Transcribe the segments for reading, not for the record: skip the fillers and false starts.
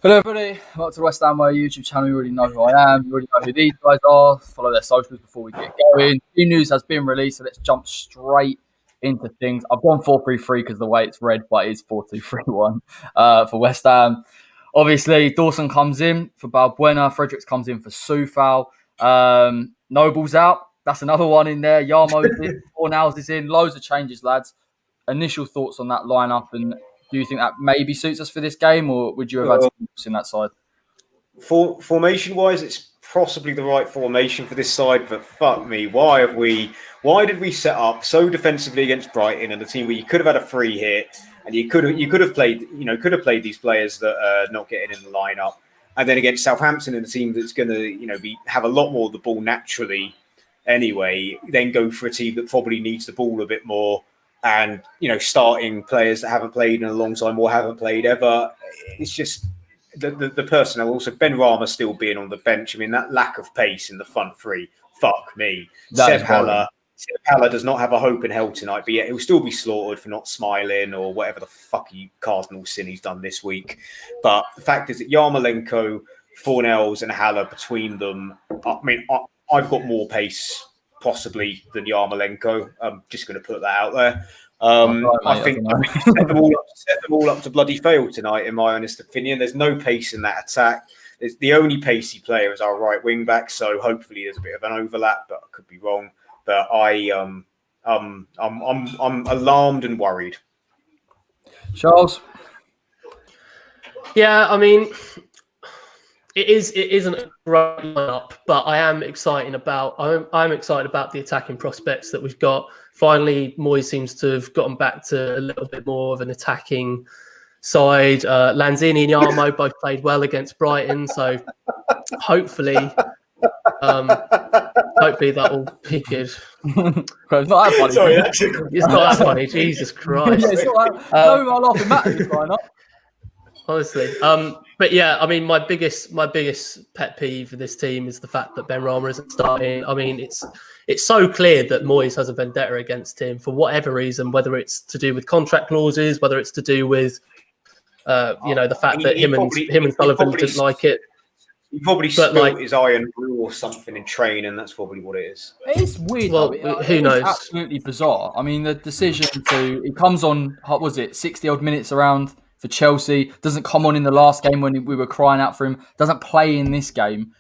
Hello everybody, welcome to the West Ham Way YouTube channel. You already know who I am, you already know who these guys are. Follow their socials before we get going. New news has been released, so let's jump straight into things. I've gone 4-3-3 because the way it's read, but it is 4-2-3-1 for West Ham. Obviously, Dawson comes in for Balbuena, Fredericks comes in for Soufal. Noble's out, that's another one in there. Yarmo's in, Fornals is in, loads of changes, lads. Initial thoughts on that lineup, and do you think that maybe suits us for this game, or would you have had something else in that side? Formation-wise, it's possibly the right formation for this side, but fuck me, why did we set up so defensively against Brighton and a team where you could have had a free hit and you could have played these players that are not getting in the lineup, and then against Southampton and a team that's going to have a lot more of the ball naturally anyway, then go for a team that probably needs the ball a bit more. And, starting players that haven't played in a long time or haven't played ever. It's just the personnel. Also, Benrahma still being on the bench. I mean, that lack of pace in the front three, fuck me. Seb Haller does not have a hope in hell tonight, but yet he'll still be slaughtered for not smiling or whatever the fuck Cardinal sin he's done this week. But the fact is that Yarmolenko, Fornals and Haller between them, I mean, I've got more pace possibly than Yarmolenko. I'm just going to put that out there. I think set them all up to bloody fail tonight, in my honest opinion. There's no pace in that attack. The only pacey player is our right wing back, so hopefully there's a bit of an overlap, but I could be wrong. But I'm alarmed and worried. Charles? Yeah, I mean, it isn't a great lineup, but I am excited about the attacking prospects that we've got. Finally, Moyes seems to have gotten back to a little bit more of an attacking side. Lanzini and Yarmo both played well against Brighton, so hopefully that will be good. It's not that funny. Sorry, it's not that funny. Jesus Christ! It's not that, no, I'm laughing at this lineup. Honestly, but yeah, I mean, my biggest pet peeve for this team is the fact that Benrahma isn't starting. I mean, it's so clear that Moyes has a vendetta against him for whatever reason, whether it's to do with contract clauses, whether it's to do with the fact that him and Sullivan didn't like it. He probably spilled his iron brew or something in training, and that's probably what it is. It's weird. Well, who knows? Absolutely bizarre. I mean, the decision he comes on, what was it, 60-odd minutes around for Chelsea, doesn't come on in the last game when we were crying out for him, doesn't play in this game.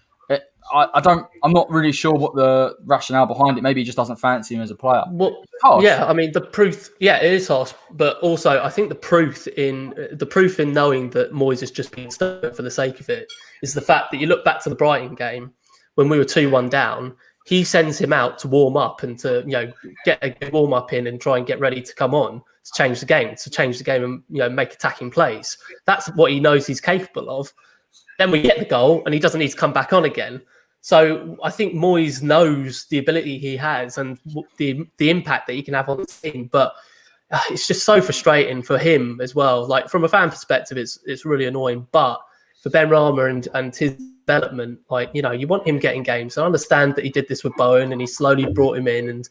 I'm not really sure what the rationale behind it. Maybe he just doesn't fancy him as a player. Well, yeah, I mean, the proof, yeah, it is harsh, but also I think the proof in knowing that Moyes is just being stubborn for the sake of it is the fact that you look back to the Brighton game when we were 2-1 down. He sends him out to warm up and to get a warm up in and try and get ready to come on to change the game and make attacking plays. That's what he knows he's capable of. Then we get the goal and he doesn't need to come back on again. So I think Moyes knows the ability he has and the impact that he can have on the team, but it's just so frustrating for him as well. Like, from a fan perspective, it's really annoying. But for Benrahma and his development, you want him getting games. I understand that he did this with Bowen and he slowly brought him in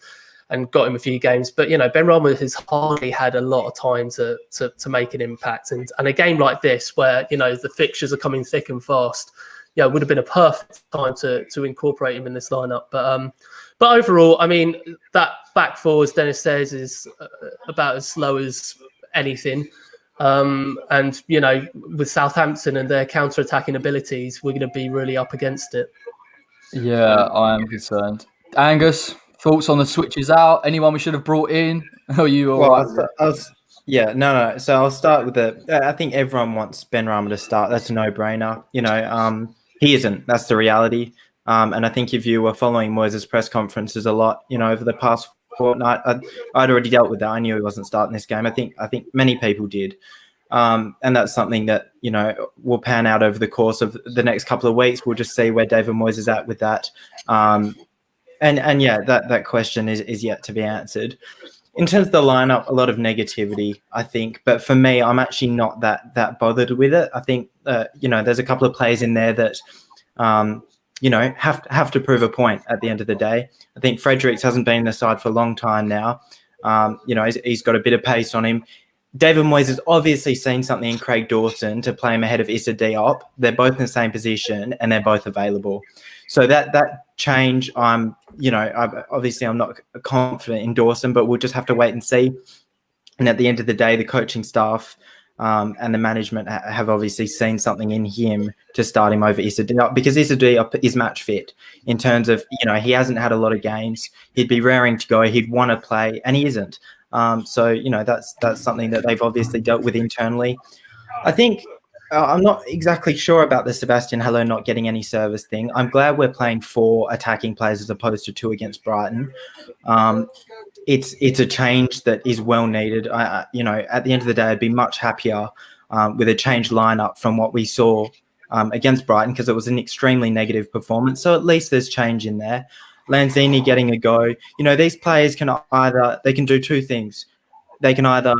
and got him a few games. But Benrahma has hardly had a lot of time to make an impact. And a game like this, where the fixtures are coming thick and fast, it would have been a perfect time to incorporate him in this lineup. But overall, I mean, that back four, as Dennis says, is about as slow as anything. And with Southampton and their counter-attacking abilities, we're going to be really up against it. Yeah, I am concerned. Angus, thoughts on the switches out? Anyone we should have brought in? Are you all right? No. So I'll start with I think everyone wants Benrahma to start. That's a no-brainer. He isn't. That's the reality. And I think if you were following Moyes' press conferences a lot, over the past fortnight, I'd already dealt with that. I knew he wasn't starting this game. I think many people did. And that's something that, will pan out over the course of the next couple of weeks. We'll just see where David Moyes is at with that. And that question is yet to be answered. In terms of the lineup, a lot of negativity, I think. But for me, I'm actually not that bothered with it. I think, there's a couple of players in there that, have to prove a point at the end of the day. I think Fredericks hasn't been in the side for a long time now. He's got a bit of pace on him. David Moyes has obviously seen something in Craig Dawson to play him ahead of Issa Diop. They're both in the same position and they're both available. So that change, obviously I'm not confident in Dawson, but we'll just have to wait and see. And at the end of the day, the coaching staff and the management have obviously seen something in him to start him over Issa Diop, because Issa Diop is match fit in terms of, he hasn't had a lot of games. He'd be raring to go. He'd want to play, and he isn't. So that's something that they've obviously dealt with internally. I think I'm not exactly sure about the Sebastian Haller not getting any service thing. I'm glad we're playing 4 attacking players as opposed to 2 against Brighton. It's a change that is well needed. At the end of the day, I'd be much happier with a changed lineup from what we saw against Brighton, because it was an extremely negative performance. So at least there's change in there. Lanzini getting a go. These players can do 2 things. They can either,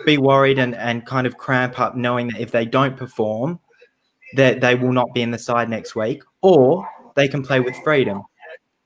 be worried and kind of cramp up, knowing that if they don't perform, that they will not be in the side next week, or they can play with freedom.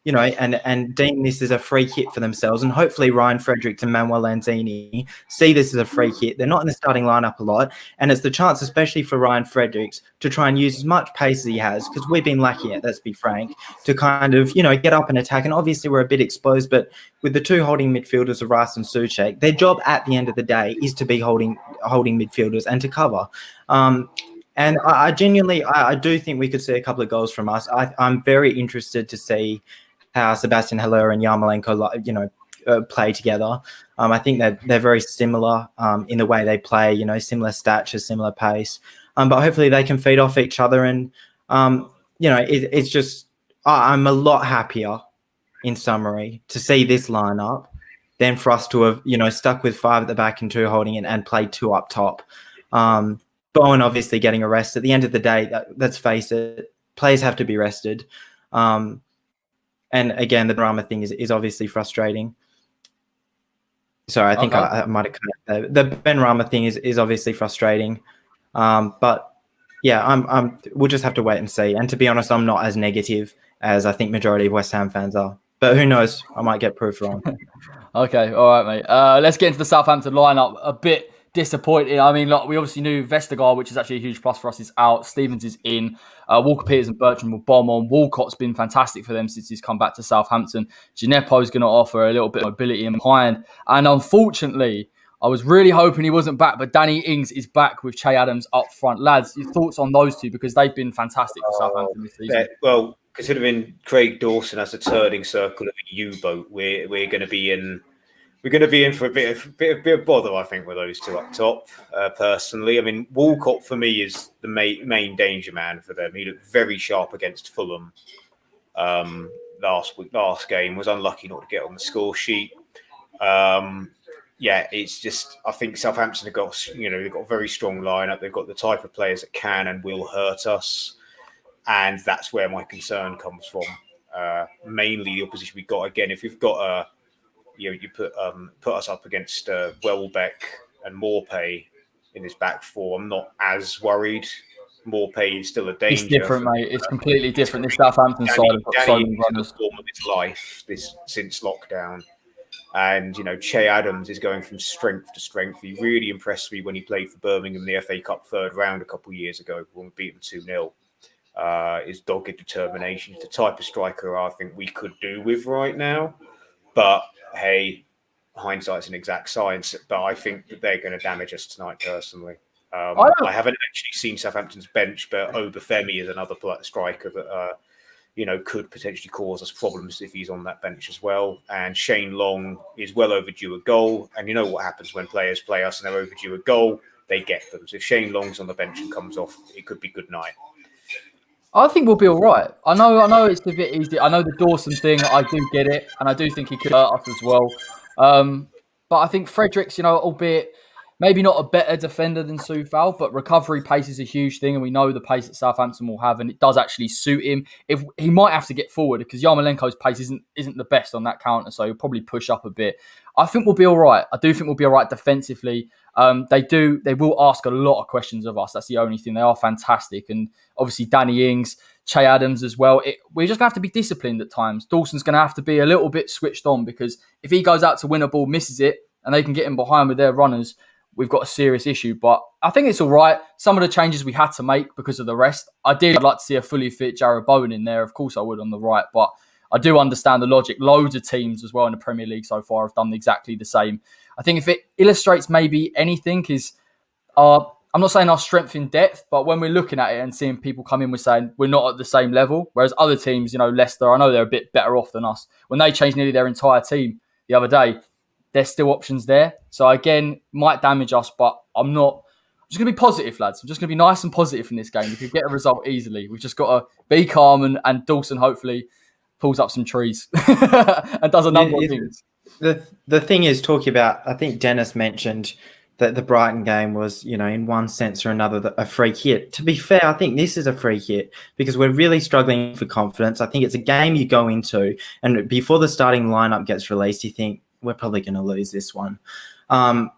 And deem this as a free hit for themselves. And hopefully Ryan Fredericks and Manuel Lanzini see this as a free hit. They're not in the starting lineup a lot. And it's the chance, especially for Ryan Fredericks, to try and use as much pace as he has, because we've been lacking it, let's be frank, to kind of, get up and attack. And obviously we're a bit exposed, but with the 2 holding midfielders of Rice and Soucek, their job at the end of the day is to be holding midfielders and to cover. And I genuinely do think we could see a couple of goals from us. I'm very interested to see how Sebastian Haller and Yarmolenko, play together. I think that they're very similar in the way they play, similar stature, similar pace. But hopefully they can feed off each other. And, it's just, I'm a lot happier, in summary, to see this lineup than for us to have, stuck with 5 at the back and 2 holding it and played 2 up top. Bowen obviously getting a rest. At the end of the day, let's face it, players have to be rested. And again, the Benrahma thing is obviously frustrating. Sorry, I think I might have cut it there. The Benrahma thing is obviously frustrating. But yeah, we'll just have to wait and see. And to be honest, I'm not as negative as I think majority of West Ham fans are. But who knows? I might get proof wrong. Okay, all right, mate. Let's get into the Southampton lineup. A bit disappointing. I mean, we obviously knew Vestergaard, which is actually a huge plus for us, is out. Stevens is in. Walker-Peters and Bertrand will bomb on. Walcott's been fantastic for them since he's come back to Southampton. Gineppo's going to offer a little bit of mobility in behind. And unfortunately, I was really hoping he wasn't back, but Danny Ings is back with Che Adams up front. Lads, your thoughts on those 2, because they've been fantastic for Southampton this season. Well, considering Craig Dawson as a turning circle of a U-boat, we're going to be in. We're going to be in for a bit of bother, I think, with those 2 up top. Personally, I mean, Walcott for me is the main danger man for them. He looked very sharp against Fulham last game. Was unlucky not to get on the score sheet. It's just, I think Southampton have got they've got a very strong lineup. They've got the type of players that can and will hurt us, and that's where my concern comes from. Mainly the opposition we've got. Again, if we've got you put us up against Welbeck and Maupay in his back 4, I'm not as worried. Maupay is still a danger. It's different, mate. It's completely different. This Southampton side have got so many runners. Form of his life since lockdown, and Che Adams is going from strength to strength. He really impressed me when he played for Birmingham in the FA Cup 3rd round a couple of years ago when we beat them 2-0. His dogged determination, the type of striker I think we could do with right now, but. Hey, hindsight's an exact science, but I think that they're going to damage us tonight, personally. I haven't actually seen Southampton's bench, but Obafemi is another striker that, could potentially cause us problems if he's on that bench as well. And Shane Long is well overdue a goal. And you know what happens when players play us and they're overdue a goal? They get them. So if Shane Long's on the bench and comes off, it could be good night. I think we'll be all right. I know it's a bit easy. I know the Dawson thing, I do get it. And I do think he could hurt us as well. But I think Fredericks, albeit maybe not a better defender than Soufal, but recovery pace is a huge thing. And we know the pace that Southampton will have, and it does actually suit him. If he might have to get forward because Yarmolenko's pace isn't the best on that counter. So he'll probably push up a bit. I think we'll be all right. I do think we'll be all right defensively. They will ask a lot of questions of us. That's the only thing. They are fantastic. And obviously Danny Ings, Che Adams as well. We're just going to have to be disciplined at times. Dawson's going to have to be a little bit switched on, because if he goes out to win a ball, misses it, and they can get in behind with their runners, we've got a serious issue. But I think it's all right. Some of the changes we had to make because of the rest. Ideally, I'd like to see a fully fit Jarrod Bowen in there. Of course I would on the right, but I do understand the logic. Loads of teams as well in the Premier League so far have done exactly the same. I think if it illustrates maybe anything is I'm not saying our strength in depth, but when we're looking at it and seeing people come in, we're saying we're not at the same level. Whereas other teams, Leicester, I know they're a bit better off than us. When they changed nearly their entire team the other day, there's still options there. So again, might damage us, but I'm just going to be positive, lads. I'm just going to be nice and positive in this game. We could get a result easily. We've just got to be calm and Dawson hopefully pulls up some trees and does a number of things. The thing is, talking about, I think Dennis mentioned that the Brighton game was, in one sense or another, a free hit. To be fair, I think this is a free hit because we're really struggling for confidence. I think it's a game you go into and before the starting lineup gets released, you think we're probably going to lose this one.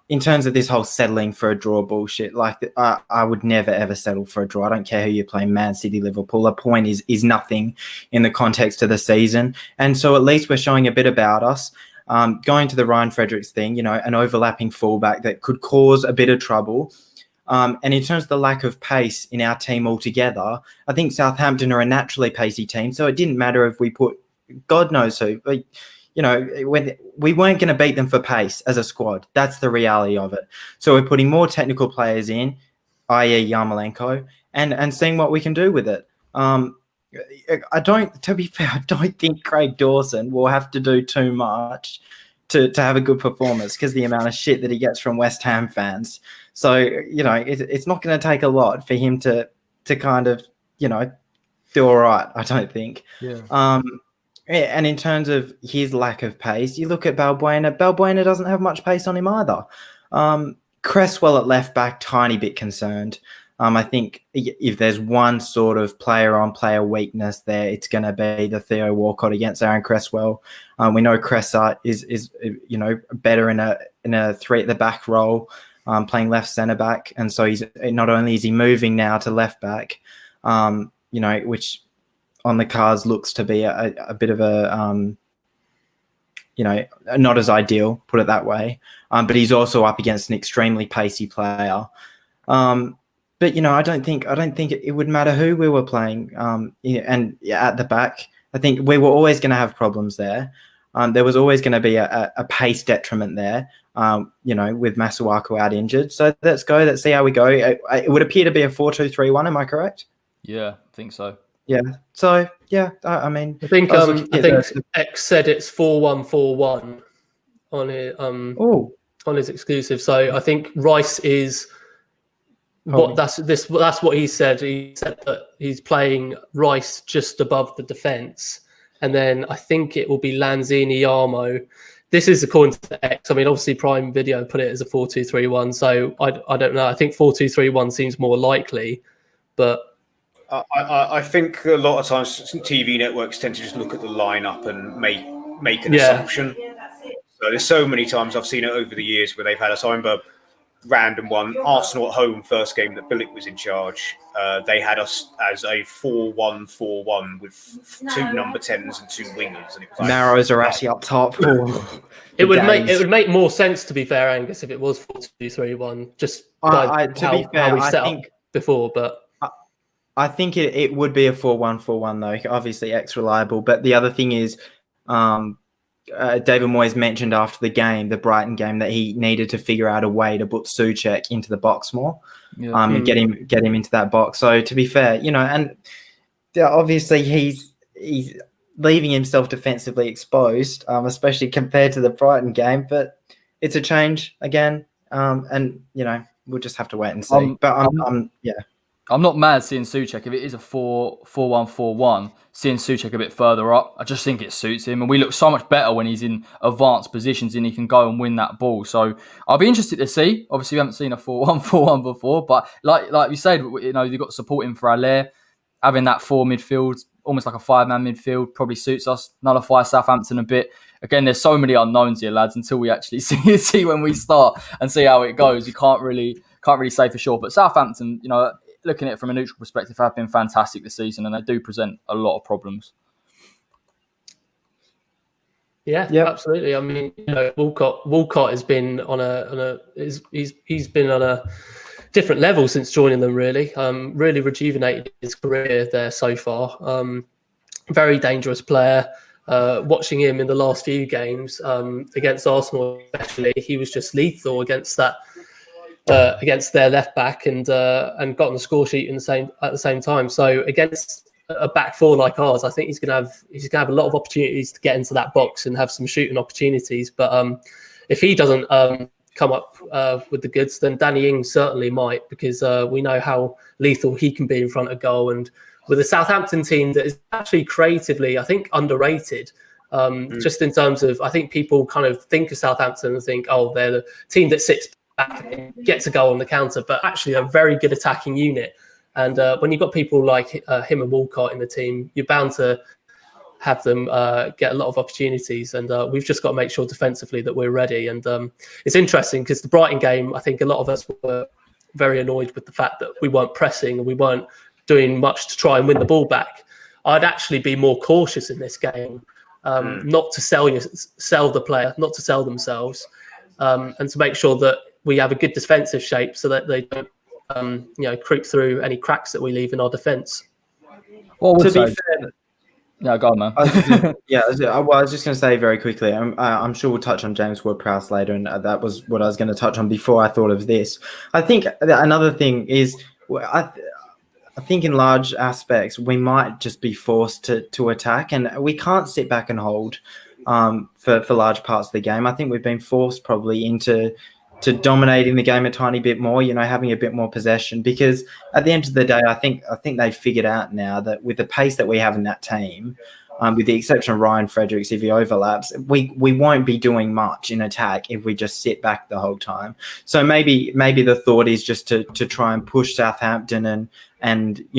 In terms of this whole settling for a draw bullshit, I would never, ever settle for a draw. I don't care who you're playing, Man City, Liverpool. A point is nothing in the context of the season. And so at least we're showing a bit about us. Going to the Ryan Fredericks thing, an overlapping fullback that could cause a bit of trouble. And in terms of the lack of pace in our team altogether, I think Southampton are a naturally pacey team. So it didn't matter if we put God knows who. When we weren't going to beat them for pace as a squad. That's the reality of it. So we're putting more technical players in, i.e. Yarmolenko, and seeing what we can do with it. To be fair, I don't think Craig Dawson will have to do too much to have a good performance because the amount of shit that he gets from West Ham fans. So, it's not going to take a lot for him to kind of, do all right, I don't think. Yeah. And in terms of his lack of pace, you look at Balbuena. Balbuena doesn't have much pace on him either. Cresswell at left back, tiny bit concerned. I think if there's one sort of player-on-player weakness there, it's going to be the Theo Walcott against Aaron Cresswell. We know Cressar is better in a three at the back role, playing left centre back, and so he's not only is he moving now to left back, which on the cards looks to be a bit of a not as ideal, put it that way. But he's also up against an extremely pacey player. But I don't think it would matter who we were playing. And at the back, I think we were always going to have problems there. There was always going to be a pace detriment there. With Masuaku out injured. So let's go. Let's see how we go. It would appear to be a 4-2-3-1. Am I correct? Yeah, I think so. Yeah. So yeah, I mean, I think X said it's 4-1-4-1 on it. On his exclusive. So I think Rice is. That's what he said. He said that he's playing Rice just above the defence, and then I think it will be Lanzini Yarmo. This is according to X. I mean, obviously Prime Video put it as a 4-2-3-1, so I don't know. I think 4-2-3-1 seems more likely, but I think a lot of times TV networks tend to just look at the lineup and make an assumption. So there's so many times I've seen it over the years where they've had a Simba random one. Arsenal at home, first game that Billick was in charge, they had us as a 4-1-4-1 with two number 10s and two wingers. And it was like, Narrows are actually up top. It would make more sense, to be fair, Angus, if it was 4-2-3-1. Just how we set up before, but. I think it would be a 4-1-4-1 though. Obviously, X reliable. But the other thing is, David Moyes mentioned after the game, the Brighton game, that he needed to figure out a way to put Souček into the box more, and get him into that box. So to be fair, and obviously he's leaving himself defensively exposed, especially compared to the Brighton game. But it's a change again, and we'll just have to wait and see. I'm not mad seeing Souček. If it is a 4-1-4-1, seeing Souček a bit further up, I just think it suits him. And we look so much better when he's in advanced positions and he can go and win that ball. So I'll be interested to see. Obviously, we haven't seen a 4-1-4-1 before. But like you said, you've got supporting for Allaire. Having that 4 midfield, almost like a 5-man midfield, probably suits us. Nullify Southampton a bit. Again, there's so many unknowns here, lads, until we actually see when we start and see how it goes. You can't really say for sure. But Southampton, looking at it from a neutral perspective, have been fantastic this season, and they do present a lot of problems. Yeah, Yep. absolutely. I mean, Walcott has been on he's been on a different level since joining them. Really rejuvenated his career there so far. Very dangerous player. Watching him in the last few games against Arsenal, especially, he was just lethal against that against their left back and got on the score sheet at the same time. So against a back four like ours, I think he's gonna have a lot of opportunities to get into that box and have some shooting opportunities. But if he doesn't come up with the goods, then Danny Ings certainly might, because we know how lethal he can be in front of goal. And with a Southampton team that is actually creatively, I think, underrated. Just in terms of, I think people kind of think of Southampton and think, oh, they're the team that sits back and gets a goal on the counter, but actually a very good attacking unit. And when you've got people like him and Walcott in the team, you're bound to have them get a lot of opportunities. And we've just got to make sure defensively that we're ready. And it's interesting because the Brighton game, I think a lot of us were very annoyed with the fact that we weren't pressing and we weren't doing much to try and win the ball back. I'd actually be more cautious in this game, not to sell the player, not to sell themselves, and to make sure that we have a good defensive shape so that they don't creep through any cracks that we leave in our defence. Well, To be fair, yeah, go on, man. I was just going to say very quickly, I'm sure we'll touch on James Ward-Prowse later, and that was what I was going to touch on before I thought of this. I think another thing is, I think in large aspects, we might just be forced to attack, and we can't sit back and hold for large parts of the game. I think we've been forced probably into dominating the game a tiny bit more, having a bit more possession, because at the end of the day, I think they've figured out now that with the pace that we have in that team, with the exception of Ryan Fredericks, if he overlaps, we won't be doing much in attack if we just sit back the whole time. So maybe the thought is just to try and push Southampton and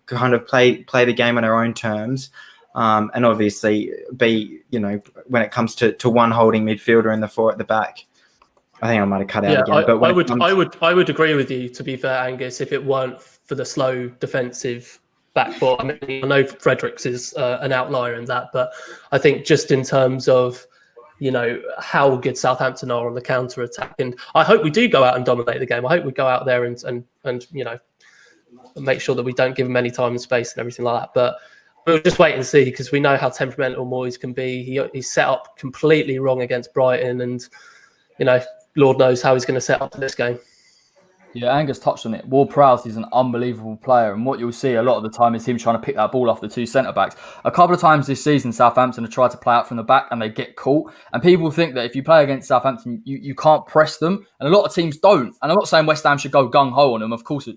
kind of play the game on our own terms. And obviously be, when it comes to one holding midfielder and the four at the back. I think I might have cut out again. But I would agree with you, to be fair, Angus, if it weren't for the slow defensive back four. I mean, I know Fredericks is an outlier in that, but I think just in terms of, how good Southampton are on the counter attack, and I hope we do go out and dominate the game. I hope we go out there and make sure that we don't give them any time and space and everything like that. But we'll just wait and see, because we know how temperamental Moyes can be. He's set up completely wrong against Brighton, and Lord knows how he's going to set up this game. Yeah, Angus touched on it. Ward-Prowse is an unbelievable player, and what you'll see a lot of the time is him trying to pick that ball off the two centre-backs. A couple of times this season, Southampton have tried to play out from the back and they get caught. And people think that if you play against Southampton, you can't press them. And a lot of teams don't. And I'm not saying West Ham should go gung-ho on them, of course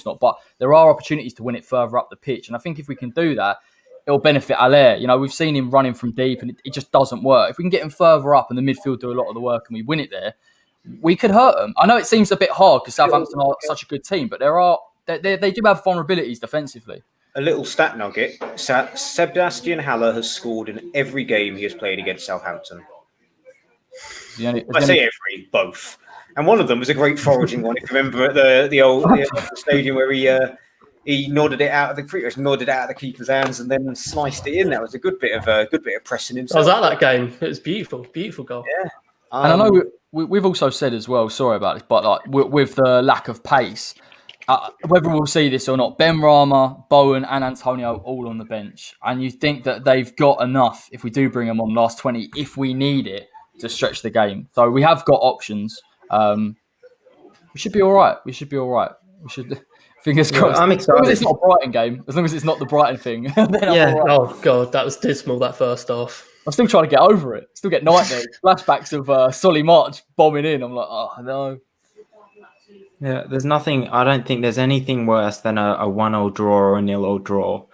not. But there are opportunities to win it further up the pitch. And I think if we can do that, it'll benefit Allaire. We've seen him running from deep and it just doesn't work. If we can get him further up and the midfield do a lot of the work and we win it there, we could hurt them. I know it seems a bit hard because Southampton are such a good team, but they do have vulnerabilities defensively. A little stat nugget: Sebastian Haller has scored in every game he has played against Southampton. I say every, both, and one of them was a great foraging one. If you remember at the old stadium where he nodded it out of the keeper's hands and then sliced it in. That was a good bit of pressing himself. I was at that game. It was beautiful goal. Yeah. And I know we've also said as well, sorry about this, but like with the lack of pace, whether we'll see this or not, Benrahma, Bowen and Antonio all on the bench. And you think that they've got enough, if we do bring them on last 20, if we need it, to stretch the game. So we have got options. We should be all right. We should, fingers crossed. I'm excited. As long as it's not a Brighton game, as long as it's not the Brighton thing. Yeah. Oh, God, that was dismal, that first half. I'm still trying to get over it. Still get nightmares, flashbacks of Solly March bombing in. I'm like, oh no. Yeah, there's nothing. I don't think there's anything worse than a 1-1 draw or a 0-0 draw.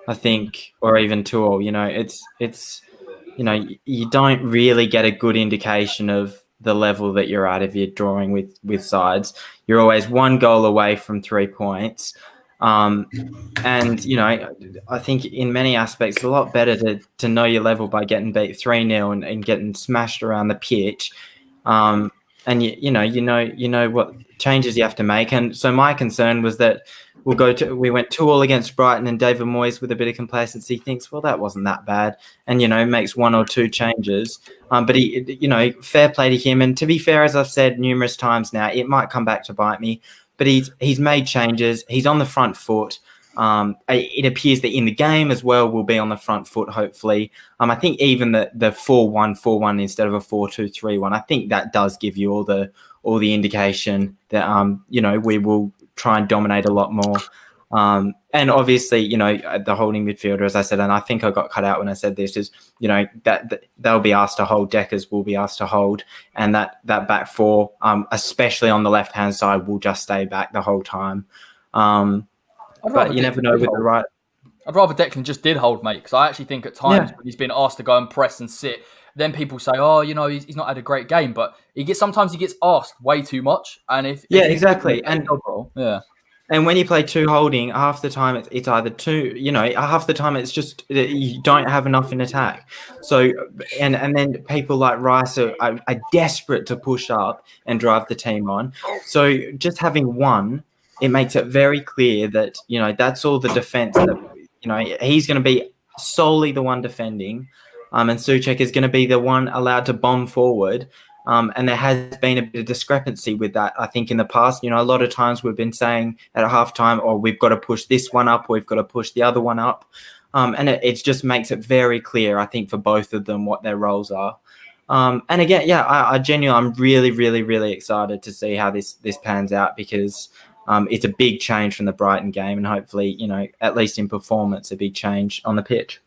I think, or even 2-2. It's you don't really get a good indication of the level that you're at if you're drawing with sides. You're always one goal away from 3 points. And, I think in many aspects, it's a lot better to know your level by getting beat 3-0 and getting smashed around the pitch and you know what changes you have to make. And so my concern was that we went 2-2 against Brighton, and David Moyes, with a bit of complacency, thinks, well, that wasn't that bad, and makes 1 or 2 changes. But he, fair play to him. And to be fair, as I've said numerous times now, it might come back to bite me, but he's made changes. He's on the front foot. It appears that in the game as well, we'll be on the front foot, hopefully. I think even the 4-1-4-1 instead of a 4-2-3-1, I think that does give you all the indication that we will try and dominate a lot more. And obviously, the holding midfielder, as I said, and I think I got cut out when I said this, is that they'll be asked to hold. Deckers will be asked to hold, and that back four, especially on the left hand side, will just stay back the whole time. But you never know with the right. I'd rather Declan just did hold, mate, because I actually think at times when he's been asked to go and press and sit, then people say, "Oh, he's not had a great game," but sometimes he gets asked way too much, and if exactly, and and when you play 2 holding, half the time it's either 2, half the time it's just you don't have enough in attack. So and then people like Rice are desperate to push up and drive the team on. So just having one, it makes it very clear that, that's all the defense that, he's going to be solely the one defending. And Souček is going to be the one allowed to bomb forward. And there has been a bit of discrepancy with that, I think, in the past. A lot of times we've been saying at halftime, we've got to push this one up, or we've got to push the other one up. And it just makes it very clear, I think, for both of them what their roles are. And again, I'm really, really, really excited to see how this pans out, because it's a big change from the Brighton game, and hopefully, at least in performance, a big change on the pitch.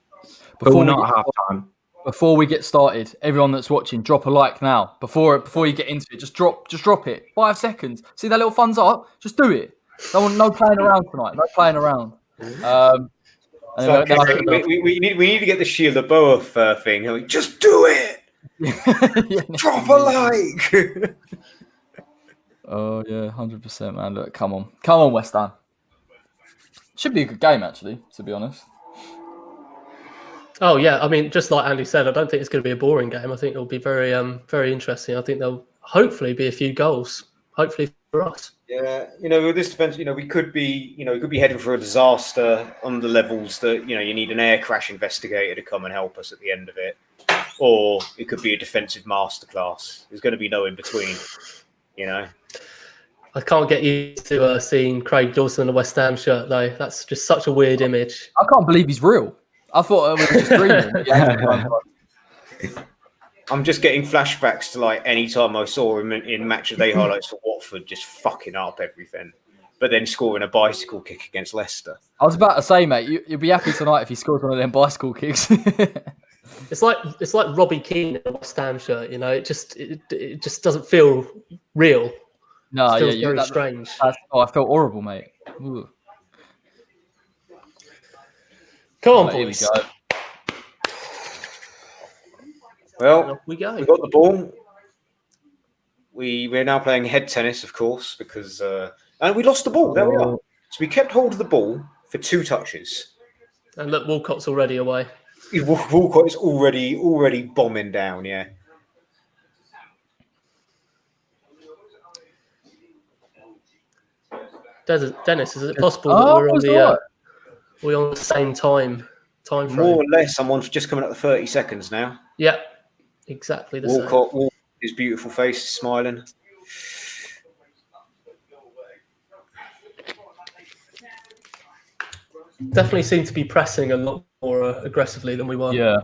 But we're not at half-time. Before we get started, everyone that's watching, drop a like now. Before you get into it, just drop it. 5 seconds. See that little thumbs up? Just do it. No playing around tonight. No playing around. We need to get the Shield of Boa thing. Just do it. Drop a like. Oh yeah, 100%, man. Look, come on, West Ham. Should be a good game, actually, to be honest. Oh yeah, I mean, just like Andy said, I don't think it's going to be a boring game. I think it'll be very, very interesting. I think there'll hopefully be a few goals. Hopefully for us. Yeah, with this defense, we could be heading for a disaster on the levels that you need an air crash investigator to come and help us at the end of it, or it could be a defensive masterclass. There's going to be no in between. I can't get used to seeing Craig Dawson in a West Ham shirt, though. That's just such a weird image. I can't believe he's real. I thought we were just dreaming. I'm just getting flashbacks to any time I saw him in match of day highlights for Watford, just fucking up everything, but then scoring a bicycle kick against Leicester. I was about to say, mate, you'll be happy tonight if he scores one of them bicycle kicks. It's like Robbie Keane in a West Ham shirt. It just doesn't feel real. No, it feels very strange. I felt horrible, mate. Ooh. Come on, boys. Here we go. Well, we go. We got the ball. We're now playing head tennis, of course, because and we lost the ball. There we are. So we kept hold of the ball for 2 touches. And look, Walcott's already away. Walcott is already bombing down. Yeah. Dennis, is it possible that we're on the same time frame? More or less, someone's just coming up to 30 seconds now. Yeah, exactly the same. Walcott, his beautiful face, smiling. Definitely seem to be pressing a lot more aggressively than we were. Yeah.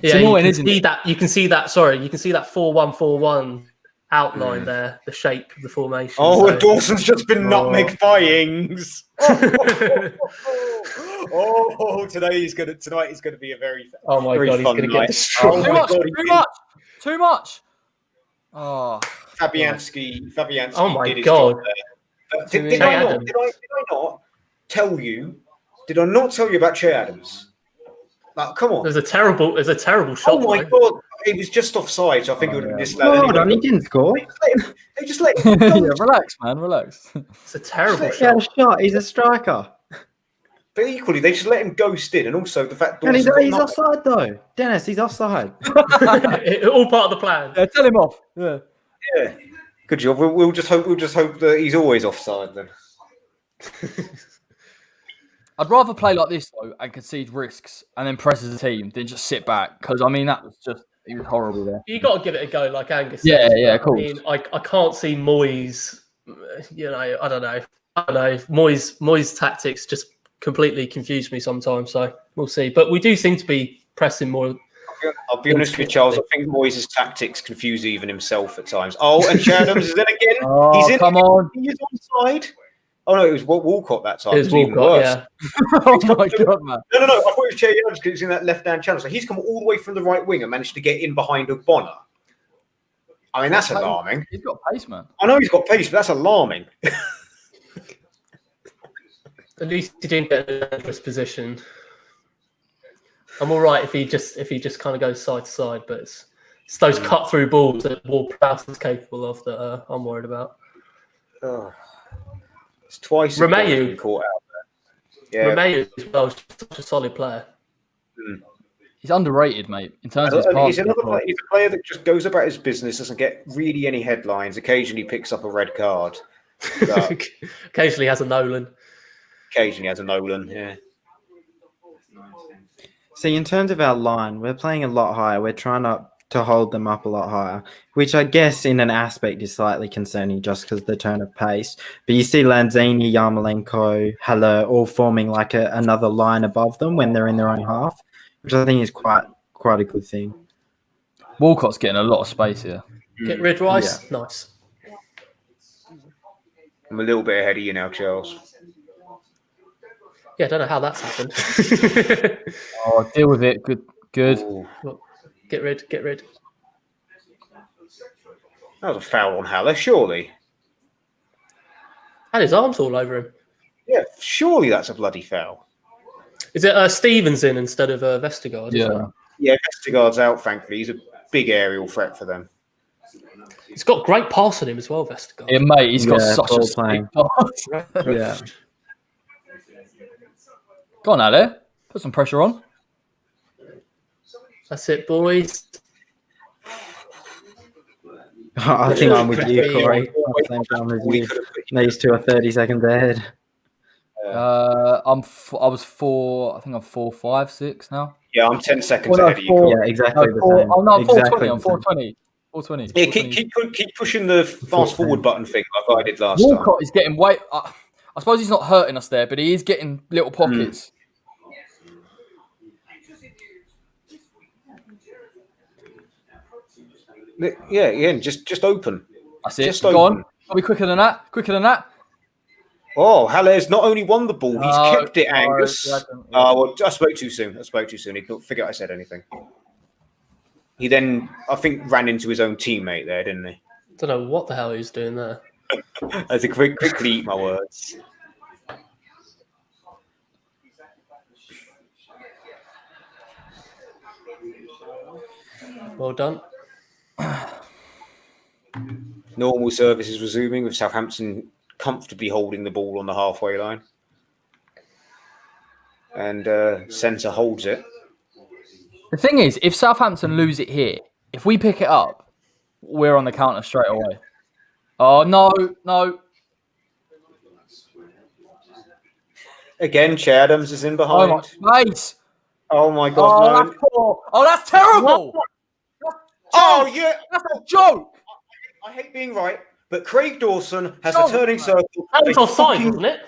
Yeah, you can see that 4-1-4-1 outline there, the shape of the formation. Oh, so, Dawson's just been nutmeg by Ings. Tonight is going to be a very God, very he's going to get destroyed. Too much. Oh, Fabianski. Oh my God. Did I not tell you? Did I not tell you about Che Adams? Come on. There's a terrible shot. Oh my God. He was just offside, so I think it would have been disallowed. He didn't score. Just let him. Yeah, relax, man. Relax. It's a terrible shot. He had a shot. He's a striker. But equally, they just let him ghost in, and also the fact And Dawson's got he's nothing. offside though. Dennis, he's offside. All part of the plan. Yeah, tell him off. Yeah. Yeah, good job. We'll just hope that he's always offside then. I'd rather play like this though and concede risks and then press as a team than just sit back because I mean that was just he was horrible there. You got to give it a go, like Angus Yeah, said. yeah, of course. I mean, I can't see Moyes. You know, I don't know. Moyes' tactics just completely confuse me sometimes. So we'll see. But we do seem to be pressing more. I'll be honest with you, Charles. I think Moyes' tactics confuse even himself at times. Oh, and Shadams is in again. Oh, He's in. come on. He's onside. Oh no, it was Walcott that time. It was even Walcott, worse. yeah. Oh my god, man. No. I thought it was Che Adams because he's in that left-hand channel. So he's come all the way from the right wing and managed to get in behind Ogbonna. I mean, that's alarming. He's got pace, man. I know he's got pace, but that's alarming. At least he didn't get in a dangerous position. I'm all right if he just kind of goes side to side, but it's those cut through balls that Ward-Prowse is capable of that I'm worried about. Oh. It's twice Romeu caught out there. Yeah. Romeu as well is such a solid player. He's underrated, mate, in terms of his He's passing. he's a player that just goes about his business, doesn't get really any headlines, occasionally picks up a red card. But Occasionally has a Nolan. occasionally has a Nolan, yeah. See, in terms of our line, we're playing a lot higher. We're trying to hold them up a lot higher, which I guess in an aspect is slightly concerning just because the turn of pace. But you see Lanzini, Yarmolenko, Haller all forming like another line above them when they're in their own half, which I think is quite a good thing. Walcott's getting a lot of space here. Get rid Rice. Yeah. Nice. I'm a little bit ahead of you now, Charles. Yeah, I don't know how that's happened. Oh, deal with it. Good. Well, get rid. That was a foul on Haller, surely. And his arms all over him. Yeah, surely that's a bloody foul. Is it Stevens in instead of Vestergaard? Yeah. Yeah, Vestergaard's out, thankfully. He's a big aerial threat for them. He's got great pass on him as well, Vestergaard. Yeah, mate, he's got such a playing. pass. Yeah. Go on, Ale. Put some pressure on. That's it, boys. I think I'm with you, Corey. Same time as you. These two are 30 seconds ahead. I was 4. I think I'm 4, 5, 6 now. Yeah, I'm 10 seconds ahead of you. Corey. Yeah, exactly the same. Oh no, I'm exactly 420. I'm 420. 420. Yeah, keep pushing the fast forward button thing like I did last time. Walcott is getting way. I suppose he's not hurting us there, but he is getting little pockets. Yeah, just open. That's it. Just Go open. on. I'll be quicker than that. Oh, Haller's not only won the ball, he's kept it, Angus. Yeah. Well, I spoke too soon. He couldn't figure out I said anything. He then, I think, ran into his own teammate there, didn't he? Don't know what the hell he was doing there. I had to quickly eat my words. Well done. Normal service is resuming with Southampton comfortably holding the ball on the halfway line. And centre holds it. The thing is, if Southampton lose it here, if we pick it up, we're on the counter straight away. Oh, no. Again, Che Adams is in behind. Oh, my face. Oh my God, no. That's poor. Oh, that's terrible. Oh, yeah. That's a joke. I hate being right, but Craig Dawson has a turning circle. That was offside, wasn't it?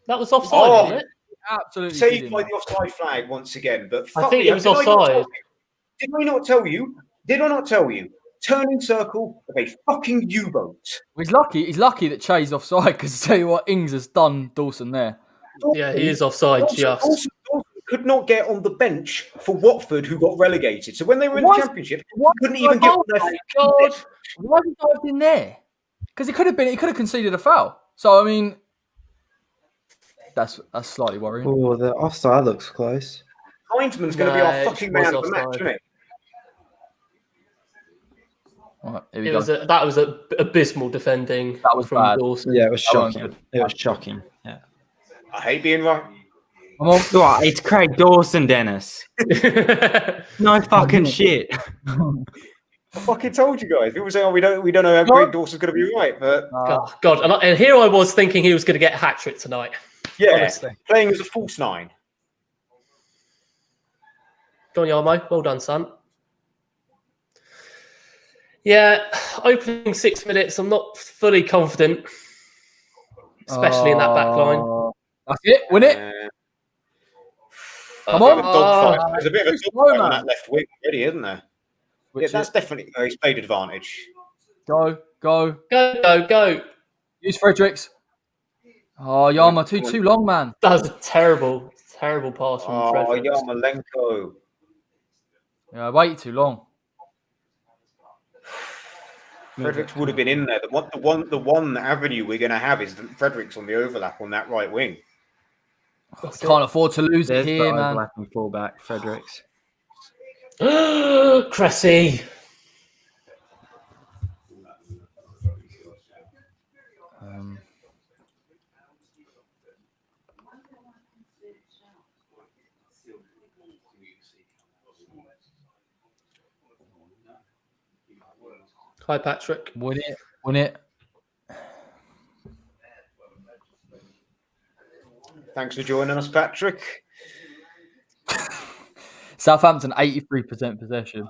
That was offside, wasn't it? Absolutely. Saved by the offside flag once again. But I think it was offside. Did I not tell you? Turning circle of a fucking U-boat. He's lucky that Che's offside because I tell you what, Ings has done Dawson there. Yeah, he is offside just. Dawson could not get on the bench for Watford, who got relegated. So when they were in the Championship, he couldn't even get on their God. Why have he dived in there? Because he could have conceded a foul. So I mean, that's slightly worrying. Oh, the offside looks close. Hindman's going to be our fucking man of the match, isn't it? Right, here we go. That was abysmal defending. That was from bad. Dawson. Yeah, it was shocking. Yeah. I hate being right. Come on. Right, it's Craig Dawson, Dennis. No fucking shit. I fucking told you guys. People say, "Oh, we don't know how great Dawson's going to be right," but God, and here I was thinking he was going to get a hat trick tonight. yeah, Honestly. playing as a false 9. Go on, Yarmo. Well done, son. Yeah, opening 6 minutes, I'm not fully confident, especially in that back line. That's it. Win it. Come on. There's a bit of a dogfight on that left wing already, isn't there? Yeah, that's definitely he's played advantage. Go. Go. Use Fredericks. Oh, Yarmo, too long, man. That was a terrible pass from Fredericks. Yarmolenko. Yeah, I waited too long. Fredericks would have been in there. The one avenue we're going to have is Fredericks on the overlap on that right wing. Can't afford to lose it here, man. Overlapping fullback, Fredericks. Cressy. Hi, Patrick. Win it. Thanks for joining us, Patrick. Southampton, 83% possession.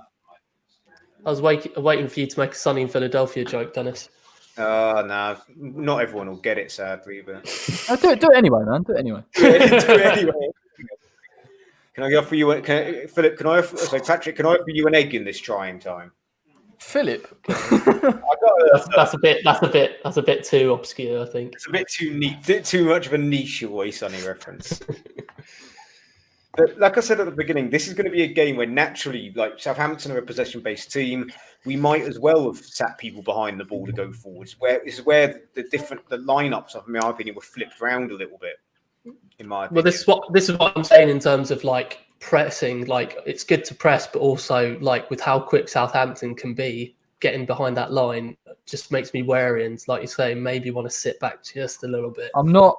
I was waiting for you to make a Sunny in Philadelphia joke, Dennis. No, not everyone will get it, sadly. But Do it anyway, man. Do it anyway. do it anyway. Can I offer you, Philip? Patrick? Can I offer you an egg in this trying time? Philip. That's a bit too obscure, I think. It's a bit too neat, too much of a niche Always Sunny reference. But like I said at the beginning, this is going to be a game where naturally, like Southampton are a possession-based team, we might as well have sat people behind the ball to go forwards. This is where the lineups, in my opinion, were flipped around a little bit. In my opinion. Well, this is what I'm saying in terms of like pressing. Like it's good to press, but also like with how quick Southampton can be, getting behind that line just makes me wary. And like you say, maybe want to sit back just a little bit. I'm not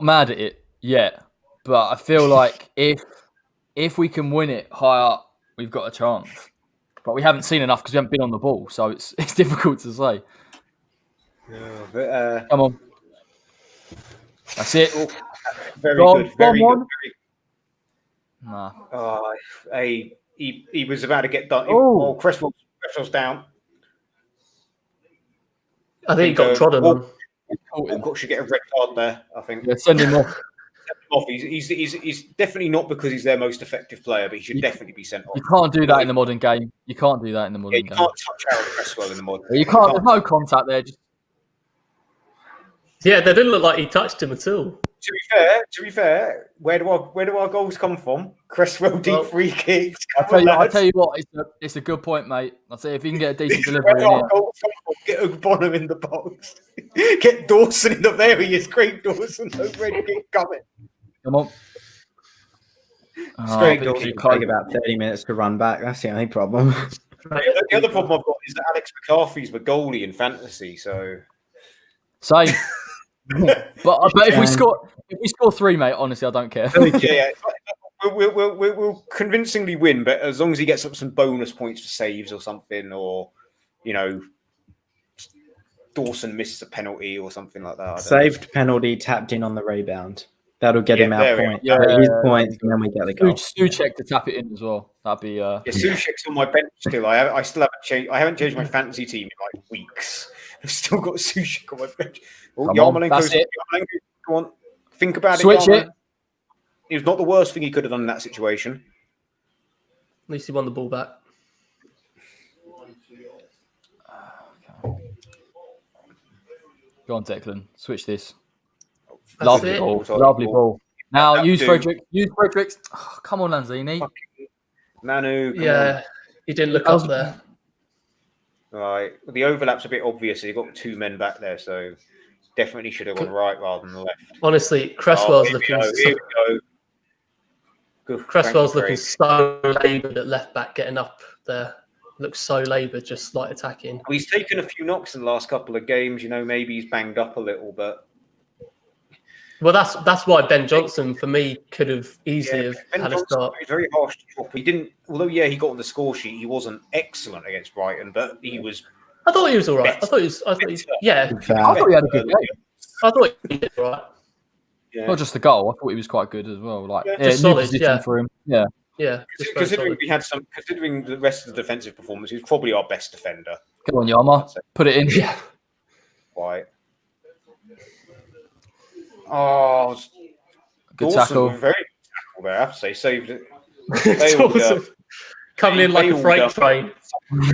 mad at it yet. But I feel like if we can win it high up, we've got a chance. But we haven't seen enough because we haven't been on the ball, so it's difficult to say. Yeah, but, come on, that's it. Very good. Nah. He was about to get done. Oh, Cresswell's down. I think he got trodden on. Walcott should get a red card there. I think. Yeah, send him off. He's definitely not because he's their most effective player, but he should definitely be sent off. You can't do that in the modern game. You can't do that in the modern game. You can't touch Aaron Cresswell in the modern game. You can't. There's no contact there. Yeah, they didn't look like he touched him at all. To be fair, where do our goals come from? Cresswell deep free kicks. I'll tell you what, it's a good point, mate. I'll say if you can get a decent delivery in here. Get Ogbonna in the box. Get Dawson in the various great Dawson. Ready to get coming. Come on. Straight Dawson take about 30 minutes to run back. That's the only problem. The other problem I've got is that Alex McCarthy's the goalie in fantasy, so same. but if we score 3, mate, honestly, I don't care. Yeah. We'll convincingly win, but as long as he gets up some bonus points for saves or something, or Dawson misses a penalty or something like that. Saved penalty, tapped in on the rebound. That'll get him our point. His points, and then we get the goal. Souček to tap it in as well. That'd be. Souček's on my bench still. I still haven't changed. I haven't changed my fantasy team in like weeks. I've still got Souček on my bench. That's it. Go on. Think about Switch it. It was not the worst thing he could have done in that situation. At least he won the ball back. Go on, Declan. Switch this. That's Lovely it. ball. Lovely ball. Now use Fredericks. Use Fredericks. Oh, come on, Lanzini. Manu. Yeah, he didn't look up there. Right. The overlap's a bit obvious. So you've got 2 men back there, so definitely should have gone right rather than the left. Honestly, Cresswell's looking. Here we go. Cresswell's looking so laboured at left back, getting up there. Looks so laboured, just like attacking. Well, he's taken a few knocks in the last couple of games. Maybe he's banged up a little, but Well, that's why Ben Johnson for me could have easily have Ben had a Johnson start. was very harsh to drop. He didn't, although he got on the score sheet. He wasn't excellent against Brighton, but he was. I thought he was all right. I thought he was. Yeah. I thought he had a good game. I thought he did all right. Yeah. Not just the goal. I thought he was quite good as well. Like Yeah, just new solid, position yeah. for him. Yeah. Yeah. Considering considering the rest of the defensive performance, he was probably our best defender. Come on, Yama. Put it in. Yeah. Right. Oh, Good Dawson tackle. was very good tackle there. I have to say, saved it. It's awesome. Coming in like a freight train.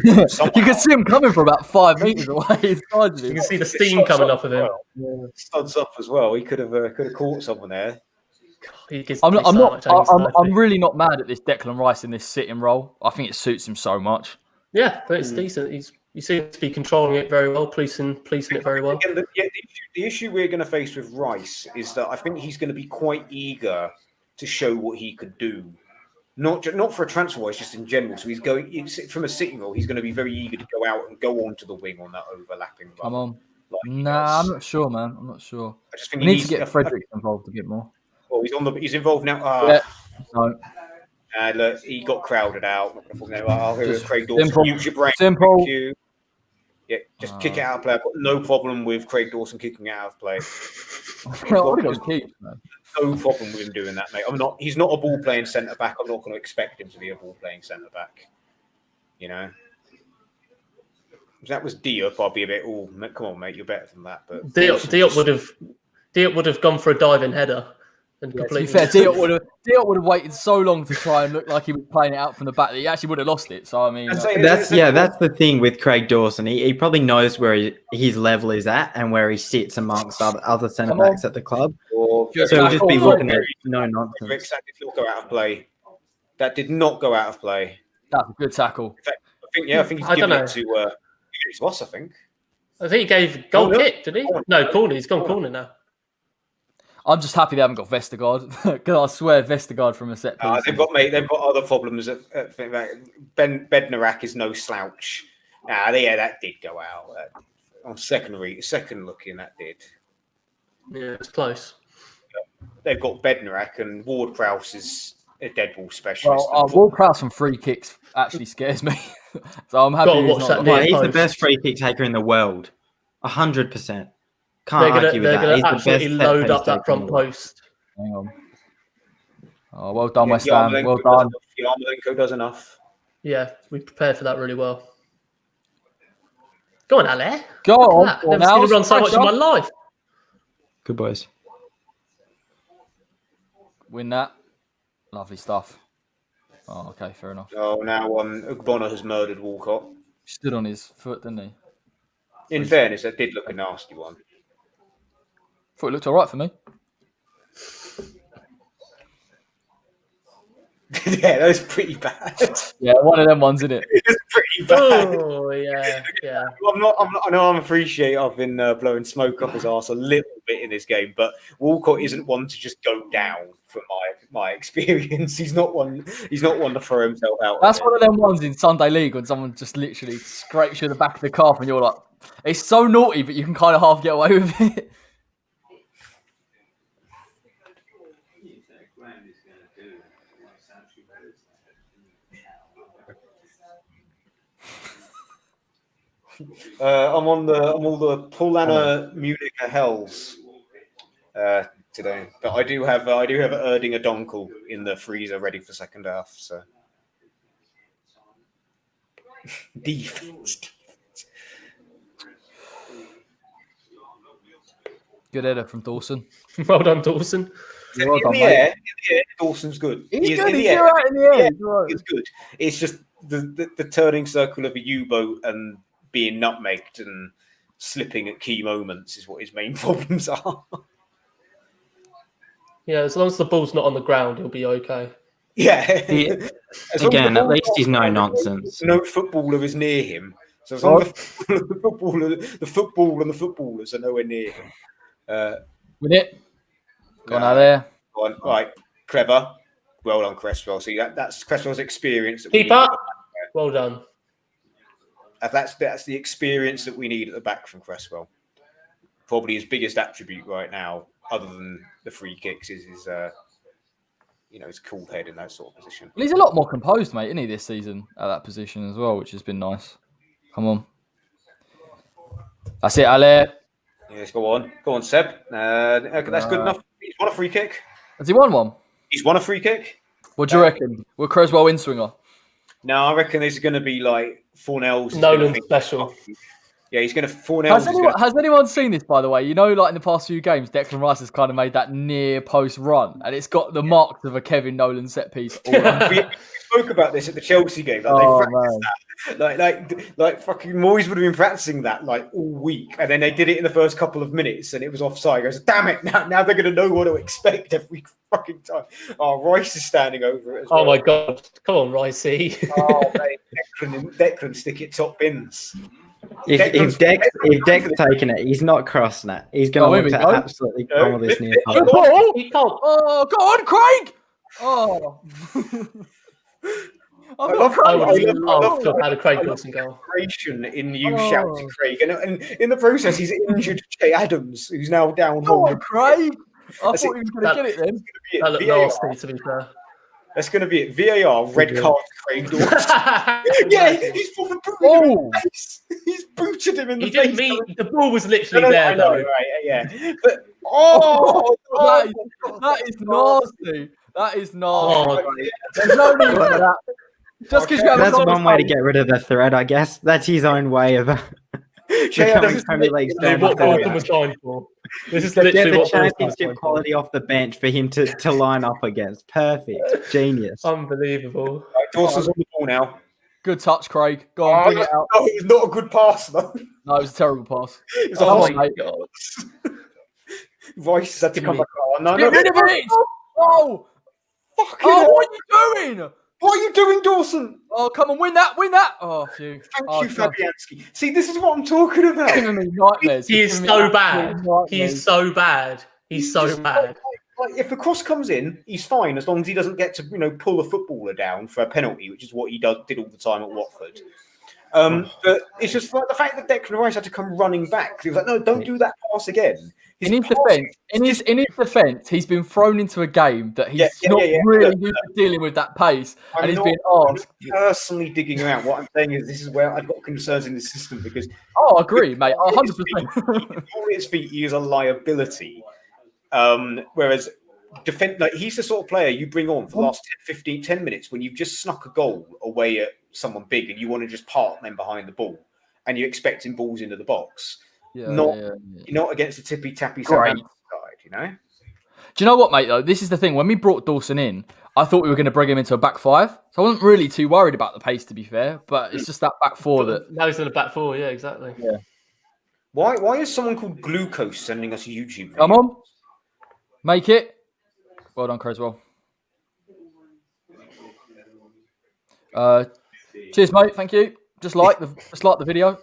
You can see him coming from about 5 meters away. You can see the steam coming off of him. Studs up as well. He could have caught someone there. He gives I'm me so much anxiety. I'm really not mad at this Declan Rice in this sitting role. I think it suits him so much. Yeah, but it's decent. You seem to be controlling it very well, policing it very well. Again, the issue we're going to face with Rice is that I think he's going to be quite eager to show what he could do. Not for a transfer wise, just in general. So he's going from a sitting role. He's going to be very eager to go out and go onto the wing on that overlapping run. Come on. Like Nah, I'm not sure, man. I'm not sure. I just think We need to get Frederick involved a bit more. Well, he's involved now. Yeah. No. Look, he got crowded out. Just Craig Dawson. simple. Use your brain. Simple. Thank you. Yeah, just kick it out of play. I've got no problem with Craig Dawson kicking it out of play. What are those keeps, man? No problem with him doing that, mate. He's not a ball playing centre back. I'm not going to expect him to be a ball playing centre back. You know. If that was Diop, I'd be a bit. Oh, come on, mate, you're better than that. But Diop would have gone for a diving header and To completely. be fair, Diop would have waited so long to try and look like he was playing it out from the back that he actually would have lost it. So I mean, That's the thing with Craig Dawson. He probably knows where his level is at and where he sits amongst other centre backs at the club. So he'll just be looking at no nonsense. That did not go out of play. That did not go out of play. that's a good tackle. In fact, I think he's giving it to us. I think. I think he gave goal kick, did he? No, corner. He's gone corner now. I'm just happy they haven't got Vestergaard because I swear Vestergaard from a set piece. They've got other problems. Bednarek is no slouch. That did go out on second looking. That did. Yeah, it's close. They've got Bednarek and Ward Prowse is a dead ball specialist. Well, Ward Prowse from free kicks actually scares me. So I'm happy. Gotta watch that Well, he's the best free kick taker in the world. 100%. Can't argue with that. They're He's going to the absolutely best load set up that piece front taker in the world. post. Hang on. Oh, well done, West Ham. Well done. Yarmolenko does enough. Yeah, we prepared for that really well. Go on, Ale. Go on. Never seen him run so much in my life. Good boys. Win that. Lovely stuff. Oh, okay, fair enough. Oh, now Ugbonna has murdered Walcott. Stood on his foot, didn't he? In fairness, that did look a nasty one. Thought it looked all right for me. Yeah, that was pretty bad. Yeah, one of them ones, isn't it? It was pretty bad. Oh, yeah. I know I'm appreciate I've been blowing smoke up his arse a little bit in this game, but Walcott isn't one to just go down from my experience. He's not one to throw himself out. That's one of them ones in Sunday League when someone just literally scrapes you in the back of the calf and you're like, it's so naughty, but you can kind of half get away with it. I'm all the Paulana Munich Hells today, but I do have Erdinger Donkel in the freezer ready for second half. So defense. Good header from Dawson. Well done, Dawson. Well done, in mate. the air, Dawson's good. He's good. In He's the all air. right in the air. Yeah, He's all right. it's good. It's just the turning circle of a U-boat and being nutmegged and slipping at key moments is what his main problems are. Yeah, as long as the ball's not on the ground, he'll be okay. Yeah. Again, at least he's no nonsense. No footballer is near him. So as long as the footballers are nowhere near him. Win it. Gone out there. Go on. Right, clever. Well done, Cresswell. See, that's Cresswell's experience. Keep up. Well done. That's the experience that we need at the back from Cresswell. Probably his biggest attribute right now, other than the free kicks, is his cool head in that sort of position. Well, he's a lot more composed, mate, isn't he, this season at that position as well, which has been nice. Come on. That's it, Ale. Yes, go on, Seb. That's good enough. He's won a free kick. Has he won one? He's won a free kick. What do you reckon? Will Creswell in swinger? No, I reckon this is going to be like Fornell's. Nolan special. Yeah, he's going to Fornell. Has anyone seen this, by the way? You know, like in the past few games, Declan Rice has kind of made that near post run, and it's got the marks of a Kevin Nolan set piece. We spoke about this at the Chelsea game. Like, they practiced that. Like fucking Moyes would have been practicing that like all week, and then they did it in the first couple of minutes, and it was offside. He goes, damn it! Now they're going to know what to expect every fucking time. Oh, Rice is standing over it. Oh my god! Come on, Ricey. Oh, mate, Declan, stick it top bins. If Dec's taking it, he's not crossing it. He's going to look to absolutely pummel this near. He can't. Oh, go on, Craig! Oh. I would love to have had a Craig Wilson goal. In you shouting Craig, and in the process, he's injured Jay Adams, who's now down home. Oh, Craig! I thought he was going to get it then. That looked nasty, to be fair. That's going to be it. VAR, red card to Craig Dawson. Yeah, he's probably booted him in the face. He's booted him in the face. Didn't mean the ball was literally there, though. Right, yeah. But, that is nasty. That is nasty. Oh, there's no need for that. Just because that's one way to get rid of the threat, I guess. That's his own way of becoming Premier League what Bolton was signed for. This is get literally the what championship quality off the bench for him to line up against. Perfect. Genius. Unbelievable. Right, Dawson's on the ball now. Good touch, Craig. Go on, bring it out. No, it was not a good pass, though. No, it was a terrible pass. It was Oh my god. Rice had to come back on. No, Get rid of it! Oh! Fucking Oh, what are you doing? What are you doing, Dawson? Oh, come on, win that. Oh, phew. Thank you, Fabianski. See, this is what I'm talking about. Giving me nightmares. He is so bad. He's so bad. He's so bad. Like, if the cross comes in, he's fine as long as he doesn't get to, pull a footballer down for a penalty, which is what he did all the time at Watford. But it's just like the fact that Declan Rice had to come running back. He was like, no, don't do that pass again. In his defence, he's been thrown into a game that he's not really used to dealing with that pace, and he's been asked. Personally digging him out. What I'm saying is, this is where I've got concerns in the system because. Oh, I agree, mate. 100%. All his feet, he is a liability. Whereas he's the sort of player you bring on for the last 10 minutes when you've just snuck a goal away at someone big and you want to just park them behind the ball and you're expecting balls into the box. You're not against the tippy-tappy Southampton side, Do you know what, mate, though? This is the thing. When we brought Dawson in, I thought we were going to bring him into a back five. So I wasn't really too worried about the pace, to be fair. But it's just that back four that... Now he's in the back four, yeah, exactly. Yeah. Why is someone called Glucose sending us a YouTube video? Come on. Make it. Well done, Creswell. Cheers, mate. Thank you. Just like the video.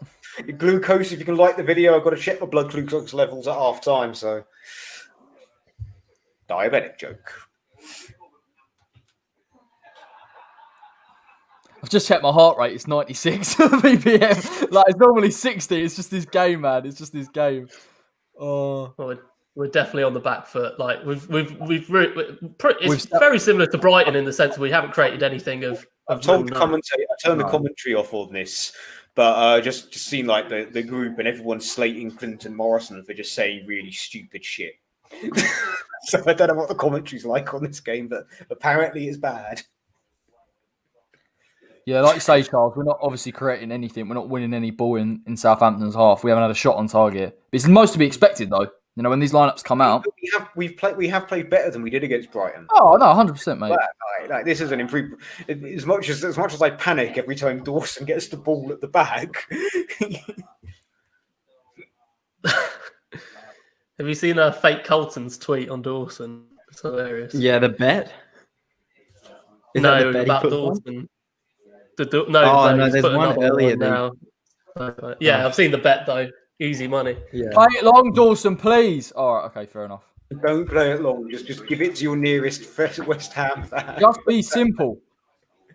Glucose, if you can like the video, I've got to check my blood glucose levels at half time. So, diabetic joke. I've just checked my heart rate. It's 96 BPM. Like, it's normally 60. It's just this game, man. It's just this game. Oh, we're definitely on the back foot. Like it's very similar to Brighton in the sense that we haven't created anything of. I've told the commentator. I turned the commentary off on this, but just seen like the group and everyone slating Clinton Morrison for just saying really stupid shit. So I don't know what the commentary's like on this game, but apparently it's bad. Yeah, like you say, Charles, we're not obviously creating anything. We're not winning any ball in Southampton's half. We haven't had a shot on target. It's most to be expected, though. When these lineups come out, we have played better than we did against Brighton. Oh no, 100%, mate. Like this is an improvement. As much as I panic every time Dawson gets the ball at the back. Have you seen fake Colton's tweet on Dawson? It's hilarious. Yeah, the bet. No, about Dawson. No, there's one earlier now. Yeah, I've seen the bet though. Easy money. Yeah. Play it long, Dawson, please. All right, okay, fair enough. Don't play it long. Just give it to your nearest West Ham fan. Just be simple.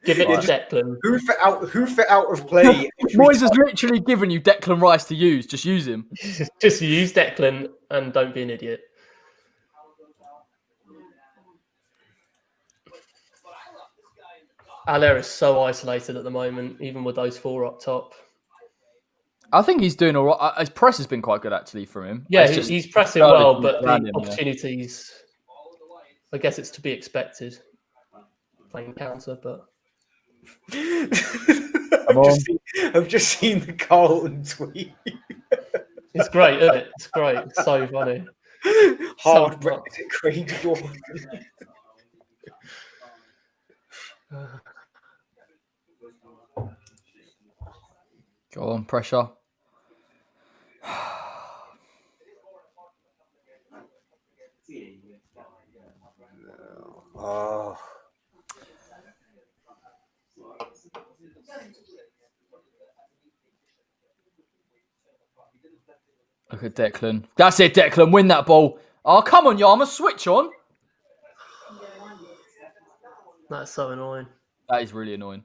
Give it to Declan. Hoof it out of play. Moyes has literally given you Declan Rice to use. Just use him. Just use Declan and don't be an idiot. Haller is so isolated at the moment, even with those 4 up top. I think he's doing all right. His press has been quite good actually from him. Yeah, It's just he's pressing well, but around the him, opportunities, I guess it's to be expected. Playing counter, but I've just seen the Carlton tweet. it's great, isn't it? It's great. It's so funny. Hard So- Brexit, Craig Dawson. Go on, pressure. Oh. Look at Declan. That's it, Declan. Win that ball. Oh, come on, Yarma. Switch on. That's so annoying. That is really annoying.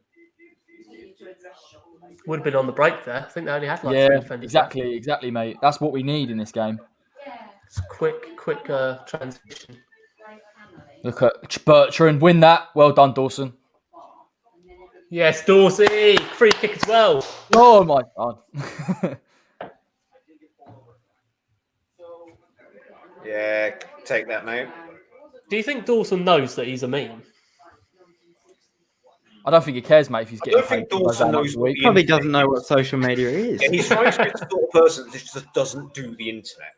Would have been on the break there. I think they only had like 3 Yeah, defenders. exactly, mate. That's what we need in this game. It's a quick transition. Look at Bertrand. Win that. Well done, Dawson. Yes, Dorsey. Free kick as well. Oh, my God. Yeah, take that, mate. Do you think Dawson knows that he's a meme? I don't think he cares, mate, if he's I getting don't think paid Dawson knows a what week. the Probably internet doesn't know what social media is. Yeah, he's trying to be the sort of person that just doesn't do the internet.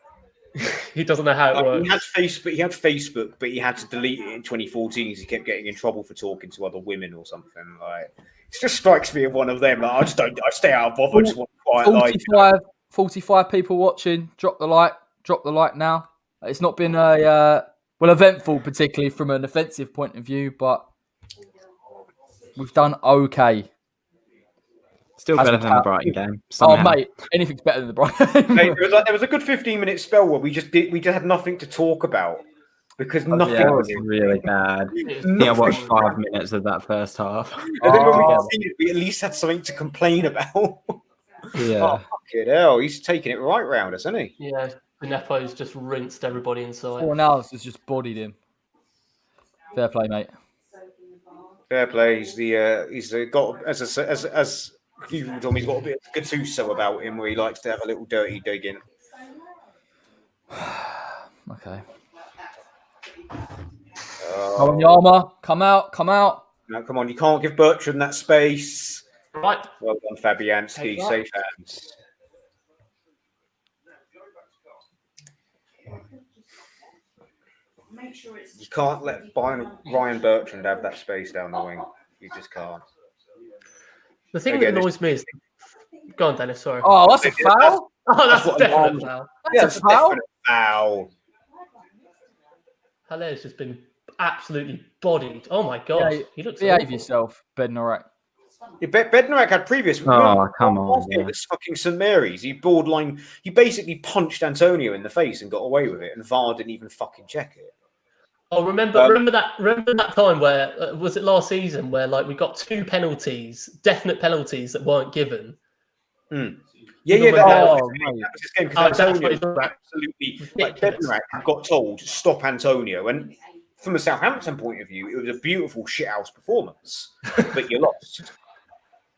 He doesn't know how it works. He had Facebook, but he had to delete it in 2014 because he kept getting in trouble for talking to other women or something. Like, it just strikes me as one of them. Like, I stay out of bother. I just want a quiet life. 45 people watching. Drop the like now. It's not been eventful, particularly from an offensive point of view, but we've done okay. Still better than the Brighton game. Oh, Somehow. mate, anything's better than the Brighton. Mate, there was a good 15-minute spell where we just had nothing to talk about because nothing Yeah, it was was really bad. I think I watched 5 minutes of that first half. And then when we continued, we at least had something to complain about. Yeah. Oh, fucking hell, he's taking it right round us, isn't he? Yeah, Nepo's just rinsed everybody inside. 4 hours has just bodied him. Fair play, mate. Fair play. He's got as you told me, he's got a bit of Gattuso about him where he likes to have a little dirty dig in. Okay. Come on, Yarma. Come out. No, come on, you can't give Bertrand that space. Right. Well done, Fabianski. Safe hands. You can't let Ryan Bertrand have that space down the wing. You just can't. The thing that annoys me is... Go on, Dennis, sorry. Oh, that's a foul? That's what a definite foul. That's a foul? Foul. Haller's just been absolutely bodied. Oh, my God. Yeah, he looks behave awful. yourself, Bednarek. Bednarek had previous. Oh, come on. It was fucking St Mary's. He basically punched Antonio in the face and got away with it, and VAR didn't even fucking check it. Oh, remember that time where was it last season where like we got 2 penalties, definite penalties that weren't given. Yeah. Oh, That was his game because Antonio absolutely Bednarek got told to stop Antonio, and from a Southampton point of view, it was a beautiful shithouse performance, but you lost.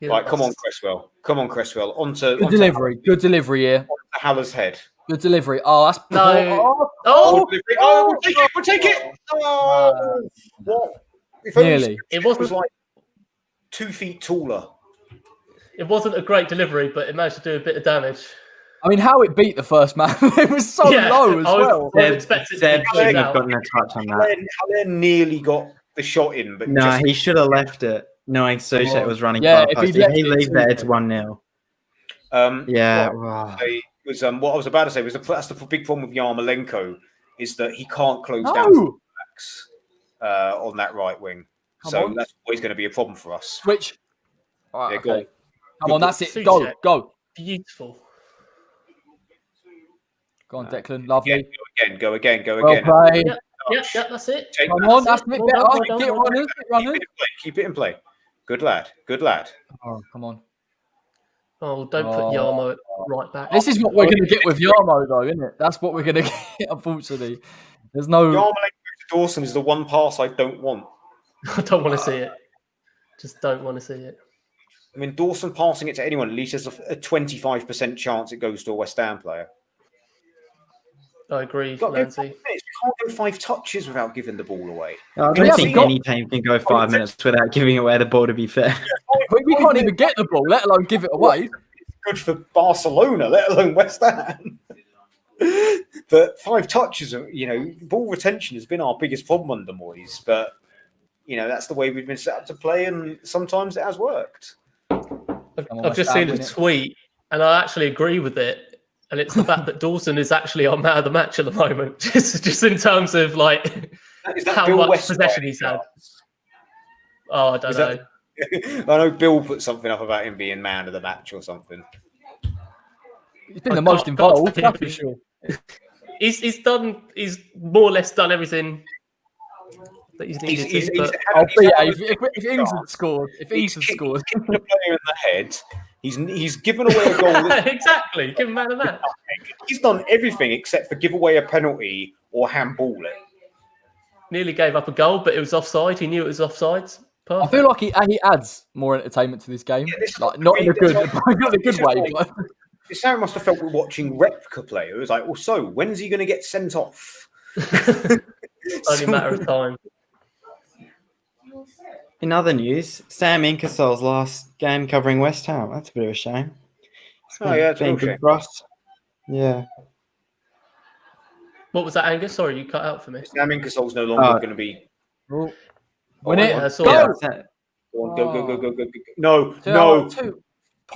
Right, come on, Cresswell. Good delivery here. Onto Haller's head. Good delivery. Oh, that's No. Oh, we'll take it. Oh, what? If Nearly. It was like 2 feet taller. It wasn't a great delivery, but it managed to do a bit of damage. I mean, how it beat the first man. It was so low as well. I expected Zeb to shouldn't be have out. gotten a touch on that. Haller nearly got the shot in, but No, he should have left it, knowing Soucek was running Yeah, far if post. he'd If left he it leaves too, there, it's 1-0. Yeah. Wow. Was what I was about to say was that's the big problem with Yarmolenko is that he can't close down backs, on that right wing. So that's always going to be a problem for us. Switch. All right, Yeah, okay. Come on, that's it. Soucek. Go. Beautiful. Go on, Declan. Lovely. Go again. Well played. Yeah, that's it. Take Come that. on, that's a bit better. Well done, Get well done. runners. Keep it in play. Good lad. Oh, come on. Oh, don't put Yarmo at right back. This is what we're going to get with Yarmo, though, isn't it? That's what we're going to get, unfortunately. There's no... Yarmolenko to Dawson is the one pass I don't want. I don't want to see it. Just don't want to see it. I mean, Dawson passing it to anyone, at least there's a 25% chance it goes to a West Ham player. I agree, You've got to go 5 Lancey. minutes. You can't go 5 touches without giving the ball away. I We don't haven't think got- any team can go 5 minutes without giving away the ball, to be fair. We can't even get the ball, let alone give it away. It's good for Barcelona, let alone West Ham. But 5 touches, ball retention has been our biggest problem under Moyes. But, that's the way we've been set up to play, and sometimes it has worked. I've just seen a tweet, and I actually agree with it. And it's the fact that Dawson is actually our man of the match at the moment, just in terms of how Bill much West possession he's had. Oh, I don't know. I know Bill put something up about him being man of the match or something. He's been the most involved, that's for sure. He's more or less done everything that he's needed to. If Ings had scored, He's kicked a player in the head. He's given away a goal. Exactly, give him man of the match. He's done everything except for give away a penalty or handball it. Nearly gave up a goal, but it was offside. He knew it was offside. Perfect. I feel like he adds more entertainment to this game. Not in a good way. But It's how it must have felt with watching replica play. It was like, well, so when's he going to get sent off? Only a matter of time. In other news, Sam Ingersoll's last game covering West Ham. That's a bit of a shame. It's been good for us. Yeah. What was that, Angus? Sorry, you cut out for me. Sam Ingersoll's no longer going to be. Win it. Yeah, Go. No.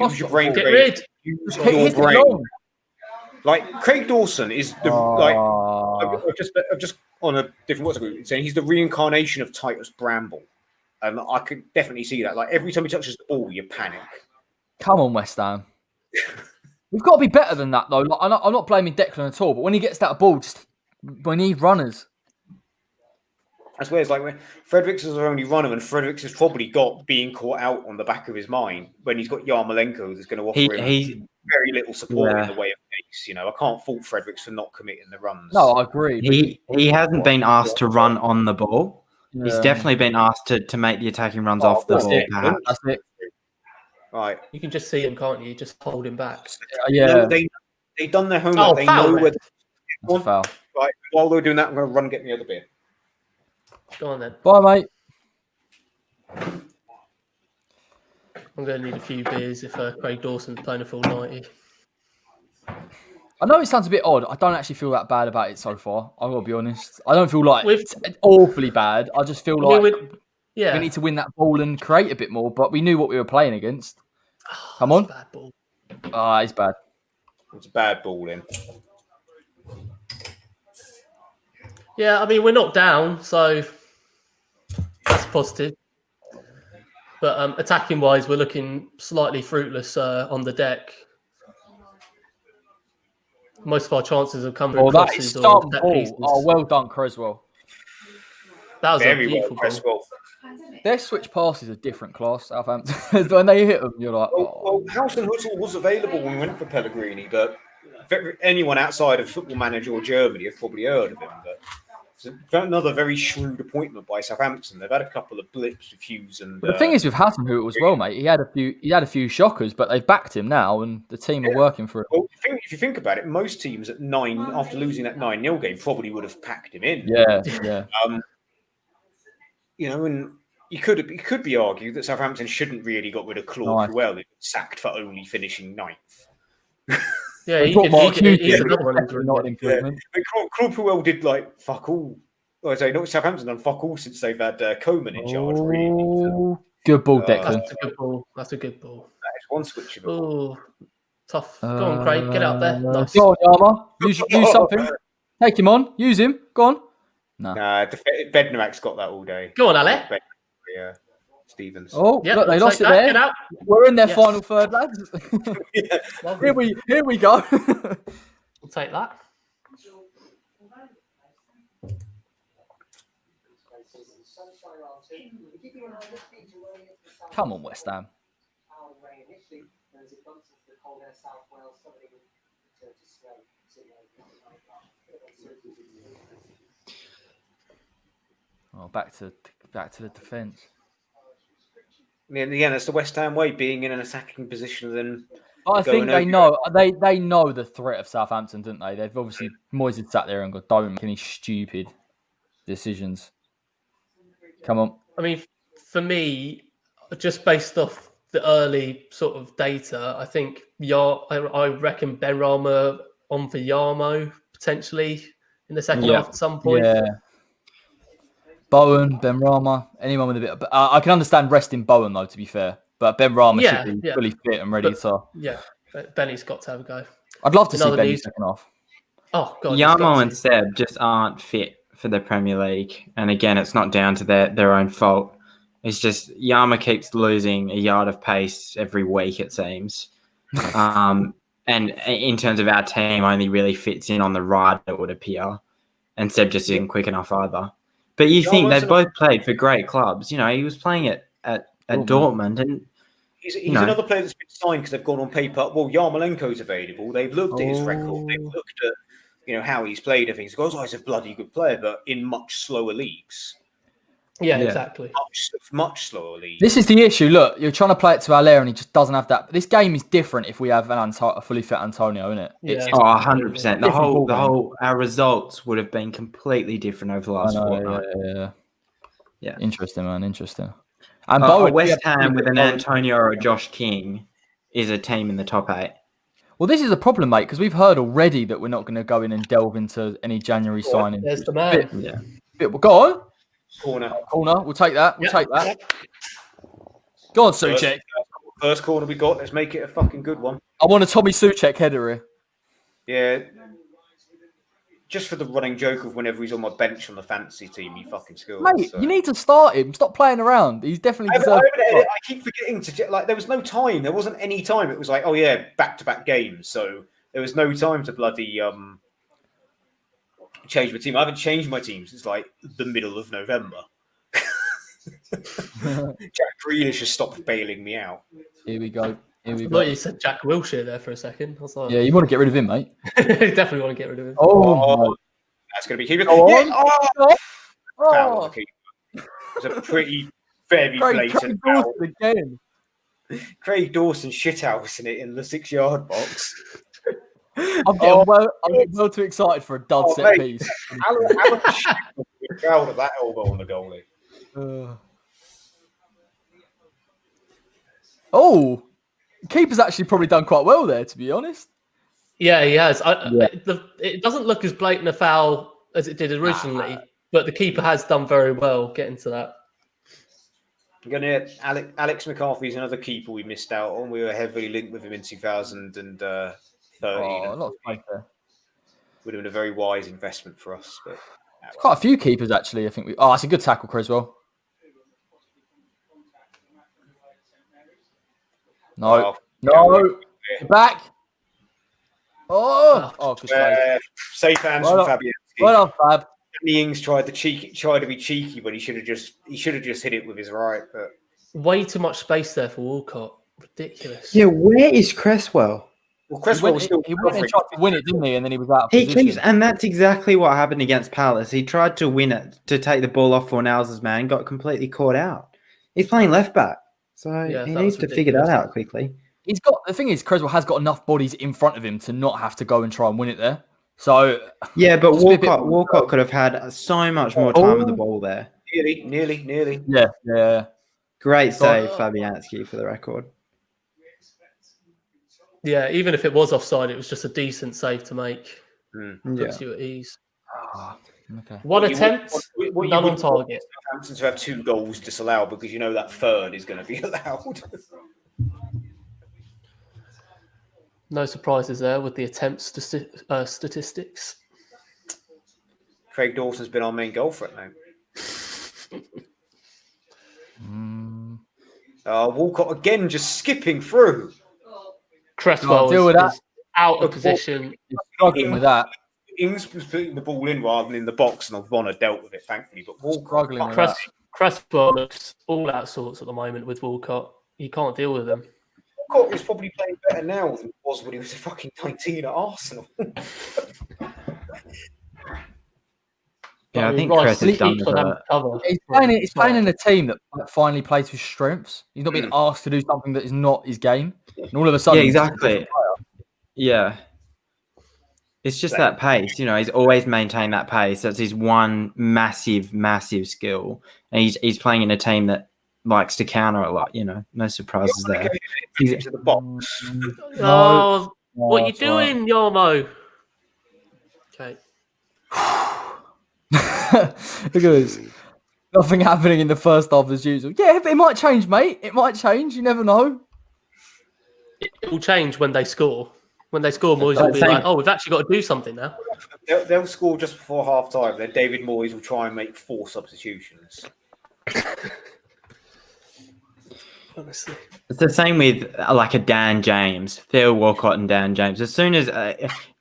Use your brain. Get rid. Use your brain. Like Craig Dawson is the I've just on a different WhatsApp group saying he's the reincarnation of Titus Bramble. I could definitely see that. Like every time he touches the ball, you panic. Come on, West Ham. We've got to be better than that, though. Like, I'm not blaming Declan at all, but when he gets that ball, we need runners. That's where it's like when Fredericks is our only runner, and Fredericks has probably got being caught out on the back of his mind when he's got Yarmolenko that's going to offer him very little support in the way of pace. I can't fault Fredericks for not committing the runs. No, I agree. He hasn't been asked to run on the ball. Yeah. He's definitely been asked to make the attacking runs off the ball. That's it. Right. You can just see him, can't you? Just hold him back. Yeah. They've done their homework. They know where the foul. Right. While they're doing that, I'm going to run and get the other beer. Go on then. Bye, mate. I'm going to need a few beers if Craig Dawson's playing a full 90. I know it sounds a bit odd. I don't actually feel that bad about it so far. I've got to be honest. I don't feel like it's awfully bad. I just feel like we need to win that ball and create a bit more, but we knew what we were playing against. Come on. Bad ball. It's bad. It's a bad ball in. Yeah, I mean, we're not down, so that's positive. But attacking-wise, we're looking slightly fruitless on the deck. Most of our chances have come from crosses or set pieces. Well done, Creswell. That was very a beautiful ball. Their switch passes are different class, Southampton. When they hit them, you're like, Well, Hassenhutl was available when we went for Pellegrini, but anyone outside of Football Manager or Germany have probably heard of him. But it's another very shrewd appointment by Southampton. They've had a couple of blips with Hughes and. But the thing is with Hassenhutl as well, mate. He had a few shockers, but they've backed him now, and the team are working for it. Well, if you think about it, most teams at 9 after losing that 9-0 game probably would have packed him in. Yeah. And it could be argued that Southampton shouldn't really got rid of Claude Puel. They got sacked for only finishing 9th. Yeah, he's another one. Not an improvement. But Claude Puel did fuck all. I say not Southampton done fuck all since they've had Coman in charge. Really. Good ball, Declan. That's a good ball. That is one switch. Oh, tough. Go on, Craig. Get out there. Nice. Go on, Yama. Use something. Take him on. Use him. Go on. No. Nah, Bednarek's got that all day. Go on, Ale. Yeah. Stevens. Oh, look, they lost it there. Get out. We're in their final third, lads. Here we go. We'll take that. Come on, West Ham. Oh, back to the defence. And again, that's the West Ham way, being in an attacking position. Then But I think going they know they know the threat of Southampton, don't they? They've obviously Moyes had sat there and gone, "Don't make any stupid decisions." Come on. I mean, for me, just based off the early sort of data, I think I reckon Benrahma on for Yarmo potentially in the second half at some point. Yeah. Bowen, Benrahma, anyone with a bit. I can understand resting Bowen though, to be fair, but Benrahma should be fully fit and ready. Benny's got to have a go. I'd love to see Benny second half. Oh god, Yarmo and Seb just aren't fit for the Premier League, and again, it's not down to their own fault. It's just Yarmo keeps losing a yard of pace every week, it seems. And in terms of our team, only really fits in on the right, it would appear, and Seb just isn't quick enough either. But you think they've both played for great clubs. You know, he was playing at Dortmund, and he's another player that's been signed because they've gone on paper. Well, Yarmolenko's available. They've looked at his record. They've looked at how he's played. I think he's a bloody good player, but in much slower leagues. Yeah, exactly. Much slower leagues. This is the issue. Look, you're trying to play it to Allaire, and he just doesn't have that. This game is different if we have a fully fit Antonio, isn't it? Yeah. 100%. Our results would have been completely different over the last fortnight. Yeah. Interesting, man. Interesting. And Bowen, West Ham with an Antonio or a Josh King is a team in the top 8. Well, this is a problem, mate, because we've heard already that we're not going to go in and delve into any January signings. There's the man. Go on. Corner. We'll take that. We'll take that. Go on, Souček. First corner we got. Let's make it a fucking good one. I want a Tommy Souček header here. Yeah. Just for the running joke of whenever he's on my bench on the fantasy team, he fucking scores. Mate, you need to start him. Stop playing around. He's definitely deserved. I keep forgetting to there was no time. There wasn't any time. It was like, back-to-back games. So there was no time to bloody change my team. I haven't changed my team since like the middle of November. Jack Grealish has stopped bailing me out. Here we go. I thought you said Jack Wilshere there for a second. I was like, yeah, you want to get rid of him, mate. Definitely want to get rid of him. That's going to be keeper. Foul on the keeper. It's a pretty very blatant foul. Craig Dawson shithousing it in the 6-yard box. I'm getting well too excited for a dud set piece. Alan proud of that elbow on the goalie. Keeper's actually probably done quite well there, to be honest. Yeah, he has. It doesn't look as blatant a foul as it did originally, but the keeper has done very well getting to that. Alex McCarthy's another keeper we missed out on. We were heavily linked with him in 2013. A lot of space there. Would have been a very wise investment for us. But quite a few keepers, actually. I think that's a good tackle, Creswell. No. Back. Good save. Safe hands from Fabianski. Well done, Fab. Danny Ings tried to be cheeky, but he should have just hit it with his right. But way too much space there for Walcott. Ridiculous. Yeah, where is Cresswell? Well, Cresswell he went and tried to win it, didn't he? And then he was out of position. And that's exactly what happened against Palace. He tried to win it, to take the ball off Fornals' man, got completely caught out. He's playing left back, so he needs to figure that out quickly. The thing is, Creswell has got enough bodies in front of him to not have to go and try and win it there. So yeah, but Walcott could have had so much more time on the ball there. Nearly. Yeah. Great save, Fabianski, for the record. Yeah, even if it was offside, it was just a decent save to make. Puts you at ease. Okay. One attempt, none on target. Southampton to have 2 goals disallowed because you know that third is going to be allowed. No surprises there with the attempts statistics. Craig Dawson's been our main goal threat now. Walcott again just skipping through. Cresswell is out of position. He's struggling with that. Ings was putting the ball in rather than in the box, and Bonner dealt with it, thankfully. But Walcott, Cresswell looks all out sorts at the moment with Walcott. You can't deal with him. Walcott is probably playing better now than he was when he was a fucking 19 at Arsenal. Yeah, I think Rice Cress has done keeps with on having it. to cover. He's playing in a team that finally plays to his strengths. He's not being asked to do something that is not his game. And all of a sudden, Yeah, he's just a exactly. different player. Yeah. It's just that pace, he's always maintained that pace. That's his one massive, massive skill. And he's playing in a team that likes to counter a lot, no surprises there. To the box. Oh, what are you that's right. doing, Yarmo? Okay. Look at this. Nothing happening in the first half as usual. Yeah, it might change, mate. It might change. You never know. It will change when they score. When they score, Moyes will be like, "Oh, we've actually got to do something now." They'll score just before half time. Then David Moyes will try and make 4 substitutions. Honestly, It's the same with like a Dan James, Theo Walcott and Dan James. As soon as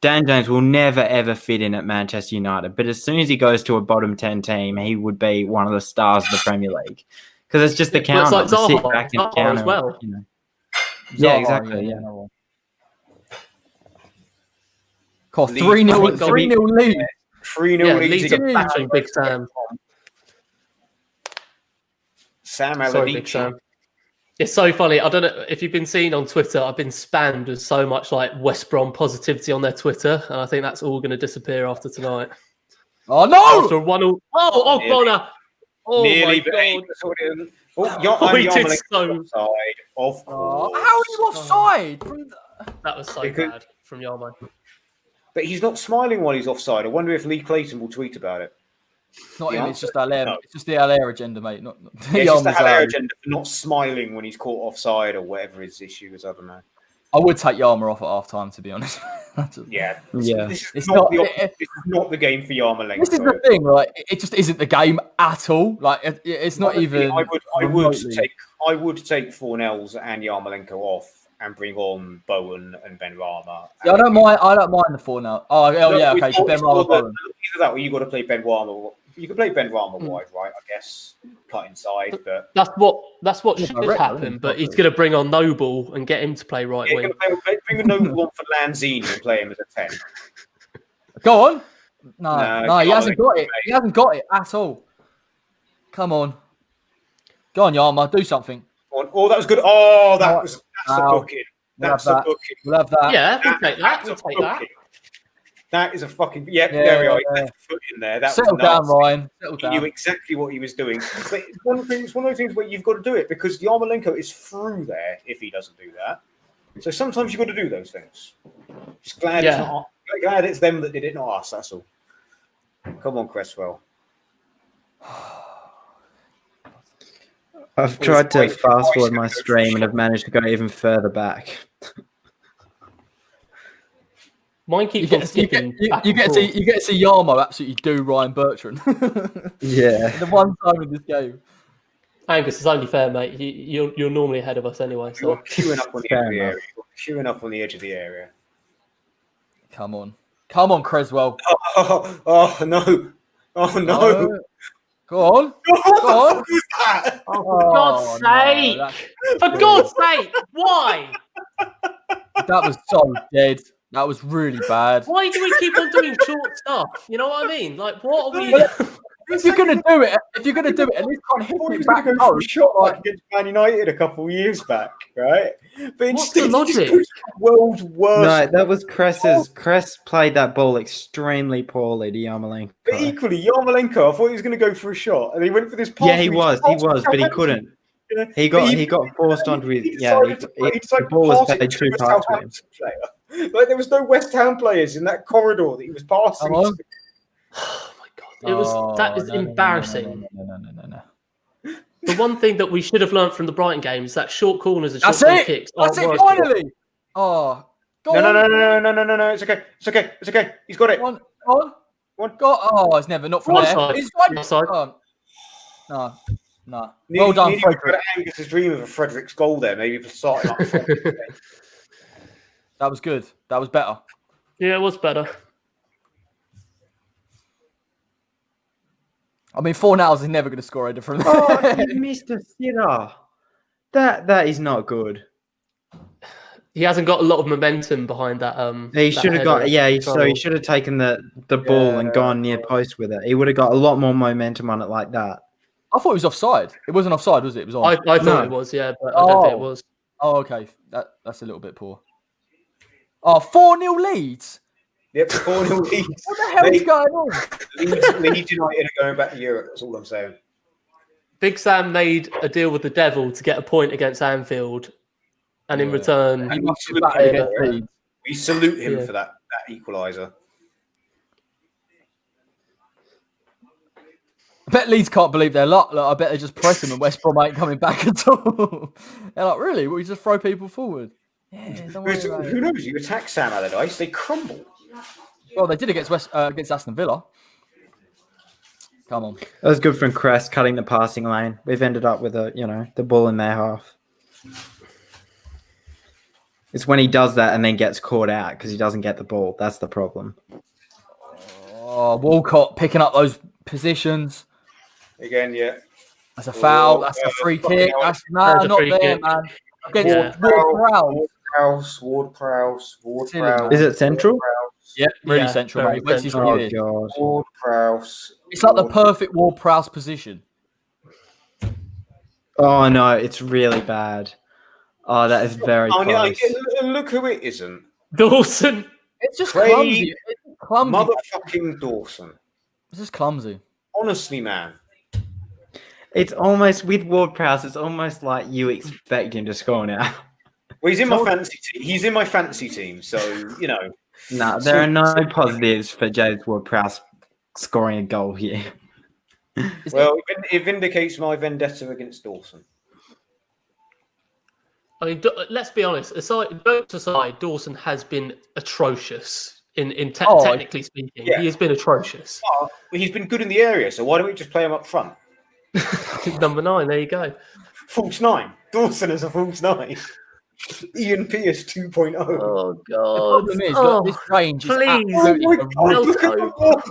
Dan James will never, ever fit in at Manchester United, but as soon as he goes to a bottom 10 team, he would be one of the stars of the Premier League. Because it's just the counter, it's like the sit Zaha, back and Zaha counter. as well. Yeah, exactly. Yeah. God, 3-0 lead. 3-0 lead Leeds are battering Big Sam. Sorry, Big Sam. It's so funny. I don't know if you've been seeing on Twitter, I've been spammed with so much like West Brom positivity on their Twitter. And I think that's all going to disappear after tonight. Oh, no! After 1-0. Oh, Bonner. Oh, Nearly, my God. He did so. offside, of course. How are you offside? That was so bad from Yarmo. But he's not smiling while he's offside. I wonder if Lee Clayton will tweet about it. Not him, it's just Allaire. No. It's just the Allaire agenda, mate. It's just the Allaire agenda for not smiling when he's caught offside or whatever his issue is. I don't know. I would take Yarmo off at half time, to be honest. Yeah. This is not the game for Yarmolenko. This is the thing, right? It just isn't the game at all. Like it's not even. I would take Fornells and Yarmolenko off and bring on Bowen and Benrahma. Yeah, I don't mind the 4 now. Oh yeah, okay. So Benrahma, Bowen. Either that, or you got to play Benrahma. You can play Benrahma wide, right? I guess cut inside, but that's what should happen. But he's going to bring on Noble and get him to play right wing. Bring a Noble on for Lanzini and play him as a 10. Go on. No, he hasn't got it. He hasn't got it at all. Come on. Go on, Yarma, do something. Oh, that was good. Oh, that's a booking. That's a booking. We'll have that. Yeah, we'll take that. We'll take that. That is a fucking there we are. He had foot in there. That Settle was down, Ryan. Settle down. He knew exactly what he was doing. But it's one of those things where you've got to do it because Yarmolenko is through there if he doesn't do that. So sometimes you've got to do those things. Just glad it's them that did it, not us. That's all. Come on, Cresswell. I've tried to fast forward my stream and have managed to go even further back. Mine keeps on skipping. You get to see Yarmo absolutely do Ryan Bertrand. Yeah. The one time in this game. Angus, it's only fair, mate. You're normally ahead of us anyway. So. You're queuing up on the edge of the area. Queuing up on the edge of the area. Come on, Creswell. Oh no! Oh no! Go on. What the fuck was that? Oh, for God's sake! No, for God's sake! Why? That was so dead. That was really bad. Why do we keep on doing short stuff? You know what I mean? Like, what are we? If you're gonna do it, at least can't hit it back. Shot like against Man United a couple of years back, right? But what's the logic? World's worst. No, that was Cress's. Cress played that ball extremely poorly to Yarmolenko. But equally, Yarmolenko, I thought he was going to go for a shot, and he went for this pass. Yeah, he was, but he couldn't. He got forced onto it. Yeah, the ball was played too past him. Like there was no West Ham players in that corridor that he was passing. Oh my God! That is embarrassing. No. The one thing that we should have learned from the Brighton game is that short corners and short kicks. That's it. Finally. Oh. No. It's okay. He's got it. One. Oh, it's never not from there. It's offside. No. Well done, Frederick. Angus's dream of a Fredericks goal there. Maybe for starting up. That was good. That was better. Yeah, it was better. I mean, Fornells is never going to score a from there. Oh, you missed a sitter. That is not good. He hasn't got a lot of momentum behind that. He should have got, so he should have taken the ball and gone near post with it. He would have got a lot more momentum on it like that. I thought it was offside. It wasn't offside, was it? It was on. I thought it was, yeah, but I don't think it was. Oh, okay. That's a little bit poor. Oh, 4-0 leads? Yep, 4-0 leads. What the hell is going on? Leeds United are going back to Europe. That's all I'm saying. Big Sam made a deal with the devil to get a point against Anfield, and in return, we salute him for that equaliser. I bet Leeds can't believe their luck. Like, I bet they just press him and West Brom ain't coming back at all. They're like, really? We just throw people forward? Yeah, don't worry about it. Who knows? You attack Sam Allardyce, they crumble. Well, they did against Aston Villa. Come on. That was good from Crest cutting the passing lane. We've ended up with the ball in their half. It's when he does that and then gets caught out because he doesn't get the ball. That's the problem. Oh, Walcott picking up those positions. Again, yeah. That's a foul. That's a free kick. That's not there, man. Against Ward-Prowse. Is it central? Yeah, really central, mate. Where's his God. Ward-Prowse. It's like the perfect Ward-Prowse position. Oh, no, it's really bad. Oh, that is very close. Look who it isn't. Dawson. It's just clumsy. It's clumsy. Motherfucking Dawson. It's just clumsy. Honestly, man. It's almost, with Ward-Prowse, it's almost like you expect him to score now. Well, he's in my fantasy team. He's in my fantasy team, so, you know. No, there are no positives for James Ward-Prowse scoring a goal here. Well, it vindicates my vendetta against Dawson. I mean, let's be honest. Jokes aside, Dawson has been atrocious technically speaking. Yeah. He has been atrocious. Well, he's been good in the area, so why don't we just play him up front? Number 9, there you go. False 9. Dawson is a false 9. Ian Pearce 2.0. Oh, God. The problem is, this range is absolutely look at the ball.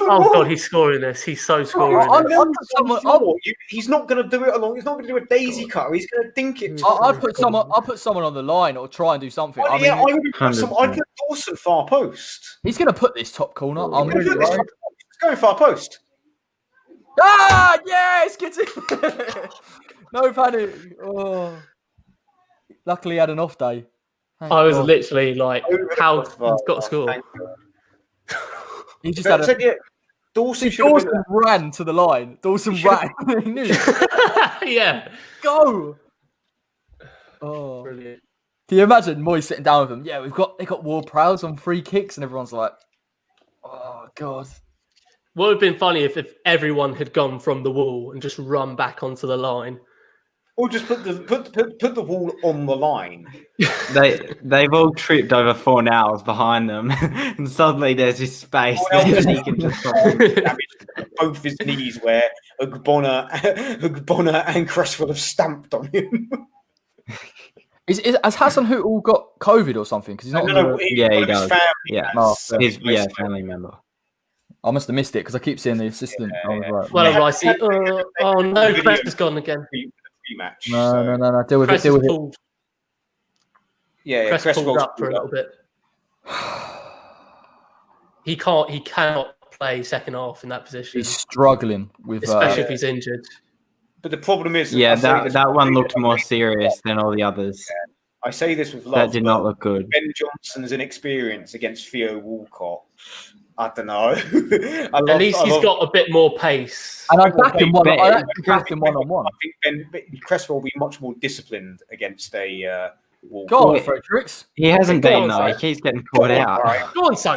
Oh, God, he's scoring this. He's so scoring this. He's not going to do it along. He's not going to do a daisy cutter. He's going to dink it. I'll put someone on the line or try and do something. I would put Dawson far post. He's going to put this top corner. He's going far post. Ah, yes, get it. No panic. Oh. Luckily, he had an off day. I was literally like, how he's got to score. He just had a... Dawson ran to the line. Dawson ran. He knew. Yeah. Go. Oh, brilliant. Can you imagine Moyes sitting down with them? Yeah, they got Ward-Prowse on free kicks, and everyone's like, oh, God. What would have been funny if everyone had gone from the wall and just run back onto the line. Or just put the wall on the line. They've all tripped over 4 nails behind them, and suddenly there's this space that he can just damage both his knees where Ugbonna and Cresswell have stamped on him. Has Hassenhutl got COVID or something? Because he's not. No, he does. His family member. I must have missed it because I keep seeing the assistant. I see. Oh no, Cress has gone again. Rematch. No. Deal with it. Yeah, Cress pulled up for a little bit. He cannot play second half in that position. He's struggling with, especially if he's injured. But the problem is, that one looked more serious than all the others. Yeah. I say this with love. That did not look good. Ben Johnson's inexperience against Theo Walcott. I don't know. At least he's got a bit more pace. And I'd back him one-on-one. I think Cresswell will be much more disciplined against a Walcott. Go on, Fredericks. He hasn't been, though. He keeps getting caught out. Right. Go on, son.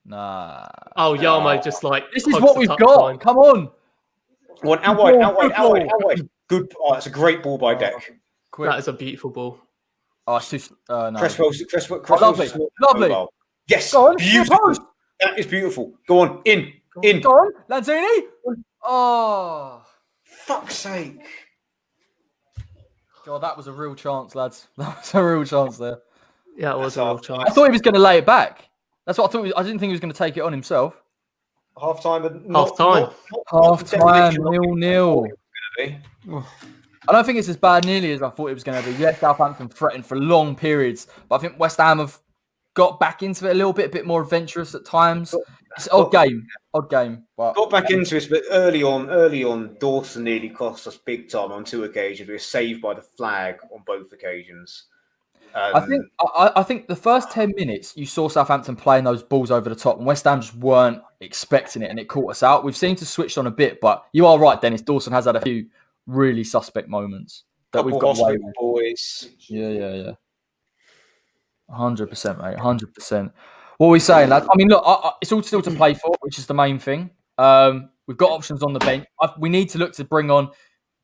Nah. Oh, Yarmo just like... This is what we've got. Line. Come on. One out wide. Good. Oh, that's a great ball by Deck. Quick. That is a beautiful ball. Oh, it's too... no. Cresswell's lovely. Yes, go on, beautiful. That is beautiful. Go on, in. Go on, Lanzini. Oh, fuck's sake! God, that was a real chance, lads. That was a real chance there. Yeah, it was a real chance. I thought he was going to lay it back. That's what I thought. I didn't think he was going to take it on himself. Half time. 0-0. I don't think it's as bad nearly as I thought it was going to be. Yes, Southampton threatened for long periods, but I think West Ham have got back into it a bit more adventurous at times. It's an odd game. But got back into it, but early on, Dawson nearly cost us big time on 2 occasions. We were saved by the flag on both occasions. I think the first 10 minutes you saw Southampton playing those balls over the top, and West Ham just weren't expecting it, and it caught us out. We've seemed to switch on a bit, but you are right, Dennis. Dawson has had a few really suspect moments that we've got away with. Boys. Yeah. 100%, mate. 100%. What are we saying, lads? I mean, look, it's all still to play for, which is the main thing. We've got options on the bench. We need to look to bring on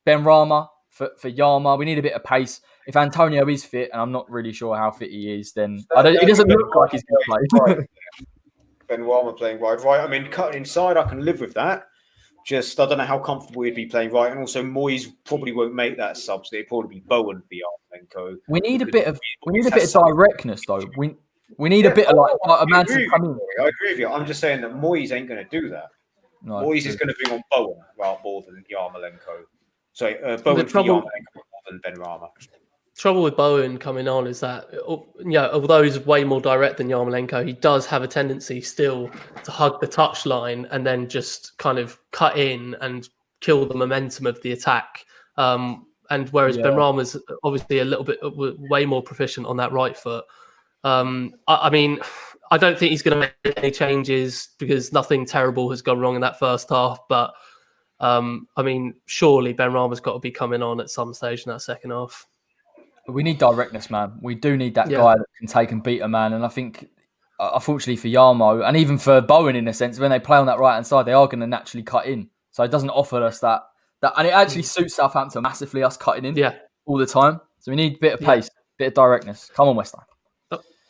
Benrahma for Yarma. We need a bit of pace. If Antonio is fit, and I'm not really sure how fit he is, then it doesn't look like he's going to play. Benrahma playing right. I mean, cutting inside, I can live with that. Just, I don't know how comfortable he'd be playing right. And also, Moyes probably won't make that sub, so it'd probably be Bowen for Yarmolenko. We need a bit of directness, though. We need a bit of a man to come in. I agree with you. I'm just saying that Moyes ain't going to do that. No, Moyes is going to bring on Bowen more than Yarmolenko. So Bowen for Yarmolenko more than Benrahma. Trouble with Bowen coming on is that, although he's way more direct than Yarmolenko, he does have a tendency still to hug the touchline and then just kind of cut in and kill the momentum of the attack. And whereas Benrahma's obviously a little bit way more proficient on that right foot. I mean, I don't think he's going to make any changes because nothing terrible has gone wrong in that first half. But I mean, surely Benrahma's got to be coming on at some stage in that second half. We need directness, man. We do need that guy that can take and beat a man. And I think, unfortunately for Yarmo, and even for Bowen in a sense, when they play on that right-hand side, they are going to naturally cut in. So it doesn't offer us that. And it actually suits Southampton massively, us cutting in all the time. So we need a bit of pace, bit of directness. Come on, West Ham.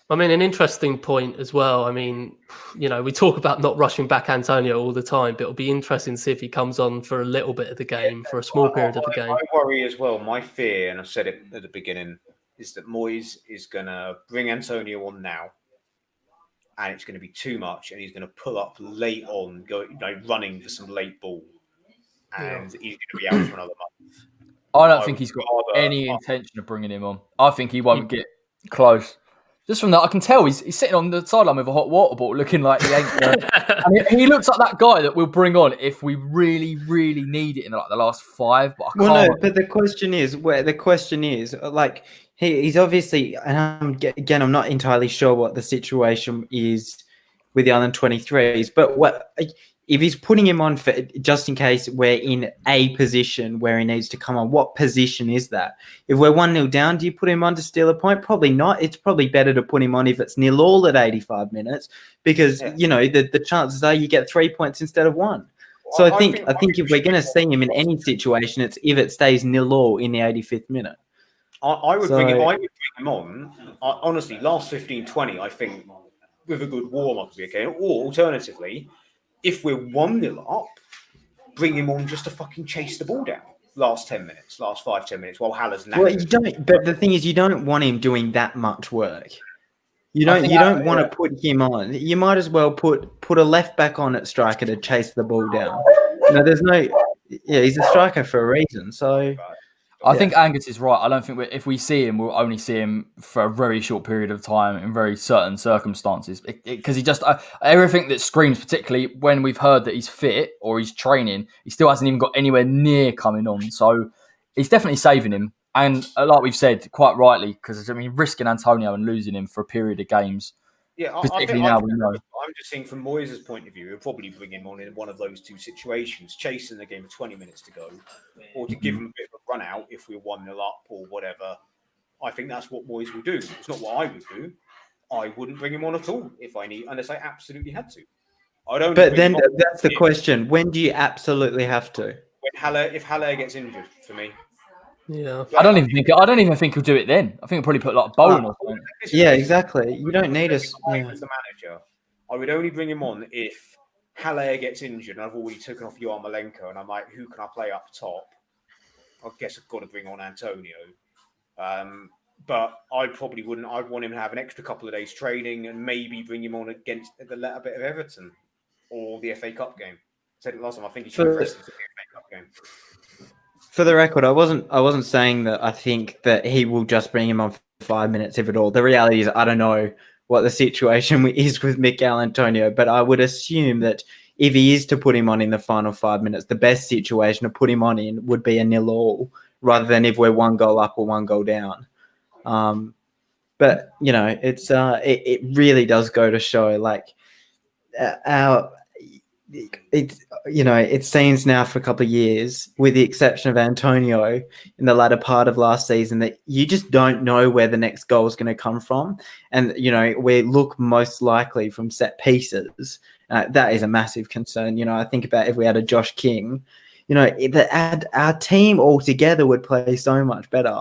I mean, an interesting point as well. I mean, we talk about not rushing back Antonio all the time, but it'll be interesting to see if he comes on for a little bit of the game, for a small period of the game. I worry as well. My fear, and I said it at the beginning, is that Moyes is going to bring Antonio on now, and it's going to be too much, and he's going to pull up late on, running for some late ball, and he's going to be out for another month. I don't think he's got any intention of bringing him on. I think he won't get close. Just from that, I can tell he's sitting on the sideline with a hot water bottle, looking like he ain't. He looks like that guy that we'll bring on if we really, really need it in the last 5. But I can't. No. But the question is, he's obviously, and again, I'm not entirely sure what the situation is with the under-23s, but if he's putting him on for just in case we're in a position where he needs to come on, what position is that? If we're 1-0 down, do you put him on to steal a point? Probably not. It's probably better to put him on if it's 0-0 at 85 minutes because, the chances are you get 3 points instead of 1. So I think if we're going to see him in any situation, it's if it stays 0-0 in the 85th minute. I would bring him on. Honestly, last 15-20, I think, with a good warm-up would be okay. Or alternatively, if we're 1-0 up, bring him on just to fucking chase the ball down. Last 5-10 minutes, while Haller's now. Well, you don't. But the thing is, you don't want him doing that much work. You don't want to put him on. You might as well put a left back on at striker to chase the ball down. He's a striker for a reason. So. I think Angus is right. I don't think if we see him, we'll only see him for a very short period of time in very certain circumstances. Because he just everything that screams, particularly when we've heard that he's fit or he's training, he still hasn't even got anywhere near coming on. So he's definitely saving him. And like we've said, quite rightly, because risking Antonio and losing him for a period of games. Yeah, particularly now we know. I'm just saying from Moyes' point of view, he'll probably bring him on in one of those two situations, chasing the game with 20 minutes to go, or to give him a bit of a run out if we're 1-0 up or whatever. I think that's what Moyes will do. It's not what I would do. I wouldn't bring him on at all unless I absolutely had to. I don't. But then that's the question: when do you absolutely have to? If Haller gets injured, for me. Yeah, I don't even think he'll do it then. I think he'll probably put like Bowen or something. Yeah, exactly. You don't need us. As the manager, I would only bring him on if Haller gets injured and I've already taken off Yarmolenko and I'm like, who can I play up top? I guess I've got to bring on Antonio. But I probably wouldn't. I'd want him to have an extra couple of days training and maybe bring him on against the latter bit of Everton or the FA Cup game. I said it last time. I think he should rest in the FA Cup game. For the record, I wasn't saying that I think that he will just bring him on for 5 minutes, if at all. The reality is I don't know what the situation is with Mikel Antonio, but I would assume that if he is to put him on in the final 5 minutes, the best situation to put him on in would be a 0-0, rather than if we're 1 goal up or 1 goal down. But it's it really does go to show, like, it seems now for a couple of years, with the exception of Antonio in the latter part of last season, that you just don't know where the next goal is going to come from. And, we look most likely from set pieces. That is a massive concern. I think about if we had a Josh King, our team altogether would play so much better.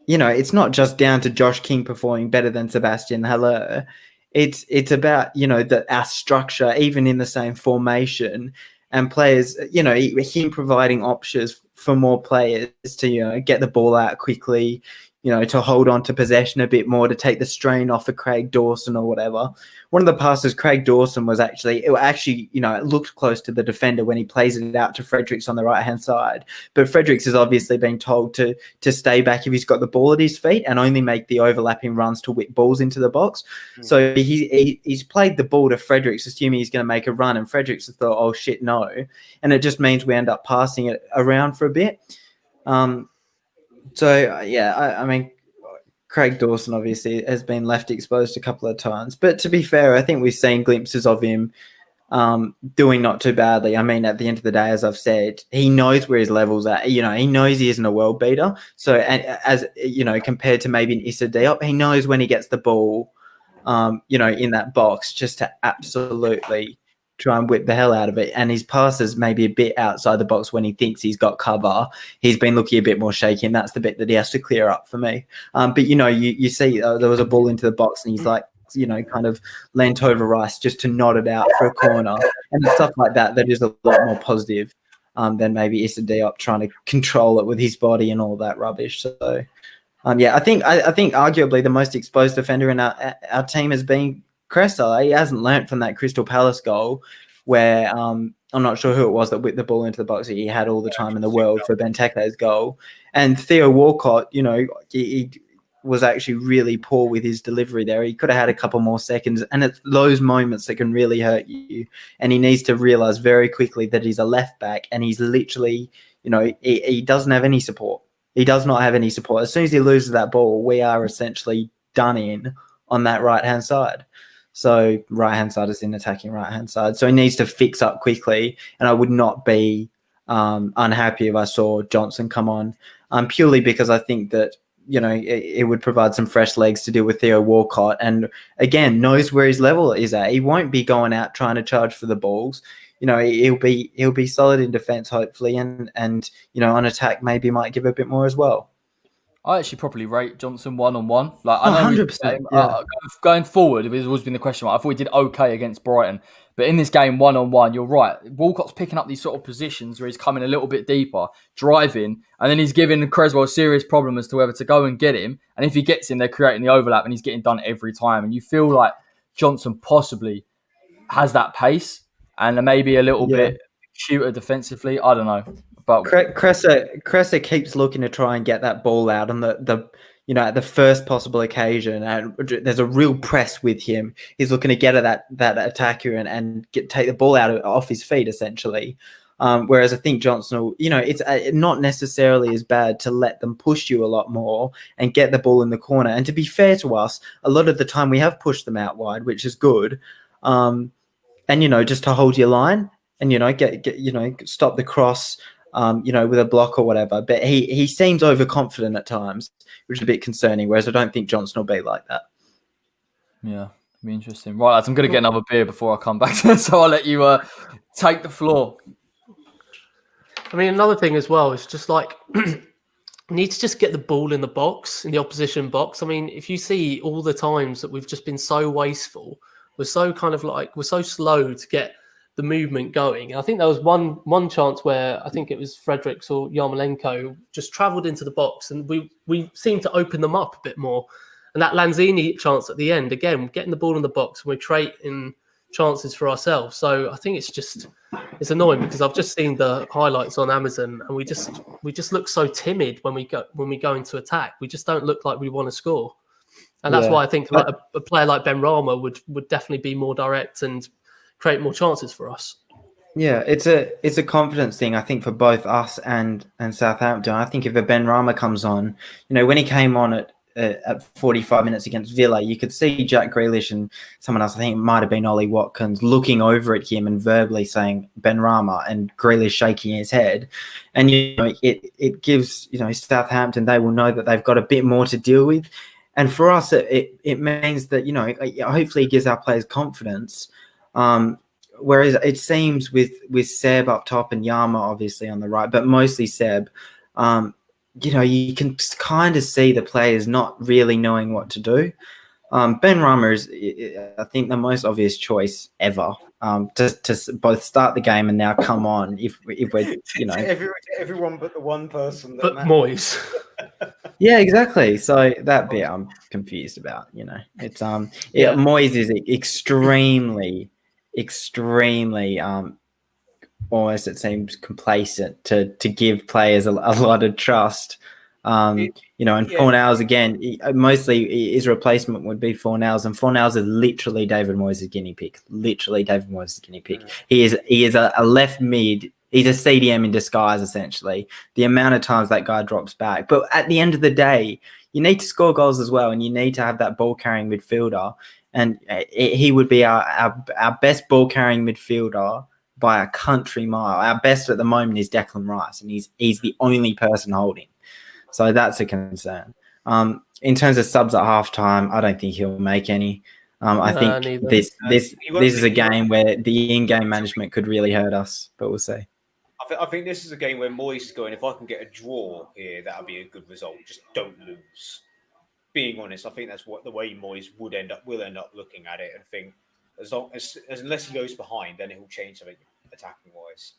It's not just down to Josh King performing better than Sebastian Haller. It's about, our structure, even in the same formation, and players, him providing options for more players to, get the ball out quickly, to hold on to possession a bit more, to take the strain off of Craig Dawson or whatever. One of the passes, Craig Dawson was it looked close to the defender when he plays it out to Fredericks on the right-hand side. But Fredericks has obviously been told to stay back if he's got the ball at his feet and only make the overlapping runs to whip balls into the box. So he's played the ball to Fredericks, assuming he's going to make a run, and Fredericks has thought, oh, shit, no. And it just means we end up passing it around for a bit. I mean, Craig Dawson obviously has been left exposed a couple of times. But to be fair, I think we've seen glimpses of him doing not too badly. I mean, at the end of the day, as I've said, he knows where his level's at. He knows he isn't a world beater. So, and as compared to maybe an Issa Diop, he knows when he gets the ball, in that box, just to absolutely try and whip the hell out of it. And his passes maybe a bit outside the box when he thinks he's got cover. He's been looking a bit more shaky, and that's the bit that he has to clear up for me. But, you see there was a ball into the box, and he's like, kind of leant over Rice just to nod it out for a corner. And stuff like that is a lot more positive than maybe Issa Diop trying to control it with his body and all that rubbish. So, I think arguably the most exposed defender in our team has been Cresswell. He hasn't learnt from that Crystal Palace goal where I'm not sure who it was that whipped the ball into the box. He had all the time in the world for Benteke's goal. And Theo Walcott, he was actually really poor with his delivery there. He could have had a couple more seconds, and it's those moments that can really hurt you. And he needs to realise very quickly that he's a left back, and he's literally, he doesn't have any support. He does not have any support. As soon as he loses that ball, we are essentially done in on that right-hand side. So right-hand side is in attacking right-hand side. So he needs to fix up quickly. And I would not be unhappy if I saw Johnson come on, purely because I think that, it would provide some fresh legs to deal with Theo Walcott. And again, knows where his level is at. He won't be going out trying to charge for the balls. He'll be solid in defence, hopefully. And on attack, maybe might give a bit more as well. I actually probably rate Johnson 1-on-1. Like, I know 100%. Going forward, it's always been the question mark. I thought we did okay against Brighton, but in this game 1-on-1, you're right. Walcott's picking up these sort of positions where he's coming a little bit deeper, driving, and then he's giving Cresswell a serious problem as to whether to go and get him. And if he gets him, they're creating the overlap, and he's getting done every time. And you feel like Johnson possibly has that pace and maybe a little bit shooter defensively. I don't know. But Cresser keeps looking to try and get that ball out on the at the first possible occasion, and there's a real press with him. He's looking to get at that attacker and take the ball off his feet, essentially. Whereas I think Johnson, it's not necessarily as bad to let them push you a lot more and get the ball in the corner. And to be fair to us, a lot of the time we have pushed them out wide, which is good. And just to hold your line and get stop the cross. With a block or whatever. But he seems overconfident at times, which is a bit concerning, whereas I don't think Johnson will be like that. Yeah, it'll be interesting. Right, lads, I'm going to get another beer before I come back, so I'll let you take the floor. I mean, another thing as well is just like, need to just get the ball in the box, in the opposition box. I mean, if you see all the times that we've just been so wasteful, we're so slow to get the movement going. I think there was one chance where I think it was Fredericks or Yarmolenko just travelled into the box, and we seemed to open them up a bit more. And that Lanzini chance at the end, again, getting the ball in the box, and we're creating chances for ourselves. So I think it's annoying because I've just seen the highlights on Amazon, and we just look so timid when we go into attack. We just don't look like we want to score, and that's why I think like a player like Benrahma would definitely be more direct and create more chances for us. Yeah, it's a confidence thing, I think, for both us and Southampton. I think if a Benrahma comes on, when he came on at 45 minutes against Villa, you could see Jack Grealish and someone else, I think it might have been Ollie Watkins, looking over at him and verbally saying Benrahma, and Grealish shaking his head. And it gives Southampton, they will know that they've got a bit more to deal with. And for us, it means that hopefully it gives our players confidence. Whereas it seems with Seb up top and Yama obviously on the right, but mostly Seb, you can kind of see the players not really knowing what to do. Benrahma is, I think, the most obvious choice ever to both start the game and now come on. If we're everyone but the one person, but Moyes. Yeah, exactly. So that bit I'm confused about. It's Moyes is extremely almost, it seems, complacent to give players a lot of trust. And Fornals, again, mostly his replacement would be Fornals, and Fornals is literally David Moyes' guinea pig. He is a left mid. He's a CDM in disguise, essentially. The amount of times that guy drops back. But at the end of the day, you need to score goals as well, and you need to have that ball-carrying midfielder. And he would be our best ball-carrying midfielder by a country mile. Our best at the moment is Declan Rice, and he's the only person holding. So that's a concern. In terms of subs at halftime, I don't think he'll make any. I think this is a game where the in-game management could really hurt us, but we'll see. I think this is a game where Moyes is going, if I can get a draw here, that'll be a good result. Just don't lose. Being honest, I think that's the way Moyes will end up looking at it, and think unless he goes behind, then it will change something attacking wise.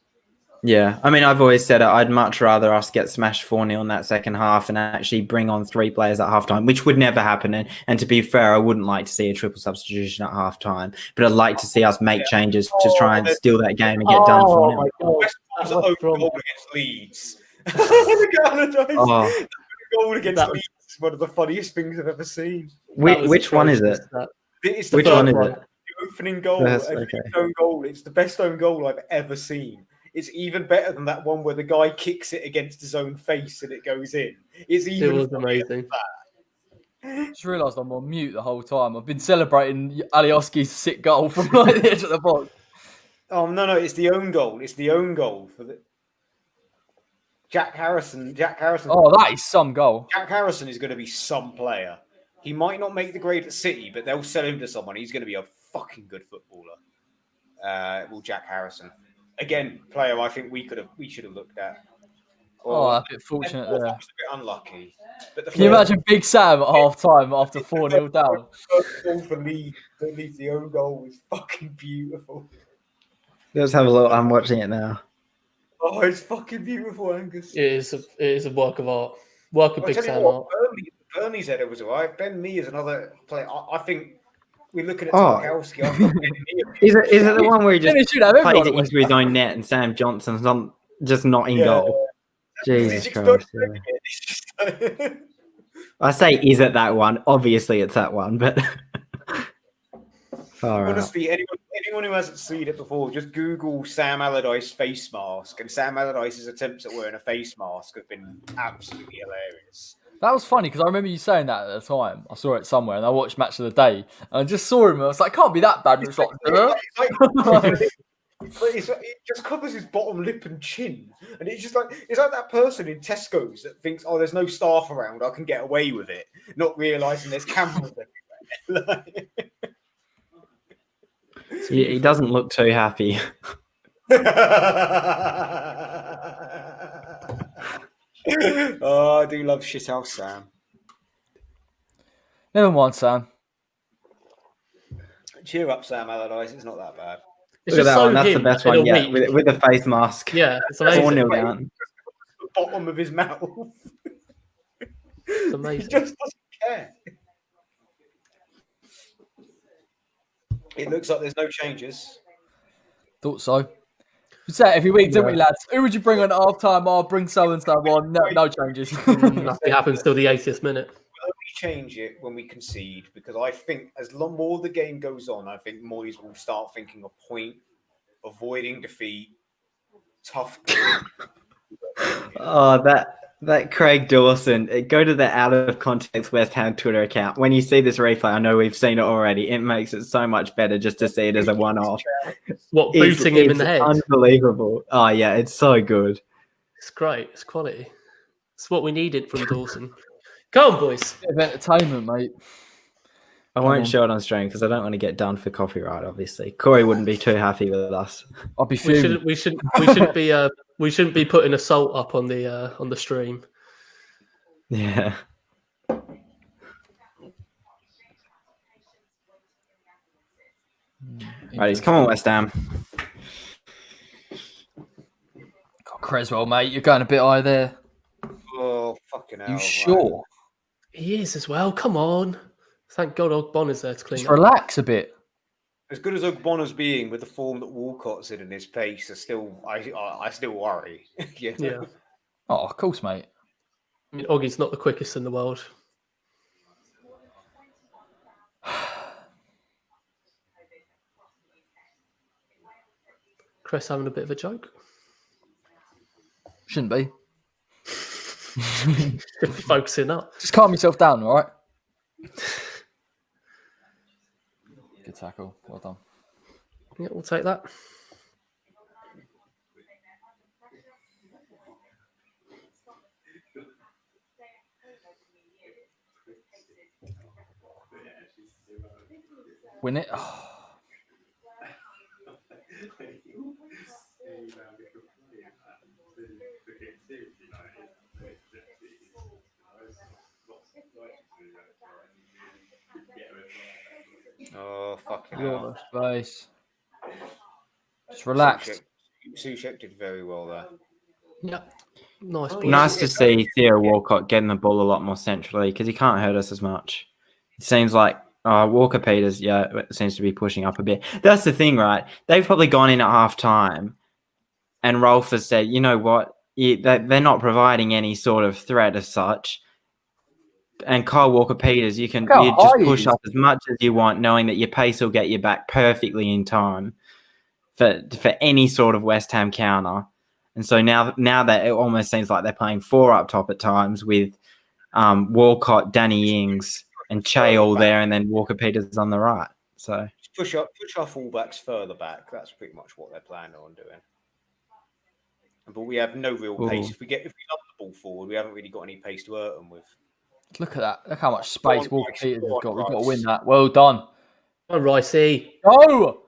Yeah, I mean, I've always said it. I'd much rather us get smashed 4-0 in that second half and actually bring on 3 players at halftime, which would never happen. And to be fair, I wouldn't like to see a triple substitution at halftime, but I'd like to see us make changes to try and steal that game and get done 4-0. That's an own goal against Leeds. The goal against Leeds is one of the funniest things I've ever seen. Which one is it? It's the Which one is one. it? The opening goal. Own goal. It's the best own goal I've ever seen. It's even better than that one where the guy kicks it against his own face and it goes in. It was amazing. I just realised I'm on mute the whole time. I've been celebrating Alioski's sick goal from the edge of the box. Oh no! It's the own goal. It's the own goal for the Jack Harrison. Oh, that is some goal. Jack Harrison is going to be some player. He might not make the grade at City, but they'll sell him to someone. He's going to be a fucking good footballer. Jack Harrison. Again, player I think we should have looked at. A bit fortunate there. A bit unlucky. But Can you imagine Big Sam at half time after 4-0 down? The first goal for Leeds, the own goal was fucking beautiful. Let's have a look. I'm watching it now. Oh, it's fucking beautiful, Angus. It is a work of art. Work of Big Sam art. Burnley's header was alright. Ben Mee is another player. I think we're looking at Tarkowski. Is it the one where he just plays it into his own net and Sam Johnson's just not in goal? Jesus Christ. Yeah. I say, is it that one? Obviously, it's that one, but honestly, anyone who hasn't seen it before, just Google Sam Allardyce face mask, and Sam Allardyce's attempts at wearing a face mask have been absolutely hilarious. That was funny because I remember you saying that at the time. I saw it somewhere and I watched Match of the Day and I just saw him and I was like, can't be that bad. And it's like, it just covers his bottom lip and chin. And it's like that person in Tesco's that thinks, oh, there's no staff around, I can get away with it, not realising there's cameras everywhere. He doesn't look too happy. Oh, I do love shithouse Sam. Never mind, Sam. Cheer up, Sam Allardyce. It's not that bad. Look at that one. That's the best one yet. With the face mask. Yeah, it's amazing. 4-0 down. The bottom of his mouth. It's amazing. He just doesn't care. It looks like there's no changes. Thought so. We say it every week, don't we, lads? Who would you bring on at half time? I'll bring so and so on. No changes. Nothing happens till the 80th minute. Will we change it when we concede? Because I think as more the game goes on, I think Moyes will start thinking a point, avoiding defeat, tough. Oh, that Craig Dawson. Go to the out of context West Ham Twitter account. When you see this replay, I know we've seen it already. It makes it so much better just to see it as a one-off. What, booting him in the head? Unbelievable. Oh yeah, it's so good. It's great. It's quality. It's what we needed from Dawson. Come on, boys. Bit of entertainment, mate. I won't show it on stream because I don't want to get done for copyright. Obviously, Corey wouldn't be too happy with us. I'll be fuming. We shouldn't be putting assault up on the stream. Yeah. Right, come on, West Ham. God, Creswell, mate, you're going a bit high there. Oh, fucking hell. You sure? He is as well. Come on. Thank God Ogbonna's there to clean Just up. relax a bit. As good as Ogbonna's being with the form that Walcott's in his pace, I still worry. Yeah. Oh, of course, mate. I mean, Oggy's not the quickest in the world. Chris having a bit of a joke. Shouldn't be. Should be focusing up. Just calm yourself down, all right? Good tackle. Well done. Yeah, we'll take that. Win it. Oh. Oh, fucking You're hell. the space. Just relax. Soucek did very well there. Yeah. Nice. boys. Nice to see Theo Walcott getting the ball a lot more centrally because he can't hurt us as much. It seems like Walker Peters, seems to be pushing up a bit. That's the thing, right? They've probably gone in at half time and Ralph has said, you know what? They're not providing any sort of threat as such. And Kyle Walker Peters, you just push up as much as you want, knowing that your pace will get you back perfectly in time for any sort of West Ham counter. And so now that it almost seems like they're playing 4 up top at times with Walcott, Danny Ings, and Che all there, and then Walker Peters on the right. So push our fullbacks further back. That's pretty much what they're planning on doing. But we have no real pace. If we lump the ball forward, we haven't really got any pace to hurt them with. Look at that. Look how much space Walker Peters has got. We've got to win that. Well done. Oh, Ricey. Go!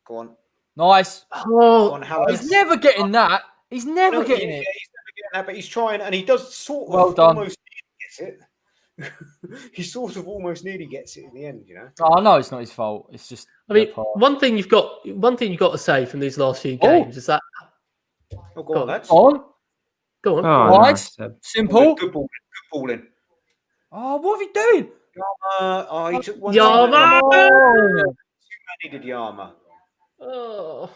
Go on. Nice. Oh, he's never getting that. He's never getting it. He's never getting that, but he's trying, and he does sort of almost gets it. He sort of almost nearly gets it in the end, you know. Oh, no, it's not his fault. It's just. I mean, one thing you've got to say from these last few games is that. Oh, go on, lads. Go on. Oh, nice. Simple. Good balling. Oh, what are you doing? He took one. Yarma! Too many did Yarma. Oh.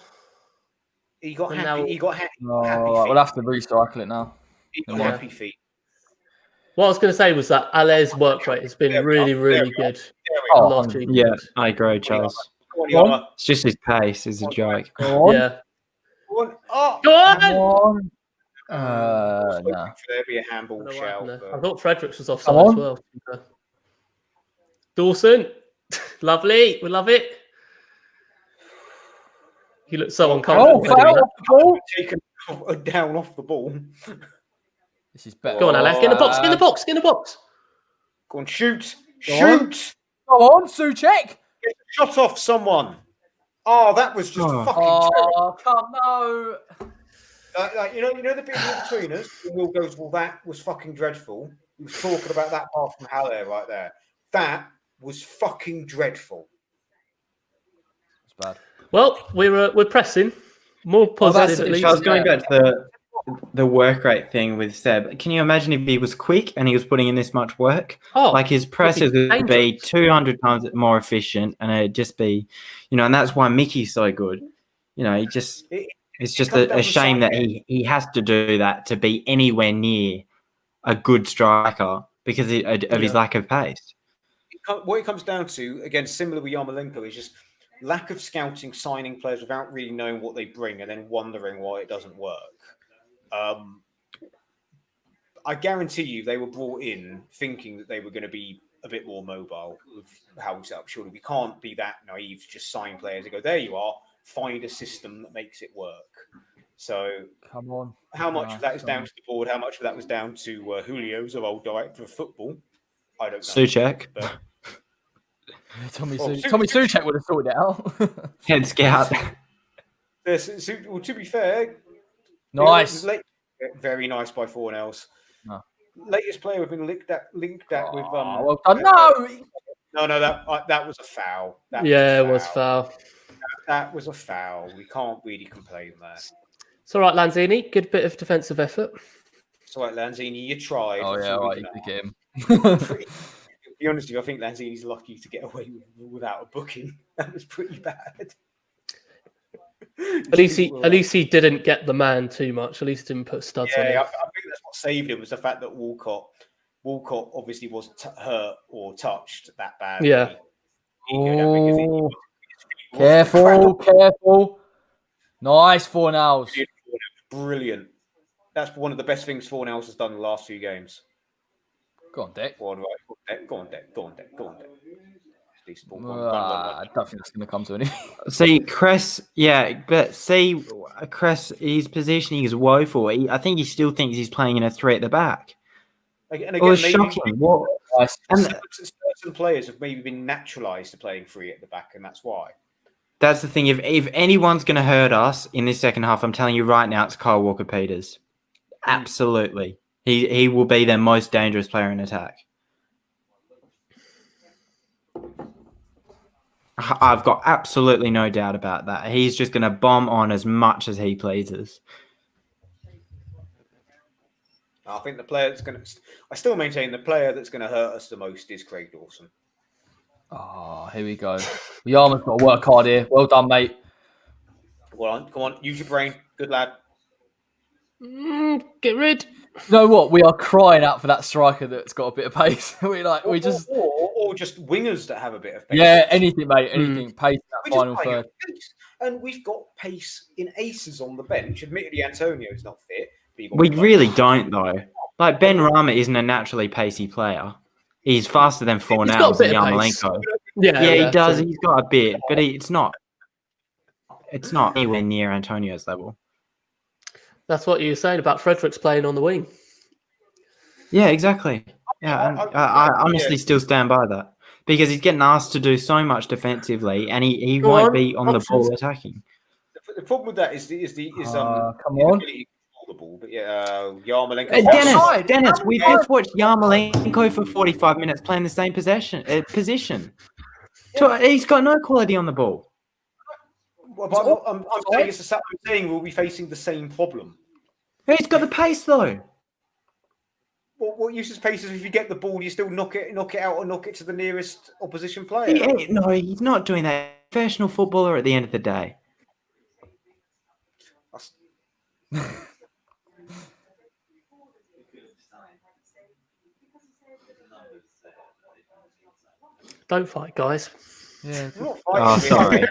He got happy. Now, he got happy. Oh, happy right, feet. we'll have to recycle it now. He got happy feet. What I was going to say was that Ales's work rate has been really good. The last few games. I agree, Charles. Go on, Yarma. It's just his pace is a joke. Go on. Yeah. Go on. Oh, Go on! Come on. No. There'd be a handball I shout. thought Fredericks was offside as well. Dawson. Lovely. We love it. He looks so uncomfortable. Taken down off the ball. This is better. Go on, Alex. Get in the box. Get in the box. Get in the box. Go on, shoot. Go on, Soucek. Get a shot off someone. Oh, that was just fucking terrible. Oh, come no. You know the bit between us. Will goes, well, that was fucking dreadful. He was talking about that pass from Haller right there. That was fucking dreadful. It's bad. Well, we're pressing more positive. I was going back to the work rate thing with Seb. Can you imagine if he was quick and he was putting in this much work? Oh, Like his presses would be 200 times more efficient, and it'd just be, and that's why Mickey's so good. It's just a shame that he has to do that to be anywhere near a good striker because of his lack of pace. What it comes down to, again, similar with Yarmolenko, is just lack of scouting, signing players without really knowing what they bring and then wondering why it doesn't work. I guarantee you they were brought in thinking that they were going to be a bit more mobile with how we set up. Surely we can't be that naive to just sign players and go, there you are, find a system that makes it work. So come on. How much of that is down to the board? How much of that was down to Julio's old director of football? I don't know. Souček. Tommy Souček would have sorted it out. Head scout. Well, to be fair, nice. Very nice by Fornells. No. Latest player we've been linked at with. Well done. No, that was a foul. It was foul. That was a foul. We can't really complain there. It's all right, Lanzini. Good bit of defensive effort. It's all right, Lanzini. You tried. Oh yeah, right. You could get him. To be honest with you, I think Lanzini's lucky to get away without a booking. That was pretty bad. At least he didn't get the man too much. At least he didn't put studs on him. I think that's what saved him was the fact that Walcott obviously wasn't hurt or touched that badly. Yeah. Careful. Nice Fornells. Brilliant. That's one of the best things Fornells has done in the last few games. Go on, Dick. Go on, Dick. I don't think it's going to come to anything. See, Cress, Cress, his positioning is woeful. I think he still thinks he's playing in a three at the back. And again, it's shocking. Certain players have maybe been naturalised to playing three at the back, and that's why. That's the thing. If anyone's going to hurt us in this second half, I'm telling you right now, it's Kyle Walker-Peters. Absolutely. He will be their most dangerous player in attack. I've got absolutely no doubt about that. He's just going to bomb on as much as he pleases. I think the player that's going to... I still maintain the player that's going to hurt us the most is Craig Dawson. Oh, here we go. Yarman's got to work hard here. Well done, mate. Come on. Use your brain. Good lad. Get rid. You know what? We are crying out for that striker that's got a bit of pace. Or just wingers that have a bit of pace. Yeah, anything, mate. Anything. Pace in that final third. And we've got pace in aces on the bench. Admittedly, Antonio's not fit. We really don't, though. Like, Benrahma isn't a naturally pacey player. He's faster than Fornells and Yarmolenko. Yeah, he does. He's got a bit, but it's not anywhere near Antonio's level. That's what you were saying about Fredericks playing on the wing. Yeah, exactly. Yeah, I honestly still stand by that because he's getting asked to do so much defensively, and he won't be on the ball attacking. The problem with that is come on. The ball, but Yarmolenko. Dennis, we just watched Yarmolenko for 45 minutes playing the same position. So he's got no quality on the ball. Well, I'm saying we'll be facing the same problem. He's got the pace, though. What use is pace if you get the ball, you still knock it out or knock it to the nearest opposition player? No, he's not doing that. Professional footballer at the end of the day. Don't fight, guys. Yeah. Oh, sorry.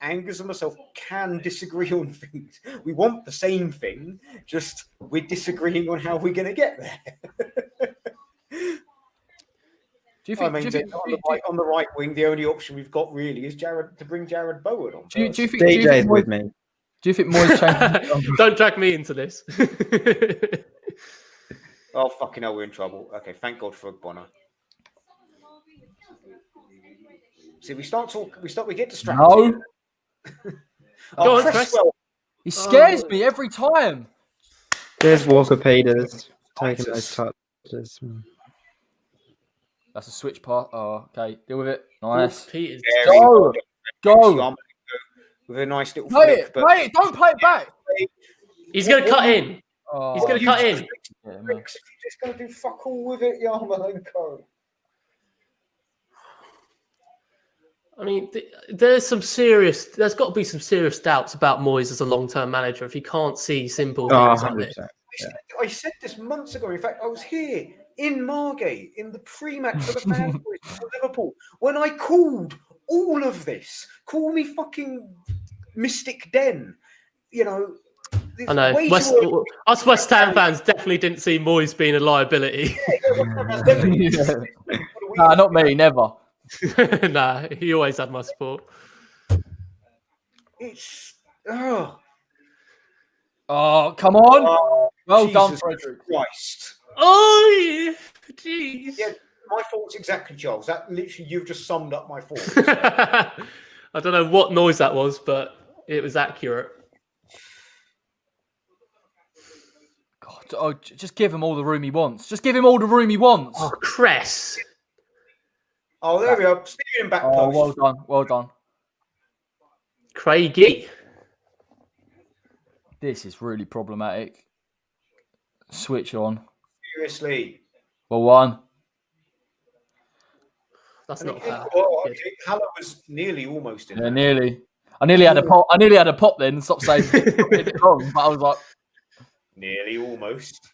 Angus and myself can disagree on things. We want the same thing, just we're disagreeing on how we're going to get there. Do you think, on the right wing, the only option we've got really is to bring Jared Bowen on? Do you think DJ's with me? Do you think Moyes changed? Don't drag me into this. Oh, fucking hell, we're in trouble. Okay, thank God for Bonner. See, we get distracted. No. Go on, Chris. He scares me every time. There's Walker-Peters taking those touches. That's a switch pass. Oh, okay. Deal with it. Nice. Peters. Go. Go. With a nice little Play flick. it. Play it. Don't play it back. He's going to cut in. Oh, He's going to cut in. If you're just going to do fuck all with it, Yarmolenko. I mean, there's got to be some serious doubts about Moyes as a long-term manager if he can't see simple things like this. I said this months ago. In fact, I was here in Margate in the pre-match for the fans for Liverpool when I called all of this. Call me fucking Mystic Den. You know. I know. Us West Ham fans definitely didn't see Moyes being a liability. Nah, not me. Never. Nah, he always had my support. It's Oh, come on. Well done, Jesus Frederick. Christ. Oh, jeez. Yeah, my thoughts exactly, Charles. That literally, you've just summed up my thoughts. I don't know what noise that was, but it was accurate. God, just give him all the room he wants. Just give him all the room he wants. Oh, Cress. Oh, there we are. Steering back Oh, post. well done. Well done. Craigie. This is really problematic. Switch on. Seriously. Well, one. That's not fair. Haller was nearly almost in Yeah, there. nearly. I nearly had a pop. I nearly had a pop then. Stop saying it's wrong. But I was like, Nearly almost.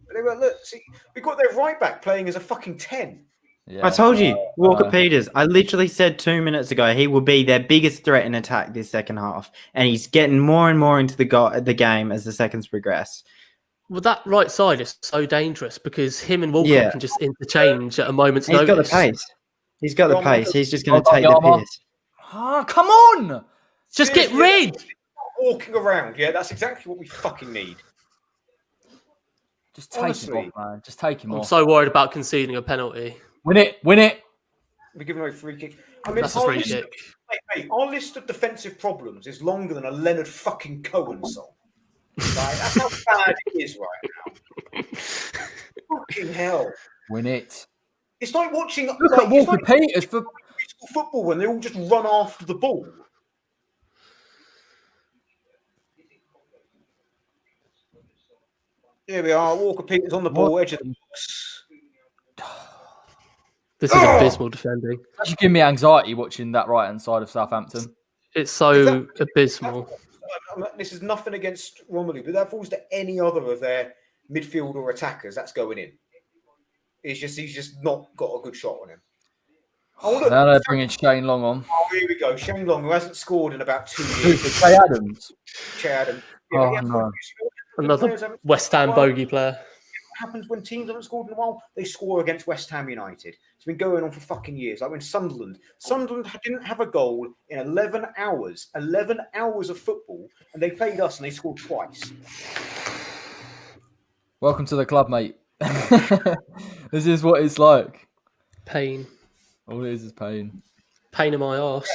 But they were, look, see, we got their right back playing as a fucking 10. yeah. I told you, Walker Peters. I literally said 2 minutes ago he will be their biggest threat in attack this second half, and he's getting more and more into the game as the seconds progress. Well, that right side is so dangerous because him and Walker can just interchange at a moment's He's notice. got the pace. He's got the pace. He's just going to Well take done, the Yarmo. piss. Ah, come on. Just get rid. Walking around, yeah, that's exactly what we fucking need. Just take him off, man. Just take him I'm off. so worried about conceding a penalty. Win it. Win it. We're giving away free kick. I mean, That's a free kick. Mate, our list of defensive problems is longer than a Leonard fucking Cohen song. Right? That's how bad it is right now. Fucking hell. Win it. It's like watching Look at Walker Peters for. football when they all just run after the ball. Here we are. Walker Peters on the ball, edge of the box. This is abysmal defending. Actually, give me anxiety watching that right hand side of Southampton. It's so abysmal. This is nothing against Romelu, but that falls to any other of their midfield or attackers. That's going in. He's just not got a good shot on him. Oh, look. Now they're bringing Shane Long on. Oh, here we go. Shane Long, who hasn't scored in about 2 years. Jay Adams. Che Adam. Oh, no. Another West Ham bogey player. What happens when teams haven't scored in a while? They score against West Ham United. It's been going on for fucking years. Like when Sunderland didn't have a goal in 11 hours. 11 hours of football, and they played us and they scored twice. Welcome to the club, mate. This is what it's like. Pain. All it is pain. Pain in my arse.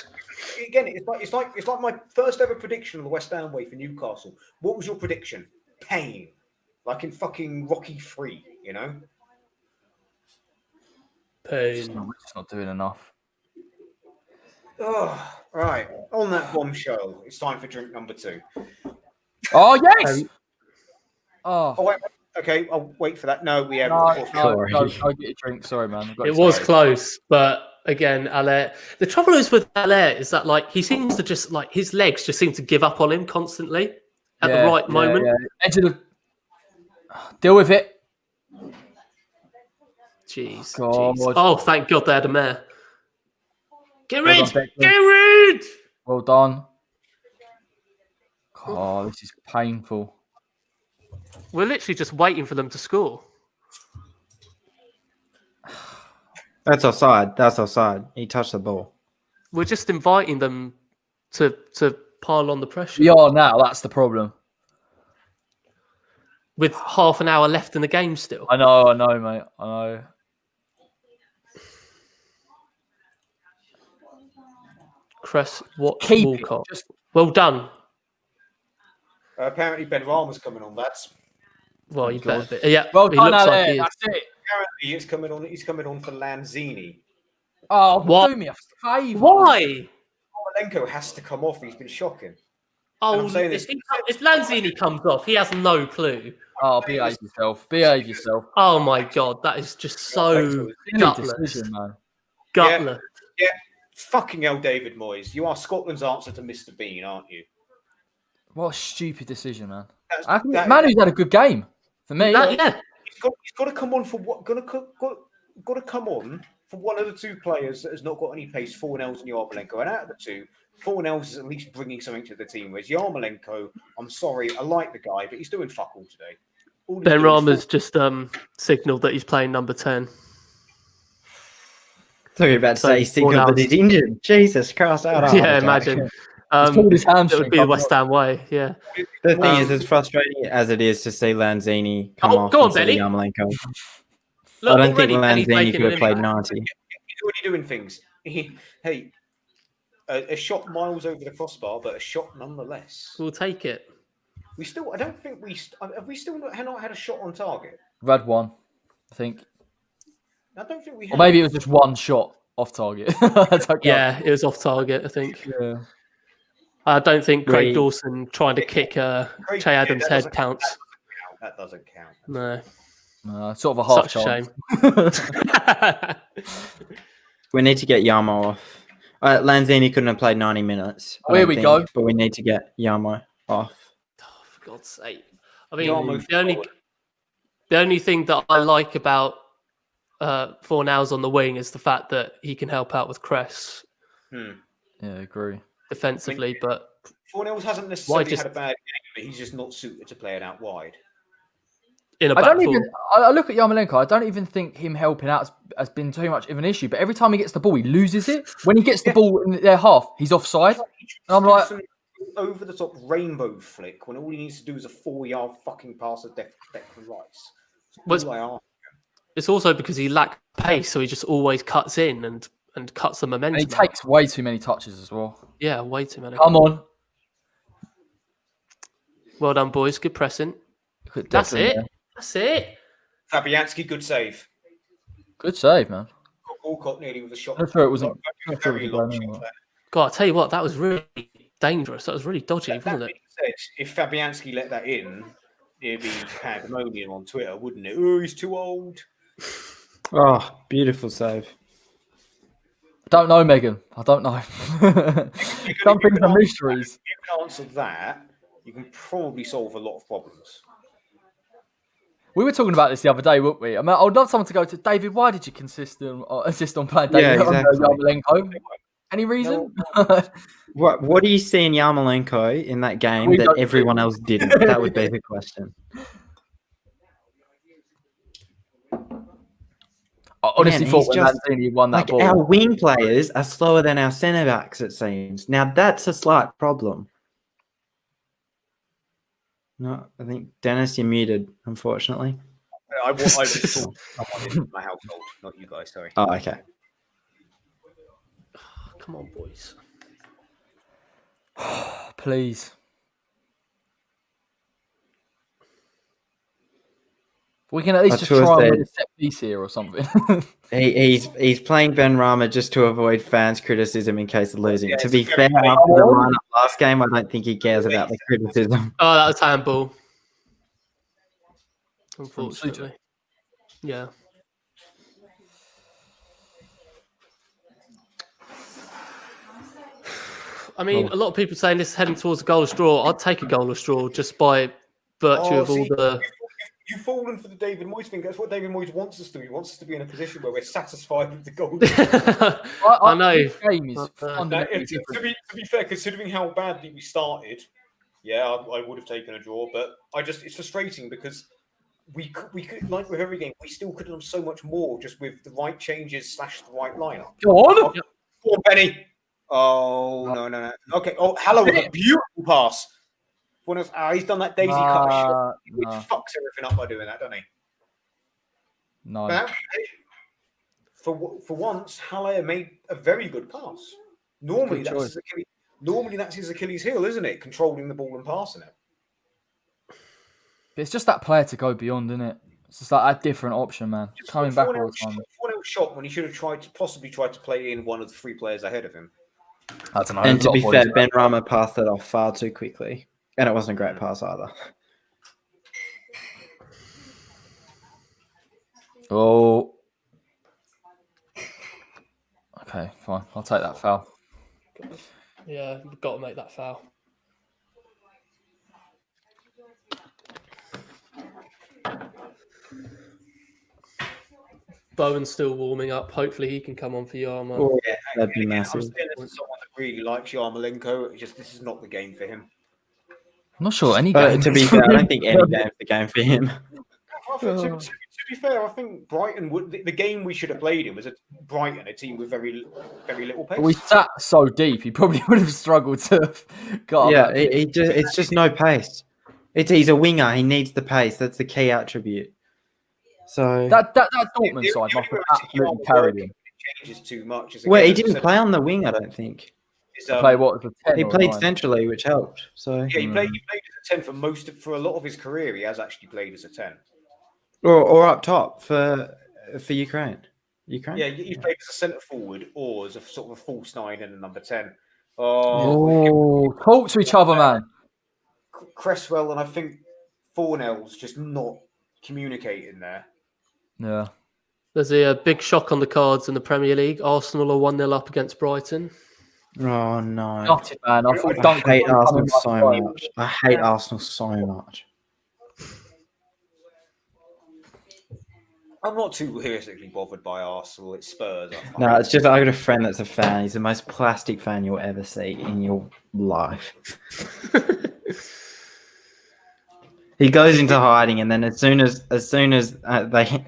Again, it's like my first ever prediction of the West Ham way for Newcastle. What was your prediction? Pain. Like in fucking Rocky 3, you know? We're Pain. just not doing enough. Oh, right. On that bombshell, it's time for drink number 2. Oh, yes! Oh, wait. Okay, I'll wait for that. No, we haven't. no, get a drink. Sorry, man. It was close, but again, Allaire. The trouble is with Allaire is that like he seems to just like his legs just seem to give up on him constantly at the right moment. Yeah. Edge of the... Deal with it. Jeez, God. jeez. Oh, thank God they had a mayor. Get Well rid! done, Get rid! Well done. Oh, this is painful. We're literally just waiting for them to score. That's offside. That's offside. He touched the ball. We're just inviting them to pile on the pressure. We are now. That's the problem. With half an hour left in the game still. I know, mate. I know. Cress, what? Keep it. Walcott. Well done. Apparently, Benrahma's coming on. That's Well, you better be. Yeah, Well he done, looks Ale. like he is. That's it. Apparently, he's coming on for Lanzini. Oh, What? do me a favour. Why? Yarmolenko has to come off. He's been shocking. Oh, I'm saying this- if Lanzini comes off, he has no clue. Oh, behave yourself. Behave yourself. Oh my god, that is just so Silly gutless. decision, man. Gutless. Yeah, fucking hell, David Moyes. You are Scotland's answer to Mr. Bean, aren't you? What a stupid decision, man. That- Manu's had a good game for me. Yeah. He's got to come on for what? Got to come on for one of the two players that has not got any pace. Fornells and Yarmolenko, and out of the two, Fornells is at least bringing something to the team. Whereas Yarmolenko, I'm sorry, I like the guy, but he's doing fuck all today. All he's doing is Benrahma's just signalled that he's playing number 10. Talking about to So say signal that he's injured. Jesus Christ! Yeah, imagine. He's pulled his It hamstring. would be the West Ham way, yeah. The thing is, as frustrating as it is to see Lanzini come off go on, instead of Benny. Yarmolenko, Look, I don't think already Benny's Lanzini making could an have played impact. 90. He's already doing things. Hey, a shot miles over the crossbar, but a shot nonetheless. We'll take it. I don't think have we still not had a shot on target. Red one, I think. I don't think we have. Or maybe it was just one shot off target. Yeah, it was off target, I think. Yeah. I don't think Craig Wait. Dawson trying to kick Che Adams' that head doesn't counts. That doesn't count. No, Sort of a half such a chance. shame. We need to get Yarmo off. Lanzini couldn't have played 90 minutes. I Here don't we think, go. But we need to get Yarmo off. Oh, for God's sake. I mean, Yarmo the only thing that I like about Fornals on the wing is the fact that he can help out with Cress Yeah, I agree. defensively, but Fornells hasn't necessarily just- had a bad game, but he's just not suited to play it out wide. in a I back don't four. even. I look at Yarmolenko. I don't even think him helping out has been too much of an issue. But every time he gets the ball, he loses it. When he gets the ball in their half, he's offside. And I'm like, Some over the top rainbow flick when all he needs to do is a 4-yard fucking pass at Declan Rice. Well, it's also because he lacks pace, so he just always cuts in and cuts the and momentum. he out. takes way too many touches as well. Yeah, way too many. Come on. Well done, boys. Good pressing. Look at That's Declan it. there. That's it. Fabianski, good save. Good save, man. Walcott nearly with a shot. Not sure it wasn't. Very, Not sure it very was long going shot in. there. God, I tell you what, that was really dangerous. That was really dodgy, That wasn't it? being said, if Fabianski let that in, it'd be pandemonium on Twitter, wouldn't it? Oh, he's too old. Oh, beautiful save. Don't know, Megan. I don't know. Some things are mysteries. If you can answer that, you can probably solve a lot of problems. We were talking about this the other day, weren't we? I mean, I would love someone to go to David. Why did you insist on playing Yeah, David exactly. Yarmolenko? Any reason? What do you see in Yarmolenko in that game We that don't everyone else didn't? That would be the question. I honestly Man, thought he's when just- Lanzini won that Like ball. our wing players are slower than our centre backs, it seems. Now that's a slight problem. No, I think Dennis, you're muted, unfortunately. I was talking to someone in my household, not you guys, sorry. Oh, okay. Come on, boys. Please. We can at least just Arturo try and said- win a set piece here or something. He's playing Benrahma just to avoid fans' criticism in case of losing. Yeah, To it's be a fair, very- after the lineup last game, I don't think he cares about the criticism. Oh, that was handball. Unfortunately. Yeah. I mean, a lot of people saying this is heading towards a goalless draw. I'd take a goalless draw just by virtue of all the. You've fallen for the David Moyes thing. That's what David Moyes wants us to do. He wants us to be in a position where we're satisfied with the goal. I know. This game is But, fundamentally different. To be fair, considering how badly we started, yeah, I would have taken a draw. But it's frustrating because we could like with every game, we still could have done so much more just with the right changes / the right lineup. Go on. Yep. Go on, Benny. Oh no. Okay. Oh, hello with a beautiful pass. He's done that daisy cutter shot, which fucks everything up by doing that, doesn't he? No. Now, for once, Haller made a very good pass. Normally, Good that's his Achilles heel, isn't it? Controlling the ball and passing it. But it's just that player to go beyond, isn't it? It's just like a different option, man. Just Coming a back all 4-0 the time. 4-0 shot when he should have possibly tried to play in one of the 3 players ahead of him. I don't know. And there's a to lot be of bodies fair, there. Benrahma passed it off far too quickly. And it wasn't a great pass either. Oh. Okay, fine. I'll take that foul. Yeah, we've got to make that foul. Bowen's still warming up. Hopefully he can come on for Yarmo. Oh, Yeah, that'd be again, massive. I'm saying this as someone that really likes Yarmolenko. It's just this is not the game for him. I'm not sure any But game. to be fair, I don't think any game's the game for him. I think, to be fair, I think Brighton would the game we should have played in was Brighton, a team with very little pace. We sat so deep, he probably would have struggled to get up Yeah, that it's just no pace. He's a winger. He needs the pace. That's the key attribute. So That Dortmund side must have absolutely carried him. Changes too much. well, he didn't play on the wing. I don't think Play what as a 10 he or played 9? centrally, which helped. So Yeah, he played as a 10 for a lot of his career. He has actually played as a 10. or up top for Ukraine. Yeah, he played as a centre forward or as a sort of a false 9 and a number 10. Oh, talk to each other, man. Cresswell and I think Fornell's just not communicating there. Yeah. There's a big shock on the cards in the Premier League. Arsenal are 1-0 up against Brighton. Oh no! Got it, man. I thought I Duncan hate was coming Arsenal back so right. much. I hate Arsenal so much. I'm not too realistically bothered by Arsenal. It's Spurs. I find. No, it's just I got a friend that's a fan. He's the most plastic fan you'll ever see in your life. He goes into hiding, and then as soon as they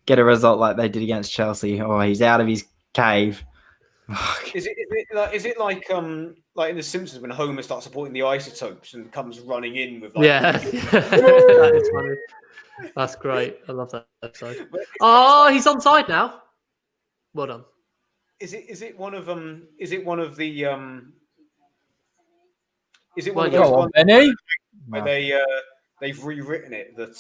get a result like they did against Chelsea, he's out of his cave. Is it like in The Simpsons when Homer starts supporting the Isotopes and comes running in with Yeah. That is funny. That's great. I love that episode. Oh, he's onside now. Well done. Is it one of the is it one of Well, those Go on, ones Benny. where they've rewritten it that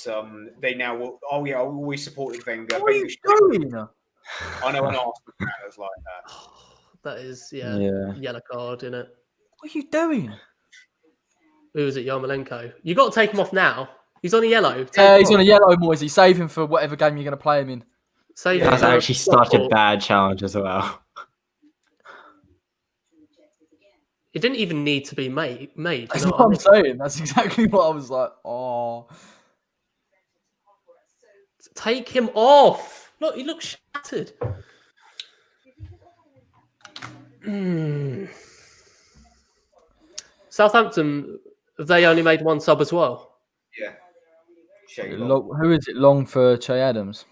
they now will, we always supported Wenger. What are you doing? I know an Arsenal fan that's like that. That is, Yeah. yellow card, isn't it? What are you doing? Who was it? Yarmolenko. You got to take him off now. He's on a yellow. He's on a yellow, Moyes. Save him for whatever game you're going to play him in. Save That's him. actually such a bad challenge as well. It didn't even need to be made. That's You know what I'm I mean? saying. That's exactly what I was like. Oh. Take him off. Look, he looks shattered. Southampton, have they only made one sub as well? Yeah. Who is it? Long for Che Adams?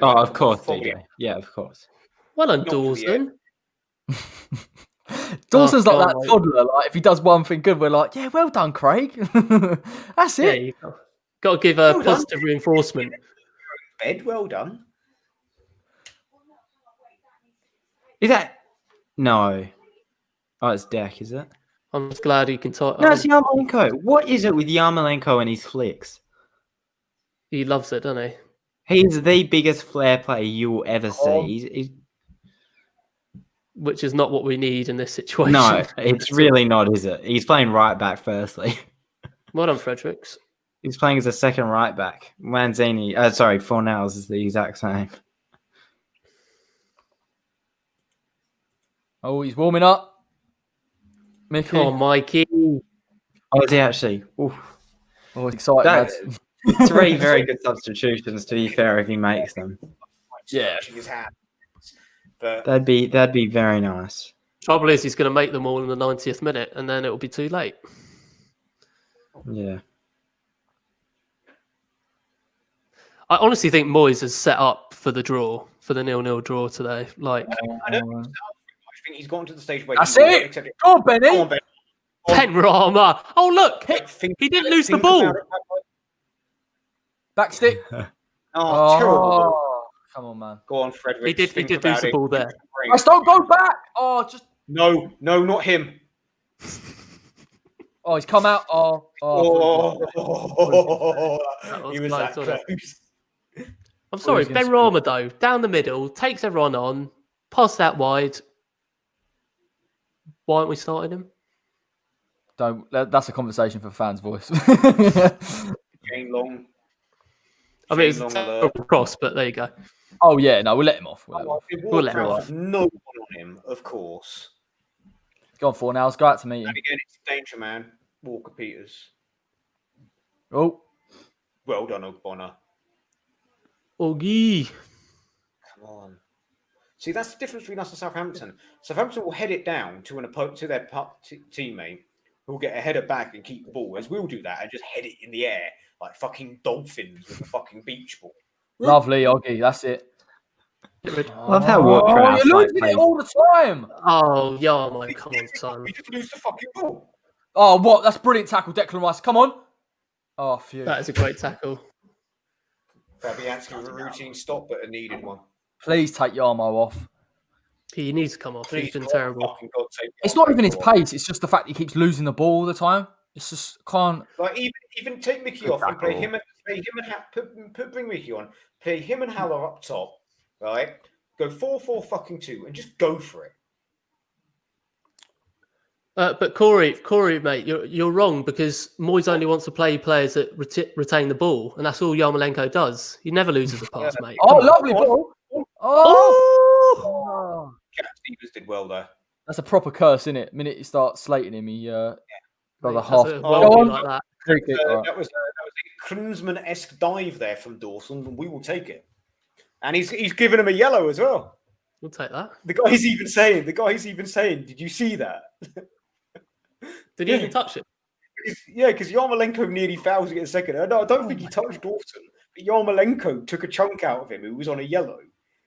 Oh, of course, Probably. DJ. Yeah, of course. Well done, Not for the Dawson. Dawson's Oh, like that God. toddler. Like if he does one thing good, we're like, yeah, well done, Craig. That's Yeah, it. you got to give a Well done. positive reinforcement. Ed, well done. Is that no? Oh, it's Deck, is it? I'm just glad he can talk. No, it's Yarmolenko. What is it with Yarmolenko and his flicks? He loves it, doesn't he? He's the biggest flair player you will ever see. Oh. He's Which is not what we need in this situation. no, it's really not, is it? He's playing right back. Firstly, Well done, Fredericks. he's playing as a second right back. Fornells is the exact same. Oh, he's warming up. Mickey. Come on, Mikey. Oh, is he actually? Oof. Oh, he's excited. That- lads. 3 very good substitutions. To be fair, if he makes them, Yeah. His hand. But that'd be very nice. Trouble is, he's going to make them all in the 90th minute, and then it will be too late. Yeah. I honestly think Moyes is set up for the 0-0 draw today. Like, I think he's gotten to the stage where That's he will it. accept it. Go on, Benny. Come on, Ben. Benrahma. Oh, look. He didn't lose the Think ball. about it. Back stick. Oh, terrible. Oh, come on, man. Go on, Frederick. He did lose the ball there. Guys, don't go back. Oh, just. No, not him. Oh, he's come out. Oh, That was he was close, that wasn't it? close. I'm sorry, Who's gonna Benrahma though, down the middle, takes everyone on, pass that wide. Why aren't we starting him? That's a conversation for fans' voice. Jane Long. I mean, it's Jane a Long terrible alert. cross, but there you go. Oh yeah, no, we'll let him off. We'll let him off. It We'll walks let him out off. with no one on him, of course. Go on, 4 now. Go out to meet him. And again, it's danger man, Walker Peters. Oh, Well done, Ogbonna. Oggy. Come on. See, that's the difference between us and Southampton. Southampton will head it down to their teammate who will get a header back and keep the ball, whereas we'll do that and just head it in the air like fucking dolphins with a fucking beach ball. lovely, Oggy. That's it. I love how Watford Oh, are you're like losing plays. it all the time. Oh, Yarmo, come on, son. We just lose the fucking ball. Oh, what? That's brilliant tackle, Declan Rice. Come on. Oh, phew. That is a great tackle. Fabianski with a routine stop, but a needed one. Please take Yarmo off. He needs to come off. He's Please, been God, terrible. fucking God, take It's Yarmo not even his off. pace. It's just the fact he keeps losing the ball all the time. It's just can't. Like even take Mickey off and play him and bring Mickey on. Play him and Haller up top, right? Go 4-4-2 and just go for it. But Corey, mate, you're wrong because Moyes only wants to play players that retain the ball, and that's all Yarmolenko does. He never loses a pass, mate. Oh, Come on. lovely ball. Oh. Oh. Jack Stevens did well there. That's a proper curse, isn't it? The minute you start slating him, he does a Mate, half. that's a Go well on. like that. Free kick, right. That was a Klinsmann-esque dive there from Dawson, and we will take it. And he's given him a yellow as well. We'll take that. The guy's even saying, did you see that? Did he even touch it? Because Yarmolenko nearly fouls it in a second. No, I don't think he touched Dawson, but Yarmolenko took a chunk out of him who was on a yellow.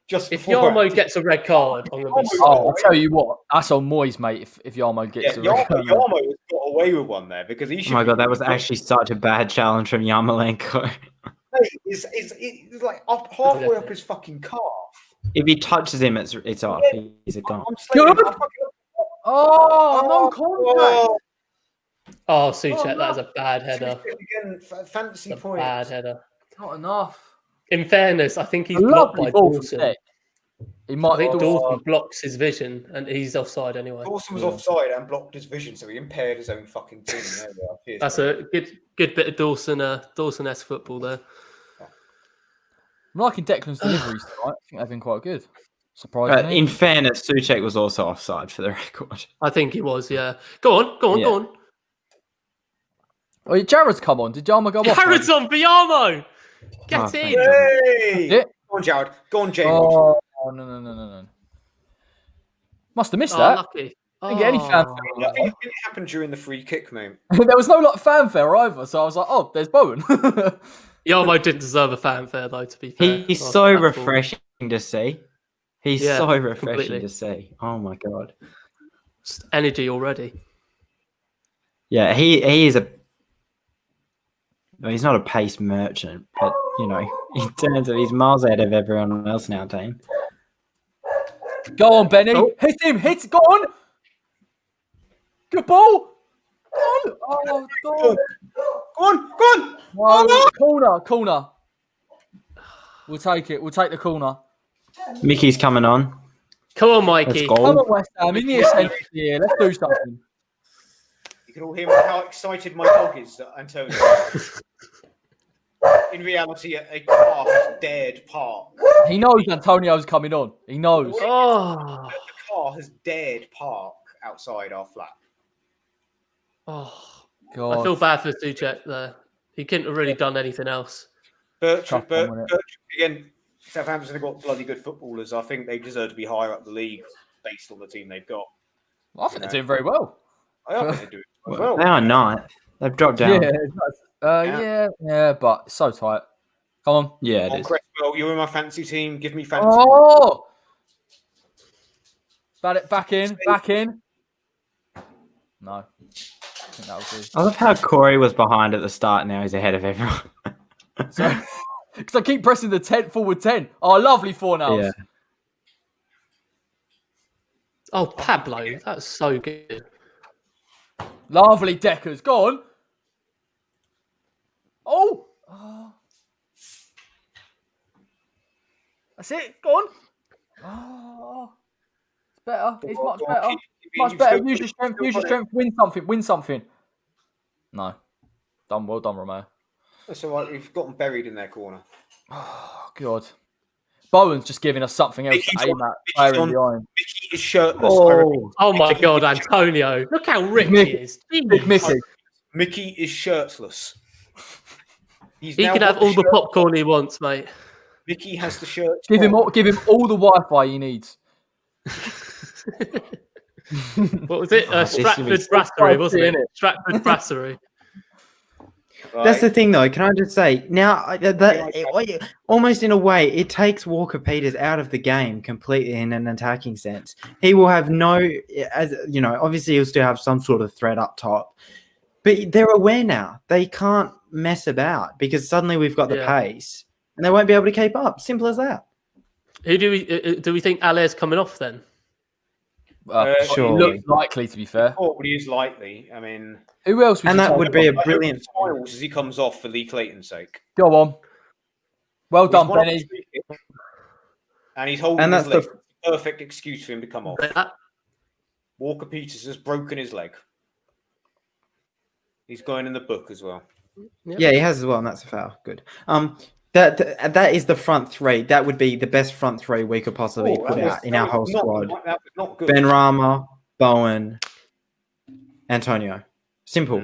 Just If before Yarmo gets a red card, I'm going to be Oh, I'll tell you what. That's on Moyes, mate. If Yarmo gets a red card. Yarmo has got away with one there because he should. Oh my be- god, that was actually such a bad challenge from Yarmolenko. Mate, it's like up halfway up his fucking calf. If he touches him, it's off. He's a gone. I'm slating him. Oh, no contact. Oh, Suchek, that is a bad header. Again, fantasy A point. bad header. Not enough. In fairness, I think he's A blocked lovely by ball from Dawson. Deck. He I might. think Dawson blocks his vision, and he's offside anyway. Dawson was offside and blocked his vision, so he impaired his own fucking team. There we are. Cheers, That's mate. a good bit of Dawson-esque football there. I'm liking Declan's deliveries tonight. I think they've been quite good. Surprisingly. In fairness, Suchek was also offside for the record. I think he was, yeah. Go on. Yeah. Oh, Jared's come on. Did Yarmo go off? Jared's on Biamo! Get Oh, in! thank Hey! Yeah. Go on, Jared. Go on, James. Oh, no. Must have missed Oh, that. lucky. Didn't get any I fanfare. think it happened during the free kick, mate. There was no like fanfare either, so I was like, "Oh, there's Bowen." Yarmo didn't deserve a fanfare, though, to be fair. He's Oh, so that's all. refreshing to see. He's Yeah, so refreshing completely. to see. Oh my god. Just energy already. Yeah, he is a. Well, he's not a pace merchant, but in terms of he's miles ahead of everyone else in our team. Go on, Benny. Oh. Hit him. Go on. Good ball. Go on. Oh, God. Go on. No, corner. We'll take it. We'll take the corner. Mickey's coming on. Come on, Let's Mikey. go. Come on, West Ham. In the ascension here. Let's do something. You can all hear how excited my dog is, Antonio. In reality, a car has dared park. He knows Antonio's coming on. He knows. Oh. The car has dared park outside our flat. Oh. God. I feel bad for Suchek there. He couldn't have really done anything else. Bertrand, Tough one, wasn't it? again, Southampton have got bloody good footballers. I think they deserve to be higher up the league based on the team they've got. I think they're doing very well. I think they do it well. They are ninth. They've dropped down. Yeah, but it's so tight. Come on. Yeah, it On is. Cresswell, you're in my fantasy team. Give me fantasy. Oh! Back in. No. I think that was I love how Corey was behind at the start. Now he's ahead of everyone. Because I keep pressing the 10 forward 10. Oh, lovely 4 now. Yeah. Oh, Pablo. That's so good. Lovely Deckers. Go on. Oh. That's it. Go on. Oh, it's better. It's much Go on, better. Much better. Use your strength. Use your strength. Win something. Win something. No. Done. Well done, Romeo. That's all right. We've got them buried in their corner. Oh, God. Bowen's just giving us something else to aim at. Fire in the iron. Mickey is shirtless. Oh my God, Antonio! Look how ripped he is. Big Mickey. Mickey is shirtless. He can have all the popcorn he wants, mate. Mickey has the shirt. Give him all the Wi-Fi he needs. What was it? Stratford Brasserie, wasn't it? Stratford Brasserie. Right. That's the thing, though. Can I just say now almost in a way, it takes Walker Peters out of the game completely in an attacking sense. He will have obviously he'll still have some sort of threat up top, but they're aware now. They can't mess about because suddenly we've got the pace and they won't be able to keep up. Simple as that. Who do we think Aller's coming off then? Sure. Looks likely, to be fair. But he is likely. I mean, who else? And that would be a brilliant. Smiles as he comes off for Lee Clayton's sake. Go on. Well done, Benny. And he's holding his leg. Perfect excuse for him to come off. Walker Peters has broken his leg. He's going in the book as well. Yep. Yeah, he has as well, and that's a foul. Good. That is the front three. That would be the best front three we could possibly put out in our whole squad. That was not good. Benrahma, Bowen, Antonio. Simple.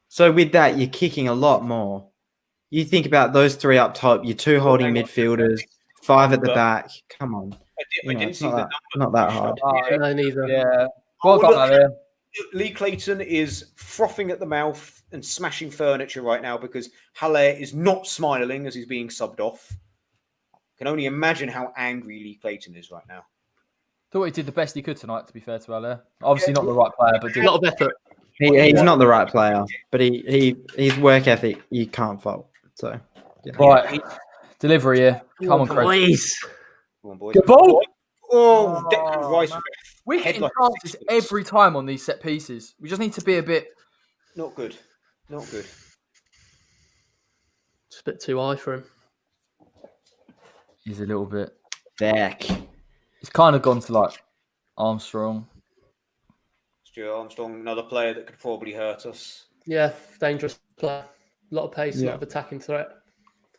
So with that, you're kicking a lot more. You think about those three up top, your two holding midfielders, 5 at the back. Come on. It's not that hard. No, neither. Yeah. Well done, Ale. Lee Clayton is frothing at the mouth and smashing furniture right now because Haller is not smiling as he's being subbed off. I can only imagine how angry Lee Clayton is right now. Thought he did the best he could tonight, to be fair to Ale. Obviously not the right player, but A lot of effort. He's not the right player, but his work ethic you can't fault. So right, delivery here. Come on, Chris. Boys. Come on, boys. Good ball. Oh, Declan Rice. We're getting chances every time on these set pieces. We just need to be a bit... Not good. Not good. Just a bit too high for him. He's a little bit... back. He's kind of gone to like Armstrong. Stuart Armstrong, another player that could probably hurt us. Yeah, dangerous player. A lot of pace, a lot of attacking threat.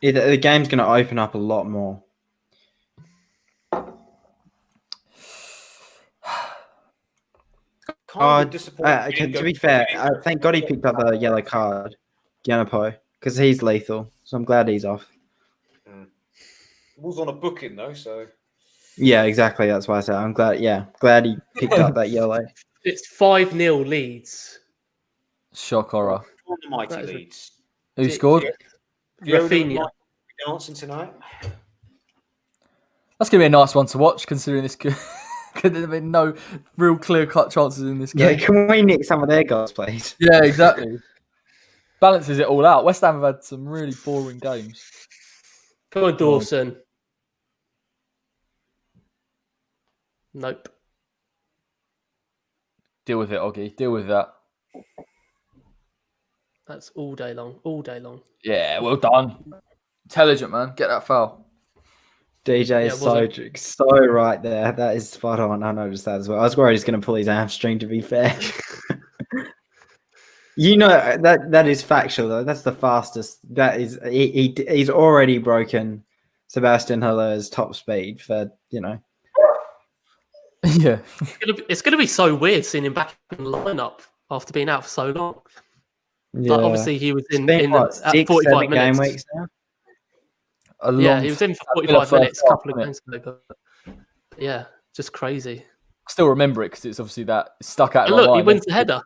The game's going to open up a lot more. To be fair, thank God he picked up a yellow card, Giannapo, because he's lethal. So I'm glad he's off. It was on a booking though, so yeah, exactly. That's why I said I'm glad. Yeah, glad he picked up that yellow. It's 5-0 Leeds. Shock horror. On the mighty Leeds. Who scored? Rafinha. Dancing tonight. That's going to be a nice one to watch, considering this could have been no real clear-cut chances in this game. Yeah, can we nick some of their goals, please? Yeah, exactly. Balances it all out. West Ham have had some really boring games. Come on, Dawson. Nope. Deal with it, Oggy. Deal with that. That's all day long. All day long. Yeah, well done. Intelligent, man. Get that foul. DJ is so right there. That is spot on. I noticed that as well. I was worried he's going to pull his hamstring, to be fair. that is factual, though. That's the fastest. That is, he's already broken Sebastian Haller's top speed for, Yeah. It's going to be so weird seeing him back in the lineup after being out for so long. Yeah. But obviously, he was in at 45 game minutes. weeks now. Yeah, he was in for 45 minutes a couple of games ago. But yeah, just crazy. I still remember it because it's obviously that stuck out. And look, he wins the header.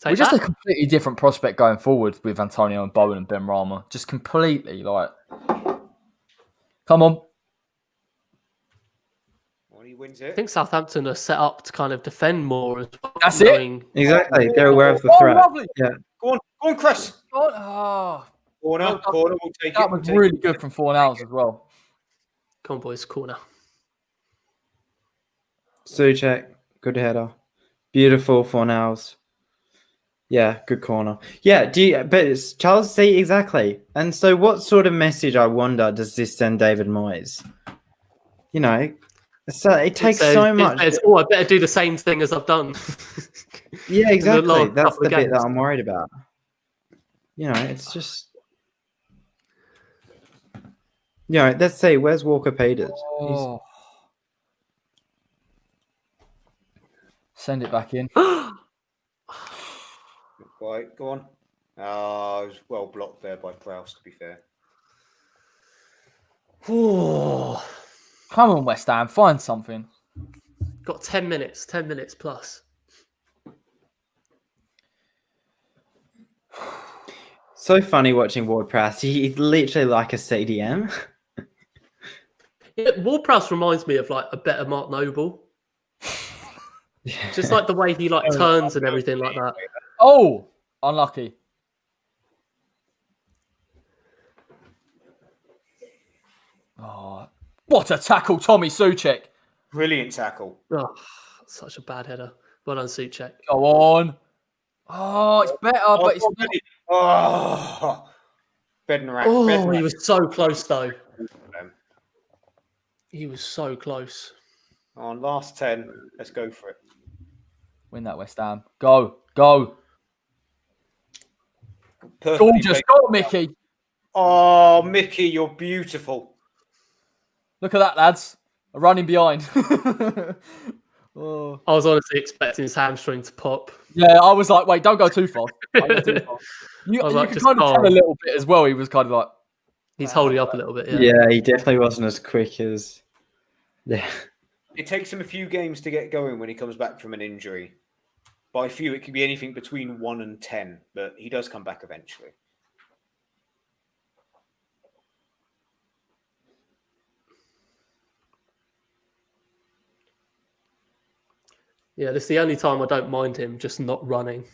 We're just a completely different prospect going forward with Antonio and Bowen and Benrahma. Just completely like, come on. Well, he wins it. I think Southampton are set up to kind of defend more as well. That's it. Exactly. They're aware of the threat. Lovely. Yeah. Go on, Chris. Oh. Corner, we'll take it. That was really good from 4 hours as well. Come on, boys, corner. Suchek, good header. Beautiful 4 hours. Yeah, good corner. Yeah, but it's Charles, see, exactly. And so what sort of message, I wonder, does this send David Moyes? You know, so it takes so much. It says, oh, I better do the same thing as I've done. Yeah, exactly. last That's couple the of bit that games. I'm worried about. You know, it's just... You know, let's see, where's Walker Peters? Oh. Send it back in. Right, go on. It was well blocked there by Prowse, to be fair. Come on, West Ham, find something. Got 10 minutes plus. So funny watching Ward-Prowse. He's literally like a CDM. Yeah, Ward-Prowse reminds me of like a better Mark Noble. Just like the way he like turns and everything like that. Oh, unlucky. Oh, what a tackle, Tommy Souček. Brilliant tackle. Oh, such a bad header. Well done, Souček. Go on. Oh, it's better, but it's not. Oh, Benrahma. Oh, he was so close though. He was so close. On last 10, let's go for it. Win that, West Ham. Go. Perfectly Gorgeous. played. Go, Mickey. Oh, Mickey, you're beautiful. Look at that, lads. A running behind. Oh. I was honestly expecting his hamstring to pop. Yeah, I was like, wait, don't go too far. You I was like, can just kind of tell calm. a little bit as well. He was kind of like... He's holding up a little bit. Yeah, he definitely wasn't as quick as... Yeah. It takes him a few games to get going when he comes back from an injury. By few, it could be anything between 1 and 10, but he does come back eventually. Yeah, this is the only time I don't mind him just not running.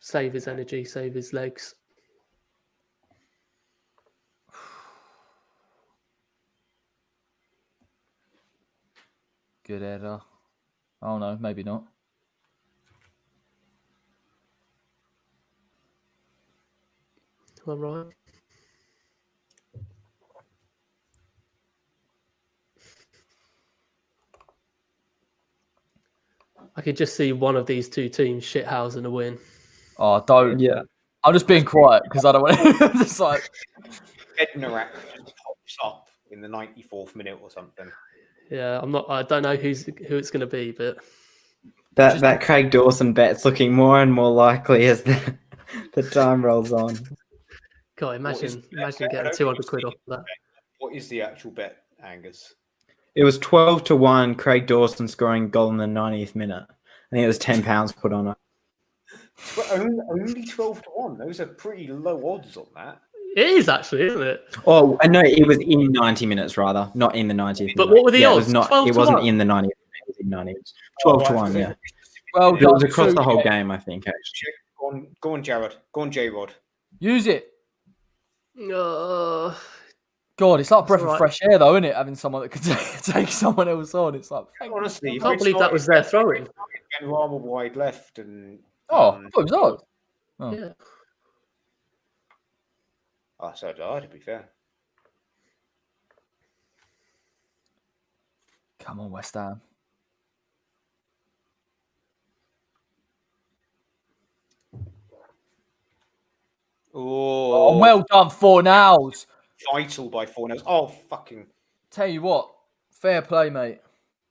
Save his energy, save his legs. Good header. Oh, no, maybe not. Am I right? I could just see one of these two teams shithousing a win. Oh, don't. Yeah. I'm just being quiet because I don't want to... just like... Bednarak just pops up in the 94th minute or something. Yeah, I don't know who it's going to be, but That Craig Dawson bet's looking more and more likely as the time rolls on. God, imagine getting 200 quid off that. What is the actual bet, Angus? It was 12-1. Craig Dawson scoring goal in the 90th minute. I think it was £10 put on it. But only 12-1. Those are pretty low odds on that. It is actually, isn't it? Oh, no, it was in 90 minutes rather, not in the 90th. But what were the odds? It was not. It wasn't in the 90th. It was in 90. It was 12-1. Yeah. Well, It was across the whole game, I think. Actually. Go on, Jared. Go on, J-Rod. Use it. Uh, God, it's like a breath all of right. fresh air, though, isn't it? Having someone that could take someone else on. It's like... Honestly, I can't believe that was their throwing. Benrahma wide left and... Oh, I thought it was odd. Oh. Yeah. Oh, so did I, to be fair. Come on, West Ham. Oh, Well done, Fornals. vital by Fornals. Oh, fucking... Tell you what, fair play, mate.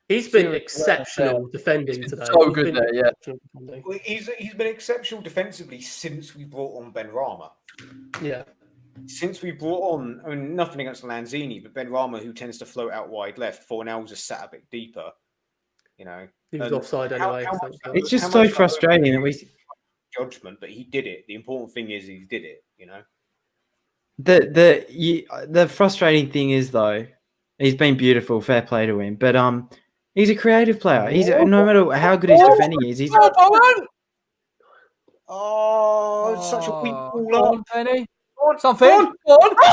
He's been Seriously, exceptional defending today. so He's good been there, yeah. exceptional defending. Well, he's been exceptional defensively since we brought on Benrahma. Yeah. Since we brought on, I mean, nothing against Lanzini, but Benrahma, who tends to float out wide left, Fornals has sat a bit deeper. You know, He was And offside how- anyway. how so- much- It's just how so much- frustrating that we. judgment, but he did it. The important thing is he did it. You know. The frustrating thing is though, he's been beautiful, fair play to him. But he's a creative player. He's no matter how good his defending is, he's Oh, it's such a weak Go ball on, up. Penny. Go on, Something. go on. Go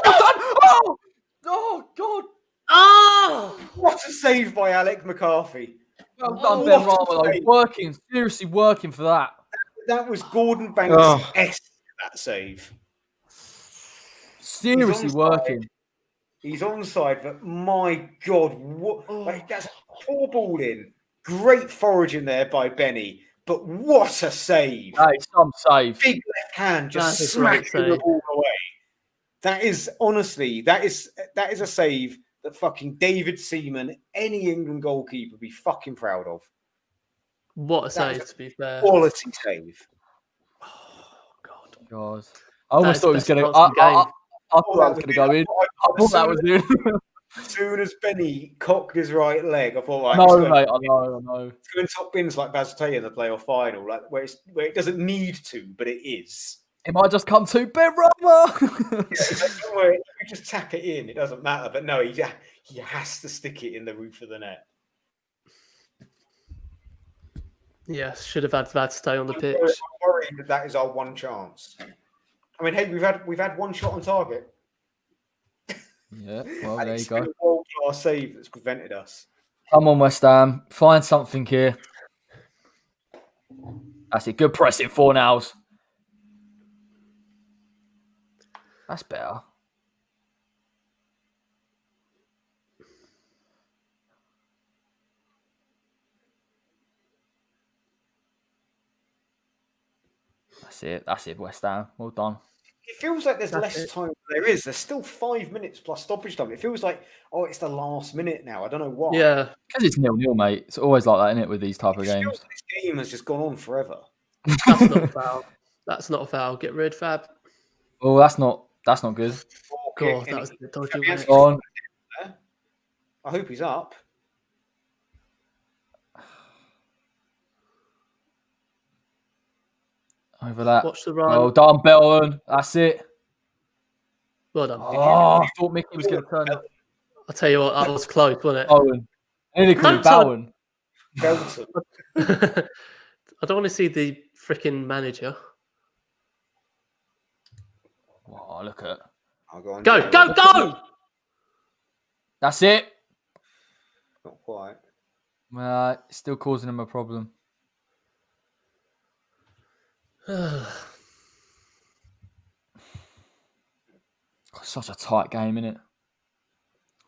on. Oh, God. Oh! What a save by Alec McCarthy. Well Oh, done, what a Benrahma, though. save. Working, seriously working for that. That was Gordon Banks' that save. Seriously working. He's onside, but my God, what? Like, that's a poor ball in. Great foraging there by Benny, but what a save! That is some save. Big left hand just That's a great smacking the save. ball away. That is honestly, that is a save that fucking David Seaman, any England goalkeeper, would be fucking proud of. What a That save, was to be fair. Quality save. God. I almost That is thought it was the going to. best chance of the game. I thought that was going to go in. I thought that was in. As soon as Benny cocked his right leg, I thought, right, No, mate. I know. it's going top bins like Bazatay in the playoff final, like where it doesn't need to, but it is. It might just come to Benrahma. Don't worry, you just tap it in, it doesn't matter. But no, he has to stick it in the roof of the net. Yes, should have had Vadstay on the pitch. I'm worried that is our one chance. I mean, hey, we've had one shot on target. Yeah, well, And there it's you go. been a world-class save that's prevented us. Come on, West Ham. Find something here. That's it. Good pressing, Fornals. That's better. That's it, West Ham. Well done. It feels like there's That's less it. time than there is. There's still 5 minutes plus stoppage time. It feels like, it's the last minute now. I don't know why. Yeah, Because it's 0-0, mate. It's always like that, isn't it, with these type of It games? feels like this game has just gone on forever. that's not a foul. That's not a foul. Get rid, Fab. Oh, that's not good. God, that was a bit dodgy. Yes. Wasn't it? Go on. I hope he's up. Over that. Watch the run. Well done, Bellman. That's it. Well done. Oh, I thought Mickey was going to turn it. I'll tell you what, that was close, wasn't it? Bowen. Nearly called it Don't Bowen. Belton. I don't want to see the freaking manager. Oh, look at it. I'll go on. Go! That's it. Not quite. Still causing him a problem. Such a tight game, isn't it?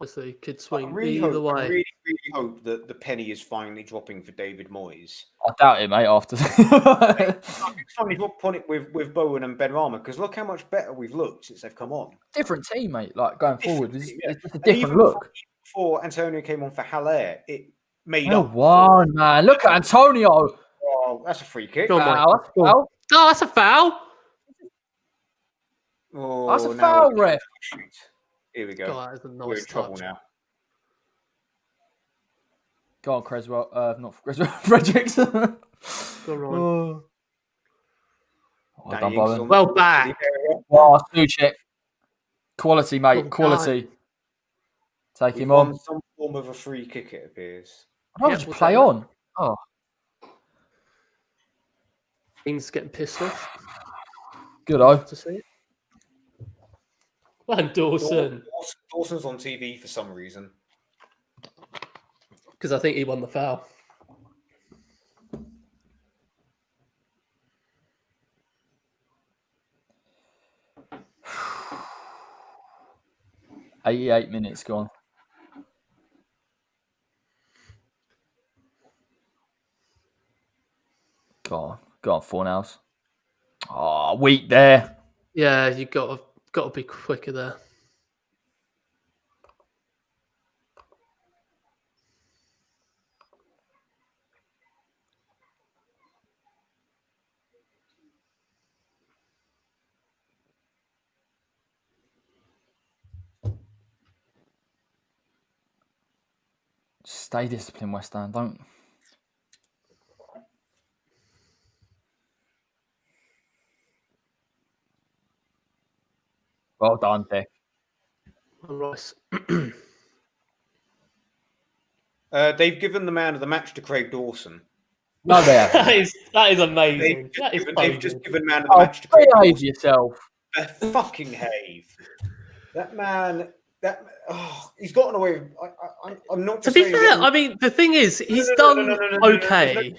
Obviously, could I swing really either hope, way. I really hope that the penny is finally dropping for David Moyes. I doubt it, mate, after It's finally dropped it with Bowen and Benrahma, because look how much better we've looked since they've come on. different team, mate. Like going forward, Different it's team, yeah. just a And different even look. Before Antonio came on for Haller, it made Oh, up. wow, man. Look at Antonio. Oh, that's a free kick. Go on, Mike. That's a foul. Oh, that's a foul. Oh, That's a now foul, we're- ref. Here we go. God, that is a We're in nice trouble touch. now. Go on, Creswell. Not Creswell. Fredericks. Go on. Oh, Danny done, Ings Bowen. on Well the back. area. Oh, Suchek. Quality, mate. Oh, Quality. Take We've him won on. some form of a free kick, it appears. I don't Yeah, just we'll play take that. on. Oh, Ings getting pissed off good, oh. to see it. And Dawson, Dawson's on TV for some reason. because I think he won the foul. $88 minutes gone. Go on, Fornals. Oh, weak there. Yeah, you got to be quicker there. Stay disciplined, West Ham. Don't. Well done, Dick. And Rice. They've given the man of the match to Craig Dawson. No, they haven't. that is amazing. They've just given man of the Oh, match to Craig behave Dawson. yourself. Fucking have. That man he's gotten away with. I'm not. To be fair, I mean, the thing is, he's done okay.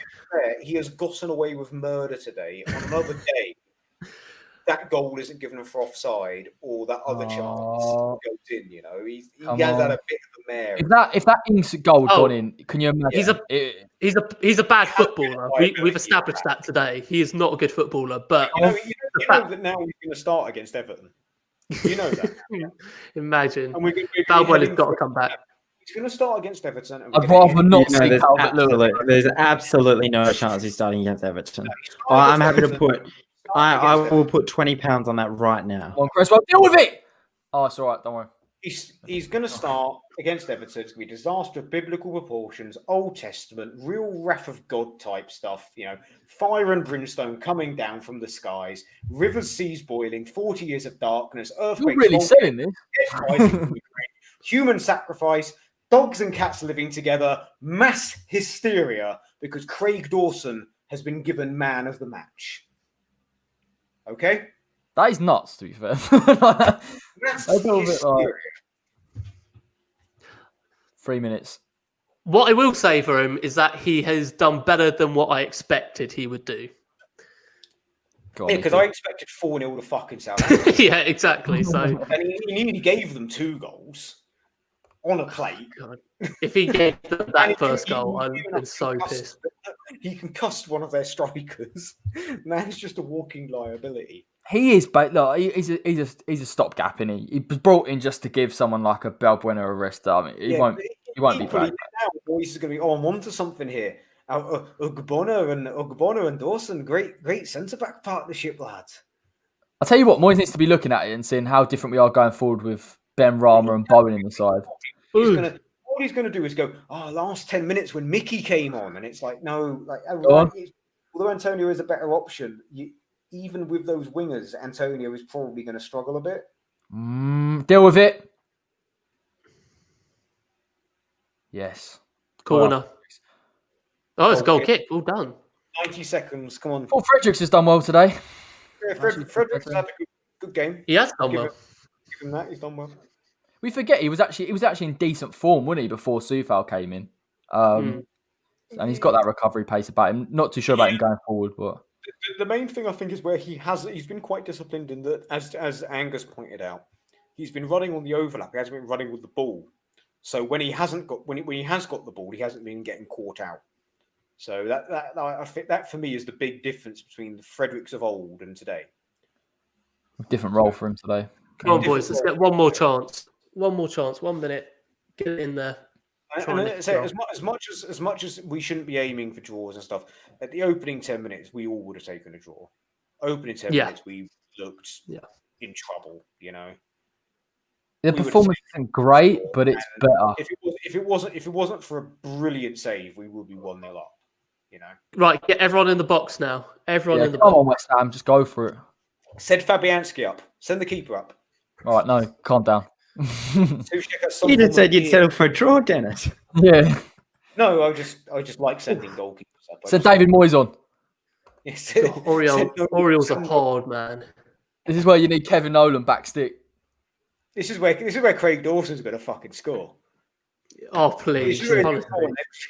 He has gotten away with murder today. On another day, that goal isn't given for offside, or that other chance goes in. You know, he has had a bit of a mare. If that Ings goal gone in, can you imagine? He's a bad footballer. We've established that today. He is not a good footballer. But you know that now he's going to start against Everton. You know that. Imagine. Balboa has got to come back. He's going to start against Everton. I'd rather not see Calvert-Lewin. There's absolutely no chance he's starting against Everton. I'm happy to put. I will put £20 on that right now. Come on, Chris, well, deal with it. Oh, it's all right. Don't worry. He's going to start against Everton. It's going to be disaster of biblical proportions, Old Testament, real wrath of God type stuff. You know, fire and brimstone coming down from the skies, rivers, seas boiling, 40 years of darkness, earthquakes. You're really saying this? Human sacrifice, dogs and cats living together, mass hysteria because Craig Dawson has been given man of the match. Okay? That is nuts, to be fair. Mass hysteria. 3 minutes. What I will say for him is that he has done better than what I expected he would do. Because I expected 4-0 to fucking Southampton. Yeah, exactly. So, and he nearly gave them 2 goals on a plate. God. If he gave them that first goal, I'd been so pissed. He concussed one of their strikers. Man's just a walking liability. He is, but look, he's a stopgap, isn't he? He was brought in just to give someone like a Balbuena a rest. I mean, he won't be back. Now, Moyes is going to be, I'm onto something here. Ogbonna and Dawson, great centre-back partnership, lads. I'll tell you what, Moyes needs to be looking at it and seeing how different we are going forward with Benrahma and Bowen in the side. All he's going to do is go, last 10 minutes when Mickey came on. And it's like, no, although Antonio is a better option, even with those wingers, Antonio is probably going to struggle a bit. Deal with it. Yes. Corner. It's a goal kick. All done. 90 seconds. Come on. Paul Fredericks has done well today. Yeah, Fredericks has had a good game. He has done well. Give him that. He's done well. We forget he was actually in decent form, wasn't he, before Southampton came in? And he's got that recovery pace about him. Not too sure about him going forward, but the main thing I think is where he's been quite disciplined in that, as Angus pointed out, he's been running on the overlap. He hasn't been running with the ball. So when he has got the ball, he hasn't been getting caught out. So that I think that for me is the big difference between the Fredericks of old and today. Different role for him today. Come on, boys. Let's get one more chance. 1 minute. Get it in there. And as much as we shouldn't be aiming for draws and stuff, at the opening 10 minutes, we all would have taken a draw. Opening 10 minutes, we looked in trouble, you know. The performance isn't great, but it's better. If it wasn't for a brilliant save, we would be 1-0 up, you know. Right, get everyone in the box now. Everyone in the box. Come on, West Ham, just go for it. Send Fabianski up. Send the keeper up. All right, no, calm down. You just said you'd settle for a draw, Dennis. Yeah. No, I just like sending goalkeepers up. Send David Moyes on. Yes. Orioles are hard, man. This is where you need Kevin Nolan back stick. This is where Craig Dawson's going to fucking score. Oh, please. There's going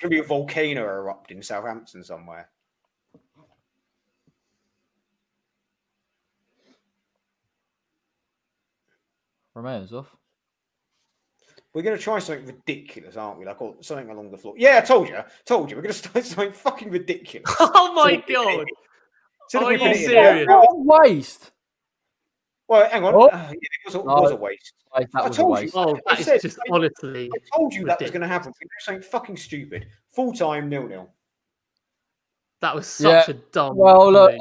to be a volcano erupt in Southampton somewhere. Romeo's off. We're going to try something ridiculous, aren't we? Like something along the floor. Yeah, I told you. We're going to start something fucking ridiculous. Oh my God. Are you serious? What a waste. Well, hang on. It was a waste. That was a waste. That is just honestly. I told you that was going to happen. We're going to do something fucking stupid. Full time 0-0. That was such a dumb. Well, look,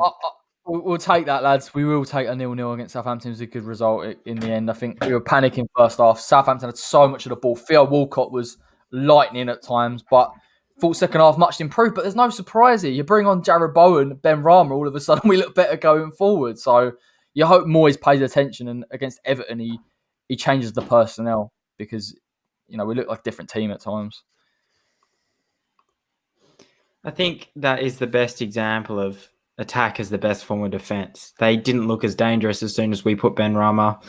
we'll take that, lads. We will take a 0-0 against Southampton. It was a good result in the end. I think we were panicking first half. Southampton had so much of the ball. Theo Walcott was lightning at times, but thought second half much improved. But there's no surprise here. You bring on Jared Bowen, Benrahma, all of a sudden we look better going forward. So you hope Moyes pays attention, and against Everton he changes the personnel, because we look like a different team at times. I think that is the best example of attack as the best form of defence. They didn't look as dangerous as soon as we put Benrahma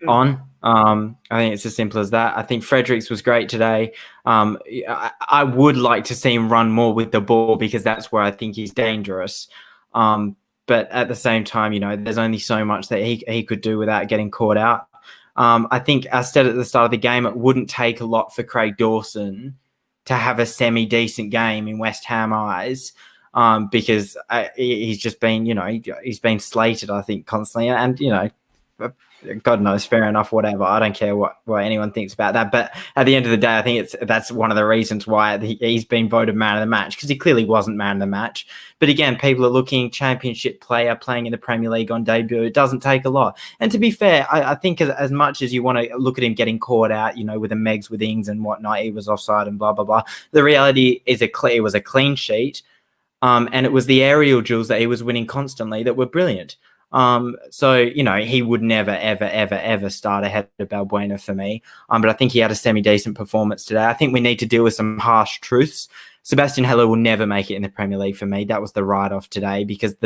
on. I think it's as simple as that. I think Fredericks was great today. I would like to see him run more with the ball because that's where I think he's dangerous. But at the same time, there's only so much that he could do without getting caught out. I think I said at the start of the game, it wouldn't take a lot for Craig Dawson to have a semi-decent game in West Ham eyes, because he's just been, he's been slated, I think, constantly. And, God knows, fair enough, whatever. I don't care what anyone thinks about that. But at the end of the day, I think that's one of the reasons why he's been voted man of the match, because he clearly wasn't man of the match. But again, people are looking championship player playing in the Premier League on debut. It doesn't take a lot. And to be fair, I think as much as you want to look at him getting caught out, with the Megs with Ings and whatnot, he was offside and blah, blah, blah. The reality is it was a clean sheet. And it was the aerial duels that he was winning constantly that were brilliant. So, he would never, ever, ever, ever start ahead of Balbuena for me. But I think he had a semi-decent performance today. I think we need to deal with some harsh truths. Sebastian Haller will never make it in the Premier League for me. That was the write-off today, because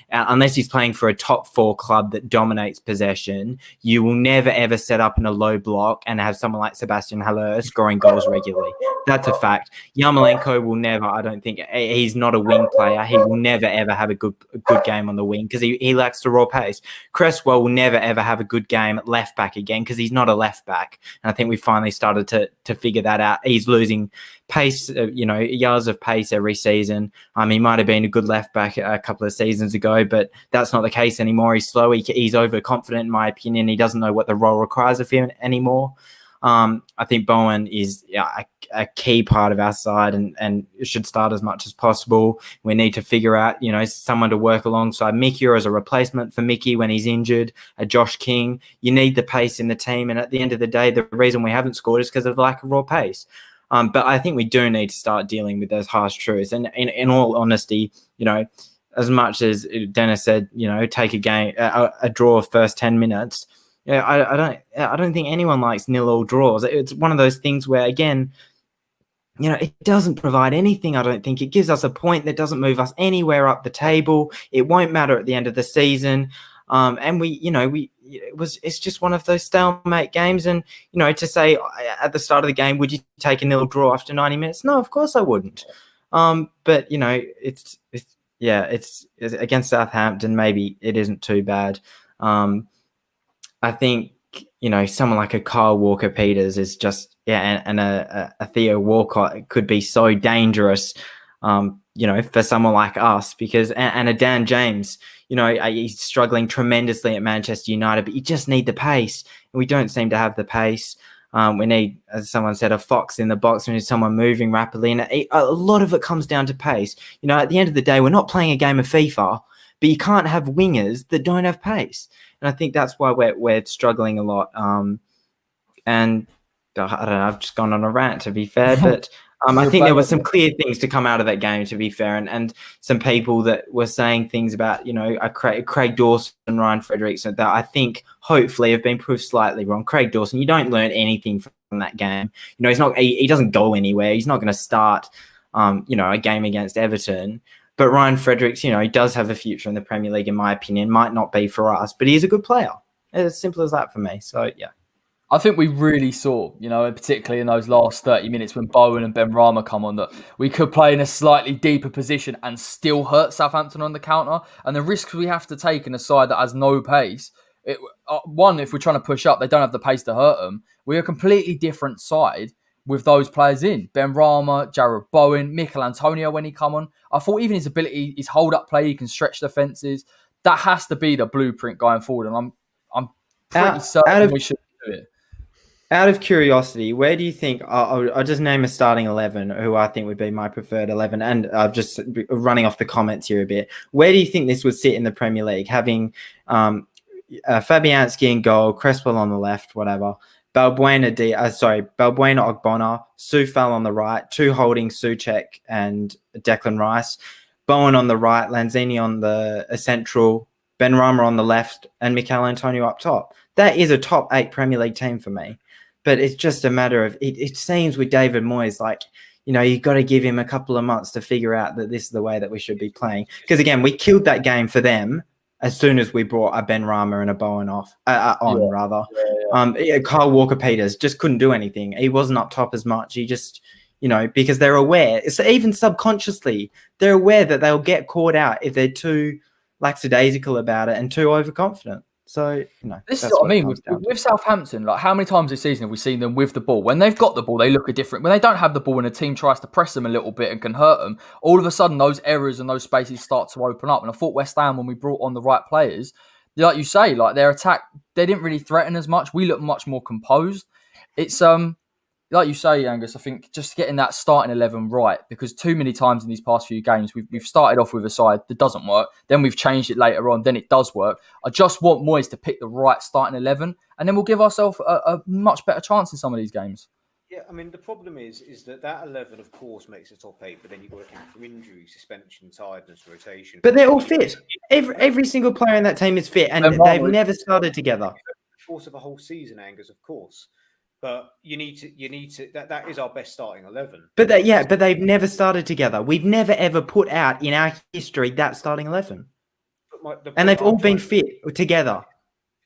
unless he's playing for a top 4 club that dominates possession, you will never, ever set up in a low block and have someone like Sebastian Haller scoring goals regularly. That's a fact. Yarmolenko will never, I don't think, he's not a wing player. He will never, ever have a good game on the wing because he lacks the raw pace. Cresswell will never, ever have a good game at left back again because he's not a left back. And I think we finally started to figure that out. He's losing pace, yards of pace every season. He might have been a good left back a couple of seasons ago, but that's not the case anymore. He's slow. He's overconfident, in my opinion. He doesn't know what the role requires of him anymore. I think Bowen is a key part of our side and should start as much as possible. We need to figure out, someone to work alongside Mickey or as a replacement for Mickey when he's injured, a Josh King. You need the pace in the team. And at the end of the day, the reason we haven't scored is because of the lack of raw pace. But I think we do need to start dealing with those harsh truths. And in all honesty, as much as Dennis said, take a game, a draw of first 10 minutes. Yeah, I don't think anyone likes 0-0 draws. It's one of those things where, again, it doesn't provide anything. I don't think it gives us a point that doesn't move us anywhere up the table. It won't matter at the end of the season. And it's just one of those stalemate games. And, to say at the start of the game, would you take a 0-0 draw after 90 minutes? No, of course I wouldn't. But, it's against Southampton. Maybe it isn't too bad. I think, someone like a Kyle Walker-Peters is just, and a Theo Walcott could be so dangerous, for someone like us, because, and a Dan James, he's struggling tremendously at Manchester United, but you just need the pace. And we don't seem to have the pace. We need, as someone said, a fox in the box. We need someone moving rapidly. And a lot of it comes down to pace. At the end of the day, we're not playing a game of FIFA, but you can't have wingers that don't have pace. And I think that's why we're struggling a lot. And I don't know, I've just gone on a rant, to be fair. But I think there were some clear things to come out of that game, to be fair. And some people that were saying things about, Craig Dawson and Ryan Fredericks that I think hopefully have been proved slightly wrong. Craig Dawson, you don't learn anything from that game. He doesn't go anywhere. He's not going to start, a game against Everton. But Ryan Fredericks, he does have a future in the Premier League, in my opinion. Might not be for us, but he's a good player. It's as simple as that for me. So, yeah. I think we really saw, particularly in those last 30 minutes when Bowen and Benrahma come on, that we could play in a slightly deeper position and still hurt Southampton on the counter. And the risks we have to take in a side that has no pace, if we're trying to push up, they don't have the pace to hurt them. We're a completely different side with those players in. Benrahma, Jarrod Bowen, Mikel Antonio when he come on. I thought even his ability, his hold-up play, he can stretch defences. That has to be the blueprint going forward. And I'm pretty certain we should do it. Out of curiosity, where do you think, I'll just name a starting 11 who I think would be my preferred 11, and I've just running off the comments here a bit. Where do you think this would sit in the Premier League, having Fabianski in goal, Cresswell on the left, whatever, Balbuena Ogbonna, Soufal on the right, two holding Souček and Declan Rice, Bowen on the right, Lanzini on the central, Benrahma on the left, and Mikel Antonio up top. That is a top 8 Premier League team for me. But it's just a matter of, it seems with David Moyes, like, you've got to give him a couple of months to figure out that this is the way that we should be playing. Because, again, we killed that game for them as soon as we brought a Benrahma and a Bowen on. Kyle Walker-Peters just couldn't do anything. He wasn't up top as much. He just, because they're aware. So even subconsciously, they're aware that they'll get caught out if they're too lackadaisical about it and too overconfident. So, this is what I mean with Southampton. Like, how many times this season have we seen them with the ball? When they've got the ball, they look a different. When they don't have the ball and a team tries to press them a little bit and can hurt them, all of a sudden those errors and those spaces start to open up. And I thought West Ham, when we brought on the right players, like you say, like their attack, they didn't really threaten as much. We looked much more composed. It's like you say, Angus, I think just getting that starting 11 right, because too many times in these past few games, we've started off with a side that doesn't work, then we've changed it later on, then it does work. I just want Moyes to pick the right starting 11, and then we'll give ourselves a much better chance in some of these games. Yeah, I mean, the problem is that 11, of course, makes the top 8, but then you've got to account for injury, suspension, tiredness, rotation. But they're all fit. Every single player in that team is fit, and they've never started together. The course of a whole season, Angus, of course. But you need to. That is our best starting 11. But they've never started together. We've never ever put out in our history that starting 11, and they've all been fit together.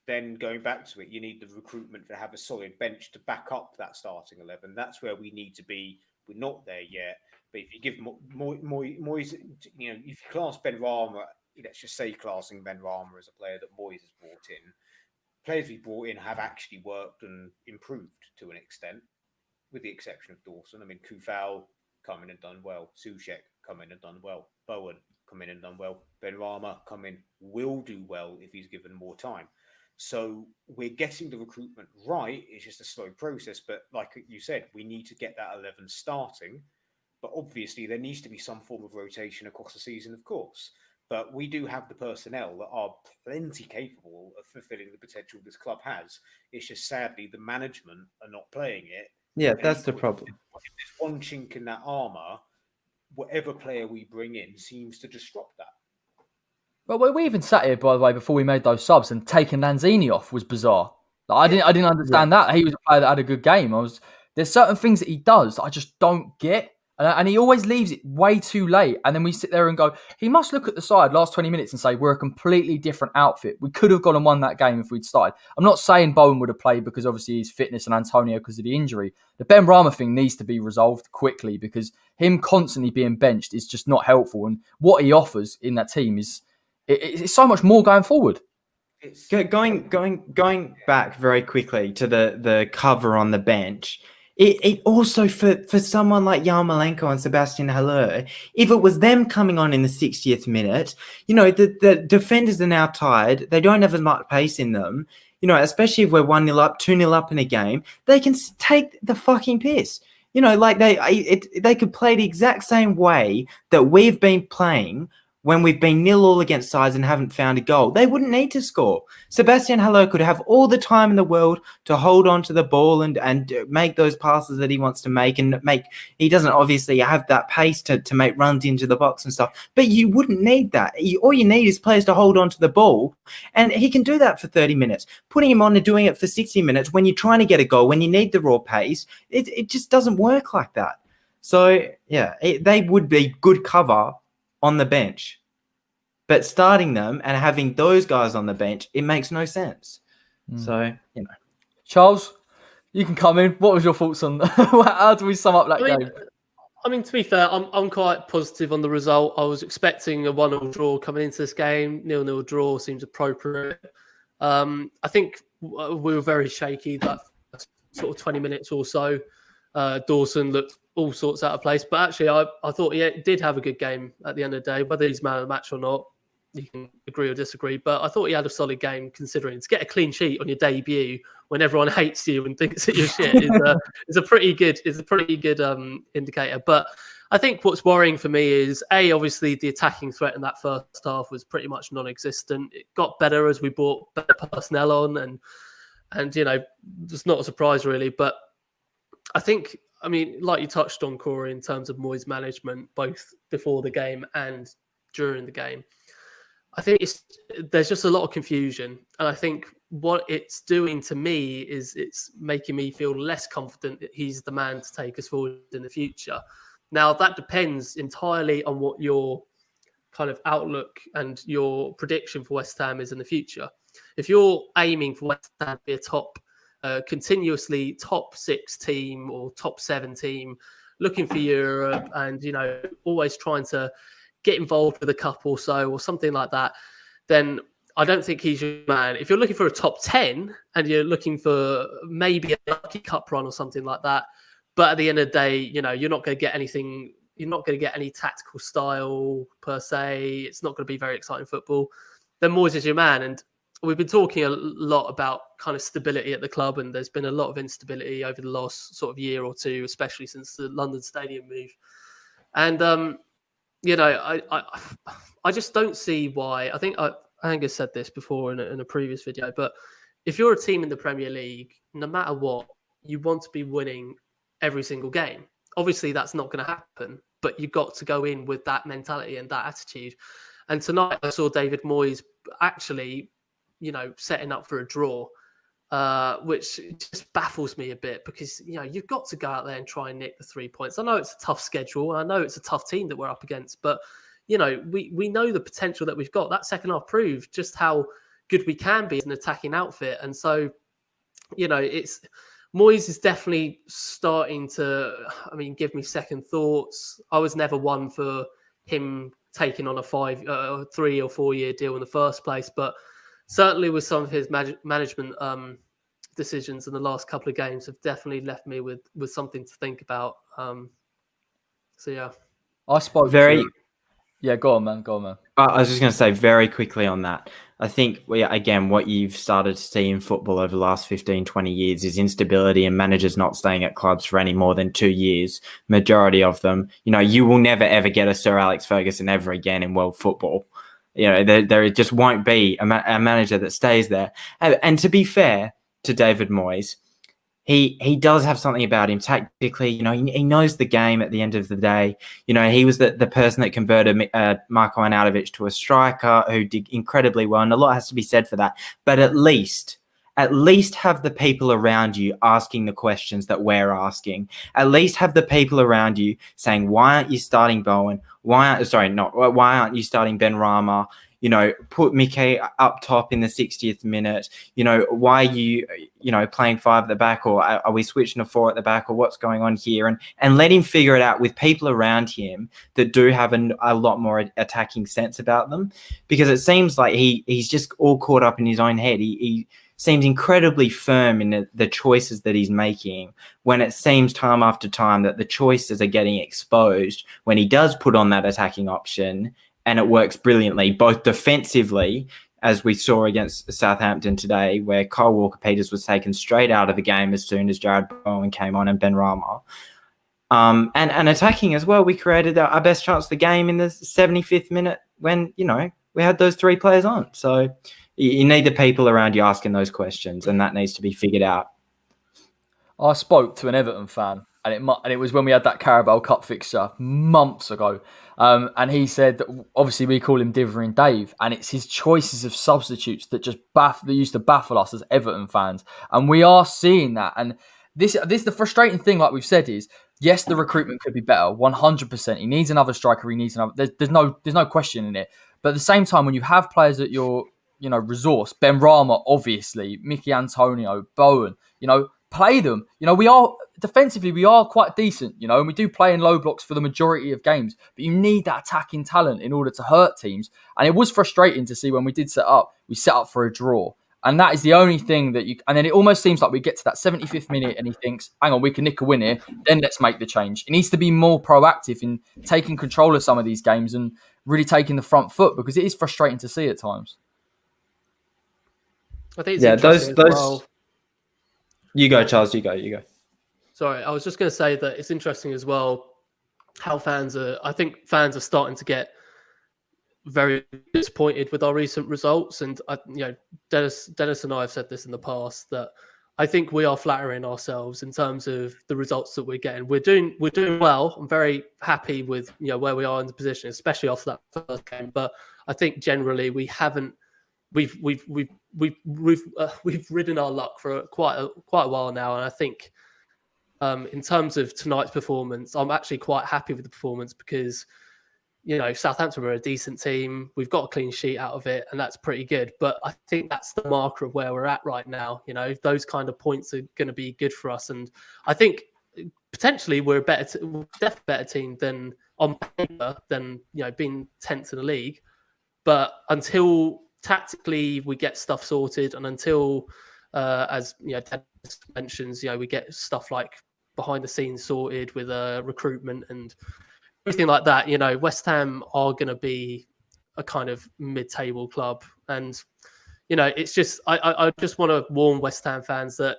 Then going back to it, you need the recruitment to have a solid bench to back up that starting 11. That's where we need to be. We're not there yet. But if you give Moyes, if you class Benrahma, let's just say classing Benrahma as a player that Moyes has brought in. Players we brought in have actually worked and improved to an extent, with the exception of Dawson. I mean, Kufal come in and done well. Soucek come in and done well. Bowen come in and done well. Benrahma come in, will do well if he's given more time. So we're getting the recruitment right. It's just a slow process. But like you said, we need to get that 11 starting. But obviously, there needs to be some form of rotation across the season, of course. But we do have the personnel that are plenty capable of fulfilling the potential this club has. It's just sadly the management are not playing it. Yeah, that's the problem. If there's one chink in that armour, whatever player we bring in seems to disrupt that. Well, we even sat here, by the way, before we made those subs, and taking Lanzini off was bizarre. Like, I didn't understand that. He was a player that had a good game. There's certain things that he does that I just don't get. And he always leaves it way too late. And then we sit there and go, he must look at the side last 20 minutes and say, we're a completely different outfit. We could have gone and won that game if we'd started. I'm not saying Bowen would have played because obviously his fitness and Antonio because of the injury. The Benrahma thing needs to be resolved quickly because him constantly being benched is just not helpful. And what he offers in that team is it's so much more going forward. Going back very quickly to the cover on the bench. It also, for someone like Yarmolenko and Sebastian Haller, if it was them coming on in the 60th minute, the defenders are now tired. They don't have as much pace in them, especially if we're 1-0 up, 2-0 up in a game. They can take the fucking piss. Like they could play the exact same way that we've been playing when we've been 0-0 against sides and haven't found a goal. They wouldn't need to score. Sebastian Haller could have all the time in the world to hold on to the ball and make those passes that he wants to make. He doesn't obviously have that pace to make runs into the box and stuff, but you wouldn't need that. All you need is players to hold on to the ball, and he can do that for 30 minutes. Putting him on and doing it for 60 minutes when you're trying to get a goal, when you need the raw pace, it just doesn't work like that. So, yeah, they would be good cover on the bench, but starting them and having those guys on the bench, it makes no sense. So, Charles, you can come in. What was your thoughts on how do we sum up that game? I mean, to be fair, I'm quite positive on the result. I was expecting a 1-0 draw coming into this game. 0-0 draw seems appropriate. I think we were very shaky that sort of 20 minutes or so. Dawson looked all sorts out of place, but actually I thought he did have a good game at the end of the day. Whether he's man of the match or not, you can agree or disagree, but I thought he had a solid game considering. To get a clean sheet on your debut when everyone hates you and thinks that you're shit is a pretty good indicator. But I think what's worrying for me is obviously the attacking threat in that first half was pretty much non-existent. It got better as we brought better personnel on, and it's not a surprise really, but I think, I mean, like you touched on, Corey, in terms of Moyes' management, both before the game and during the game, I think there's just a lot of confusion. And I think what it's doing to me is it's making me feel less confident that he's the man to take us forward in the future. Now, that depends entirely on what your kind of outlook and your prediction for West Ham is in the future. If you're aiming for West Ham to be a top continuously top 6 team or top 7 team, looking for Europe, and always trying to get involved with a cup or so or something like that, then I don't think he's your man. If you're looking for a top 10 and you're looking for maybe a lucky cup run or something like that, but at the end of the day, you're not going to get anything. You're not going to get any tactical style per se. It's not going to be very exciting football. Then Moyes is your man. And we've been talking a lot about kind of stability at the club, and there's been a lot of instability over the last sort of year or two, especially since the London Stadium move. And I just don't see why. I think Angus said this before in a previous video, but if you're a team in the Premier League, no matter what, you want to be winning every single game. Obviously, that's not going to happen, but you've got to go in with that mentality and that attitude. And tonight, I saw David Moyes actually, setting up for a draw, which just baffles me a bit because, you've got to go out there and try and nick the 3 points. I know it's a tough schedule. I know it's a tough team that we're up against, but, we know the potential that we've got. That second half proved just how good we can be as an attacking outfit. And so, it's Moyes is definitely starting to, give me second thoughts. I was never one for him taking on a 3 or 4 year deal in the first place, but certainly with some of his management decisions in the last couple of games have definitely left me with something to think about. I spoke very. Yeah, go on, man. I was just going to say very quickly on that. I think, again, what you've started to see in football over the last 15, 20 years is instability and managers not staying at clubs for any more than 2 years. Majority of them, you will never, ever get a Sir Alex Ferguson ever again in world football. There just won't be a manager that stays there. And to be fair to David Moyes, he does have something about him tactically. He knows the game at the end of the day. He was the person that converted Marko Arnautovic to a striker who did incredibly well, and a lot has to be said for that. But at least have the people around you asking the questions that we're asking. At least have the people around you saying, why aren't you starting Bowen? Why aren't you starting Benrahma? Put Mickey up top in the 60th minute. Why are you, playing 5 at the back, or are we switching to 4 at the back, or what's going on here? And let him figure it out with people around him that do have a lot more attacking sense about them, because it seems like he's just all caught up in his own head. He seems incredibly firm in the choices that he's making, when it seems time after time that the choices are getting exposed when he does put on that attacking option. And it works brilliantly, both defensively, as we saw against Southampton today, where Kyle Walker-Peters was taken straight out of the game as soon as Jared Bowen came on, and Benrahma. And attacking as well, we created our best chance of the game in the 75th minute when, we had those 3 players on. So you need the people around you asking those questions, and that needs to be figured out. I spoke to an Everton fan, and it was when we had that Carabao Cup fixture months ago. And he said that obviously we call him Dithering Dave, and it's his choices of substitutes that used to baffle us as Everton fans. And we are seeing that. And this the frustrating thing, like we've said, is yes, the recruitment could be better, 100%. He needs another striker. He needs another. There's no question in it. But at the same time, when you have players at your resource, Benrahma, obviously, Mickey Antonio, Bowen, play them. We are defensively, we are quite decent, and we do play in low blocks for the majority of games. But you need that attacking talent in order to hurt teams. And it was frustrating to see when we set up for a draw. And that is the only thing that and then it almost seems like we get to that 75th minute and he thinks, hang on, we can nick a win here. Then let's make the change. He needs to be more proactive in taking control of some of these games and really taking the front foot, because it is frustrating to see at times. I think it's interesting as well. You go, Charles. You go. Sorry, I was just going to say that it's interesting as well how I think fans are starting to get very disappointed with our recent results. And, Dennis and I have said this in the past, that I think we are flattering ourselves in terms of the results that we're getting. We're doing well. I'm very happy with, where we are in the position, especially after that first game. But I think generally we've ridden our luck for quite a while now. And I think, in terms of tonight's performance, I'm actually quite happy with the performance, because Southampton were a decent team. We've got a clean sheet out of it, and that's pretty good. But I think that's the marker of where we're at right now. Those kind of points are going to be good for us. And I think potentially we're definitely a better team than on paper than being 10th in the league. But until tactically we get stuff sorted, and until as Dennis mentions, we get stuff like behind the scenes sorted with recruitment and everything like that, West Ham are going to be a kind of mid-table club. And, it's just, I just want to warn West Ham fans that,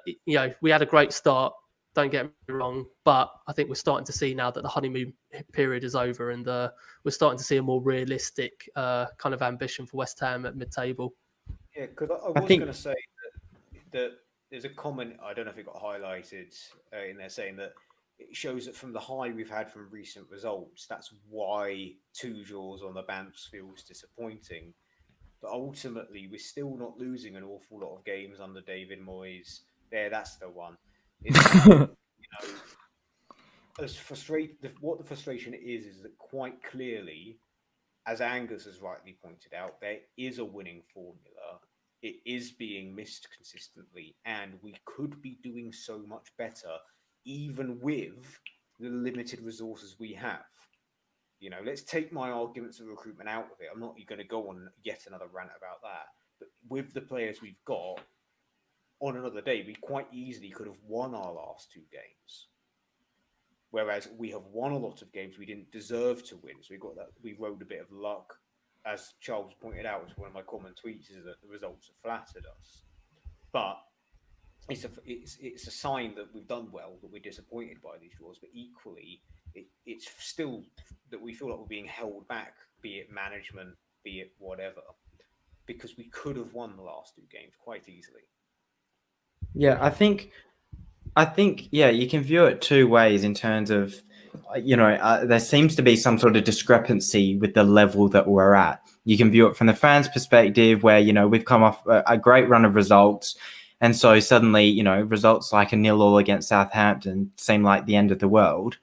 we had a great start, don't get me wrong, but I think we're starting to see now that the honeymoon period is over, and we're starting to see a more realistic kind of ambition for West Ham at mid-table. Yeah, because I was going to say that there's a comment, I don't know if it got highlighted in there, saying that it shows that from the high we've had from recent results, that's why 2 draws on the Bamps feels disappointing. But ultimately, we're still not losing an awful lot of games under David Moyes. That's the one. As what the frustration is that quite clearly, as Angus has rightly pointed out, there is a winning formula. It is being missed consistently, and we could be doing so much better even with the limited resources we have. Let's take my arguments of recruitment out of it. I'm not going to go on yet another rant about that. But with the players we've got, on another day, we quite easily could have won our last 2 games. Whereas we have won a lot of games we didn't deserve to win. So we rode a bit of luck. As Charles pointed out, it's one of my common tweets is that the results have flattered us. But it's a sign that we've done well, that we're disappointed by these draws, but equally it's still that we feel like we're being held back, be it management, be it whatever, because we could have won the last 2 games quite easily. Yeah, I think you can view it 2 ways in terms of there seems to be some sort of discrepancy with the level that we're at. You can view it from the fans' perspective where we've come off a great run of results. And so suddenly, results like a 0-0 against Southampton seem like the end of the world.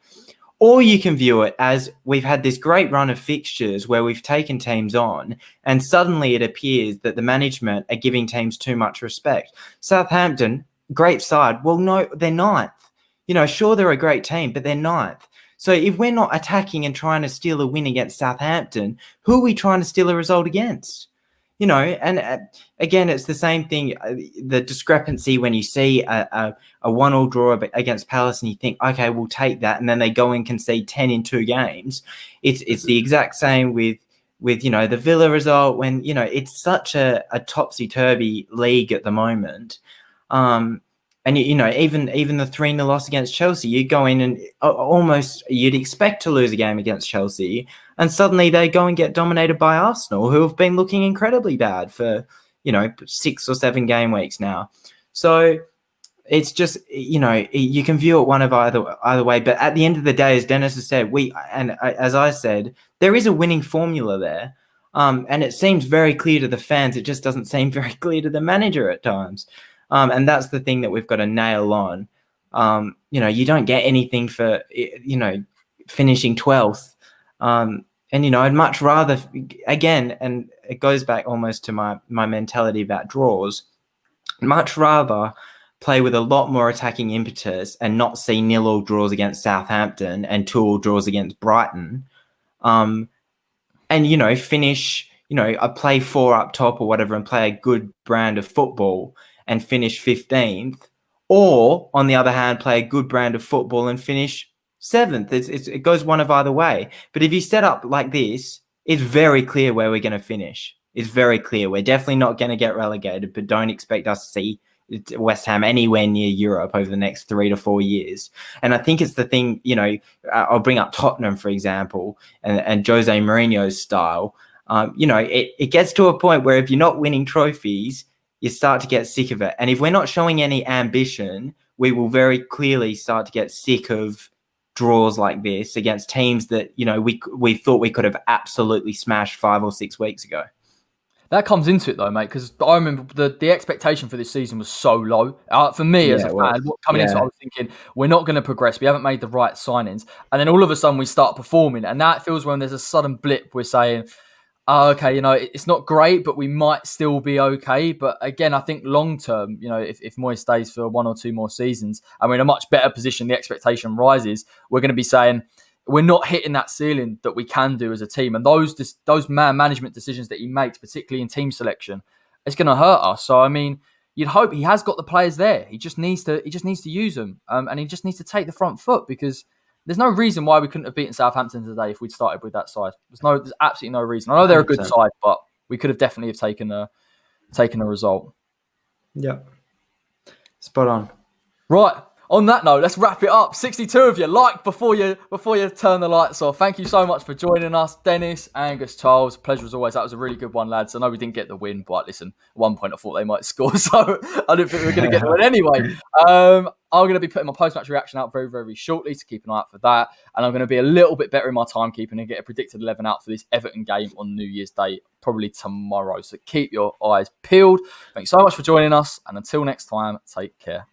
Or you can view it as we've had this great run of fixtures where we've taken teams on, and suddenly it appears that the management are giving teams too much respect. Southampton, great side. Well, no, they're 9th. Sure, they're a great team, but they're 9th. So if we're not attacking and trying to steal a win against Southampton, who are we trying to steal a result against? And again, it's the same thing, the discrepancy when you see a 1-1 draw against Palace and you think, okay, we'll take that. And then they go and concede 10 in 2 games. It's the exact same with the Villa result when, it's such a topsy-turvy league at the moment. And, even the 3-0 loss against Chelsea, you go in and almost you'd expect to lose a game against Chelsea, and suddenly they go and get dominated by Arsenal, who have been looking incredibly bad for, 6 or 7 game weeks now. So it's just, you can view it one of either way. But at the end of the day, as Dennis has said, as I said, there is a winning formula there. And it seems very clear to the fans. It just doesn't seem very clear to the manager at times. And that's the thing that we've got to nail on. You don't get anything for, finishing 12th. And, I'd much rather, again, and it goes back almost to my mentality about draws, much rather play with a lot more attacking impetus and not see 0-0 draws against Southampton and 2-2 draws against Brighton. And, finish, I play 4 up top or whatever and play a good brand of football and finish 15th, or on the other hand, play a good brand of football and finish 7th. It goes one of either way. But if you set up like this, it's very clear where we're going to finish. It's very clear. We're definitely not going to get relegated, but don't expect us to see West Ham anywhere near Europe over the next 3 to 4 years. And I think it's the thing, I'll bring up Tottenham, for example, and Jose Mourinho's style. It gets to a point where if you're not winning trophies, you start to get sick of it. And if we're not showing any ambition, we will very clearly start to get sick of draws like this against teams that, we thought we could have absolutely smashed 5 or 6 weeks ago. That comes into it though, mate, because I remember the expectation for this season was so low. For me as a fan, coming into it, I was thinking, we're not going to progress. We haven't made the right signings. And then all of a sudden we start performing. And that feels when there's a sudden blip, we're saying, oh, okay, it's not great, but we might still be okay. But again, I think long term, if Moyes stays for 1 or 2 more seasons and we're in a much better position, the expectation rises, we're going to be saying, we're not hitting that ceiling that we can do as a team. And those man management decisions that he makes, particularly in team selection, it's going to hurt us. So, I mean, you'd hope he has got the players there. He just needs to use them. And he just needs to take the front foot, because there's no reason why we couldn't have beaten Southampton today if we'd started with that side. There's absolutely no reason. I know they're a good side, but we could have definitely taken a result. Yeah. Spot on. Right. On that note, let's wrap it up. 62 of you, like before you turn the lights off. Thank you so much for joining us, Dennis, Angus, Charles. Pleasure as always. That was a really good one, lads. I know we didn't get the win, but listen, at one point I thought they might score, so I didn't think we were going to get the win anyway. I'm going to be putting my post-match reaction out very, very shortly, to keep an eye out for that. And I'm going to be a little bit better in my timekeeping and get a predicted 11 out for this Everton game on New Year's Day, probably tomorrow. So keep your eyes peeled. Thanks so much for joining us. And until next time, take care.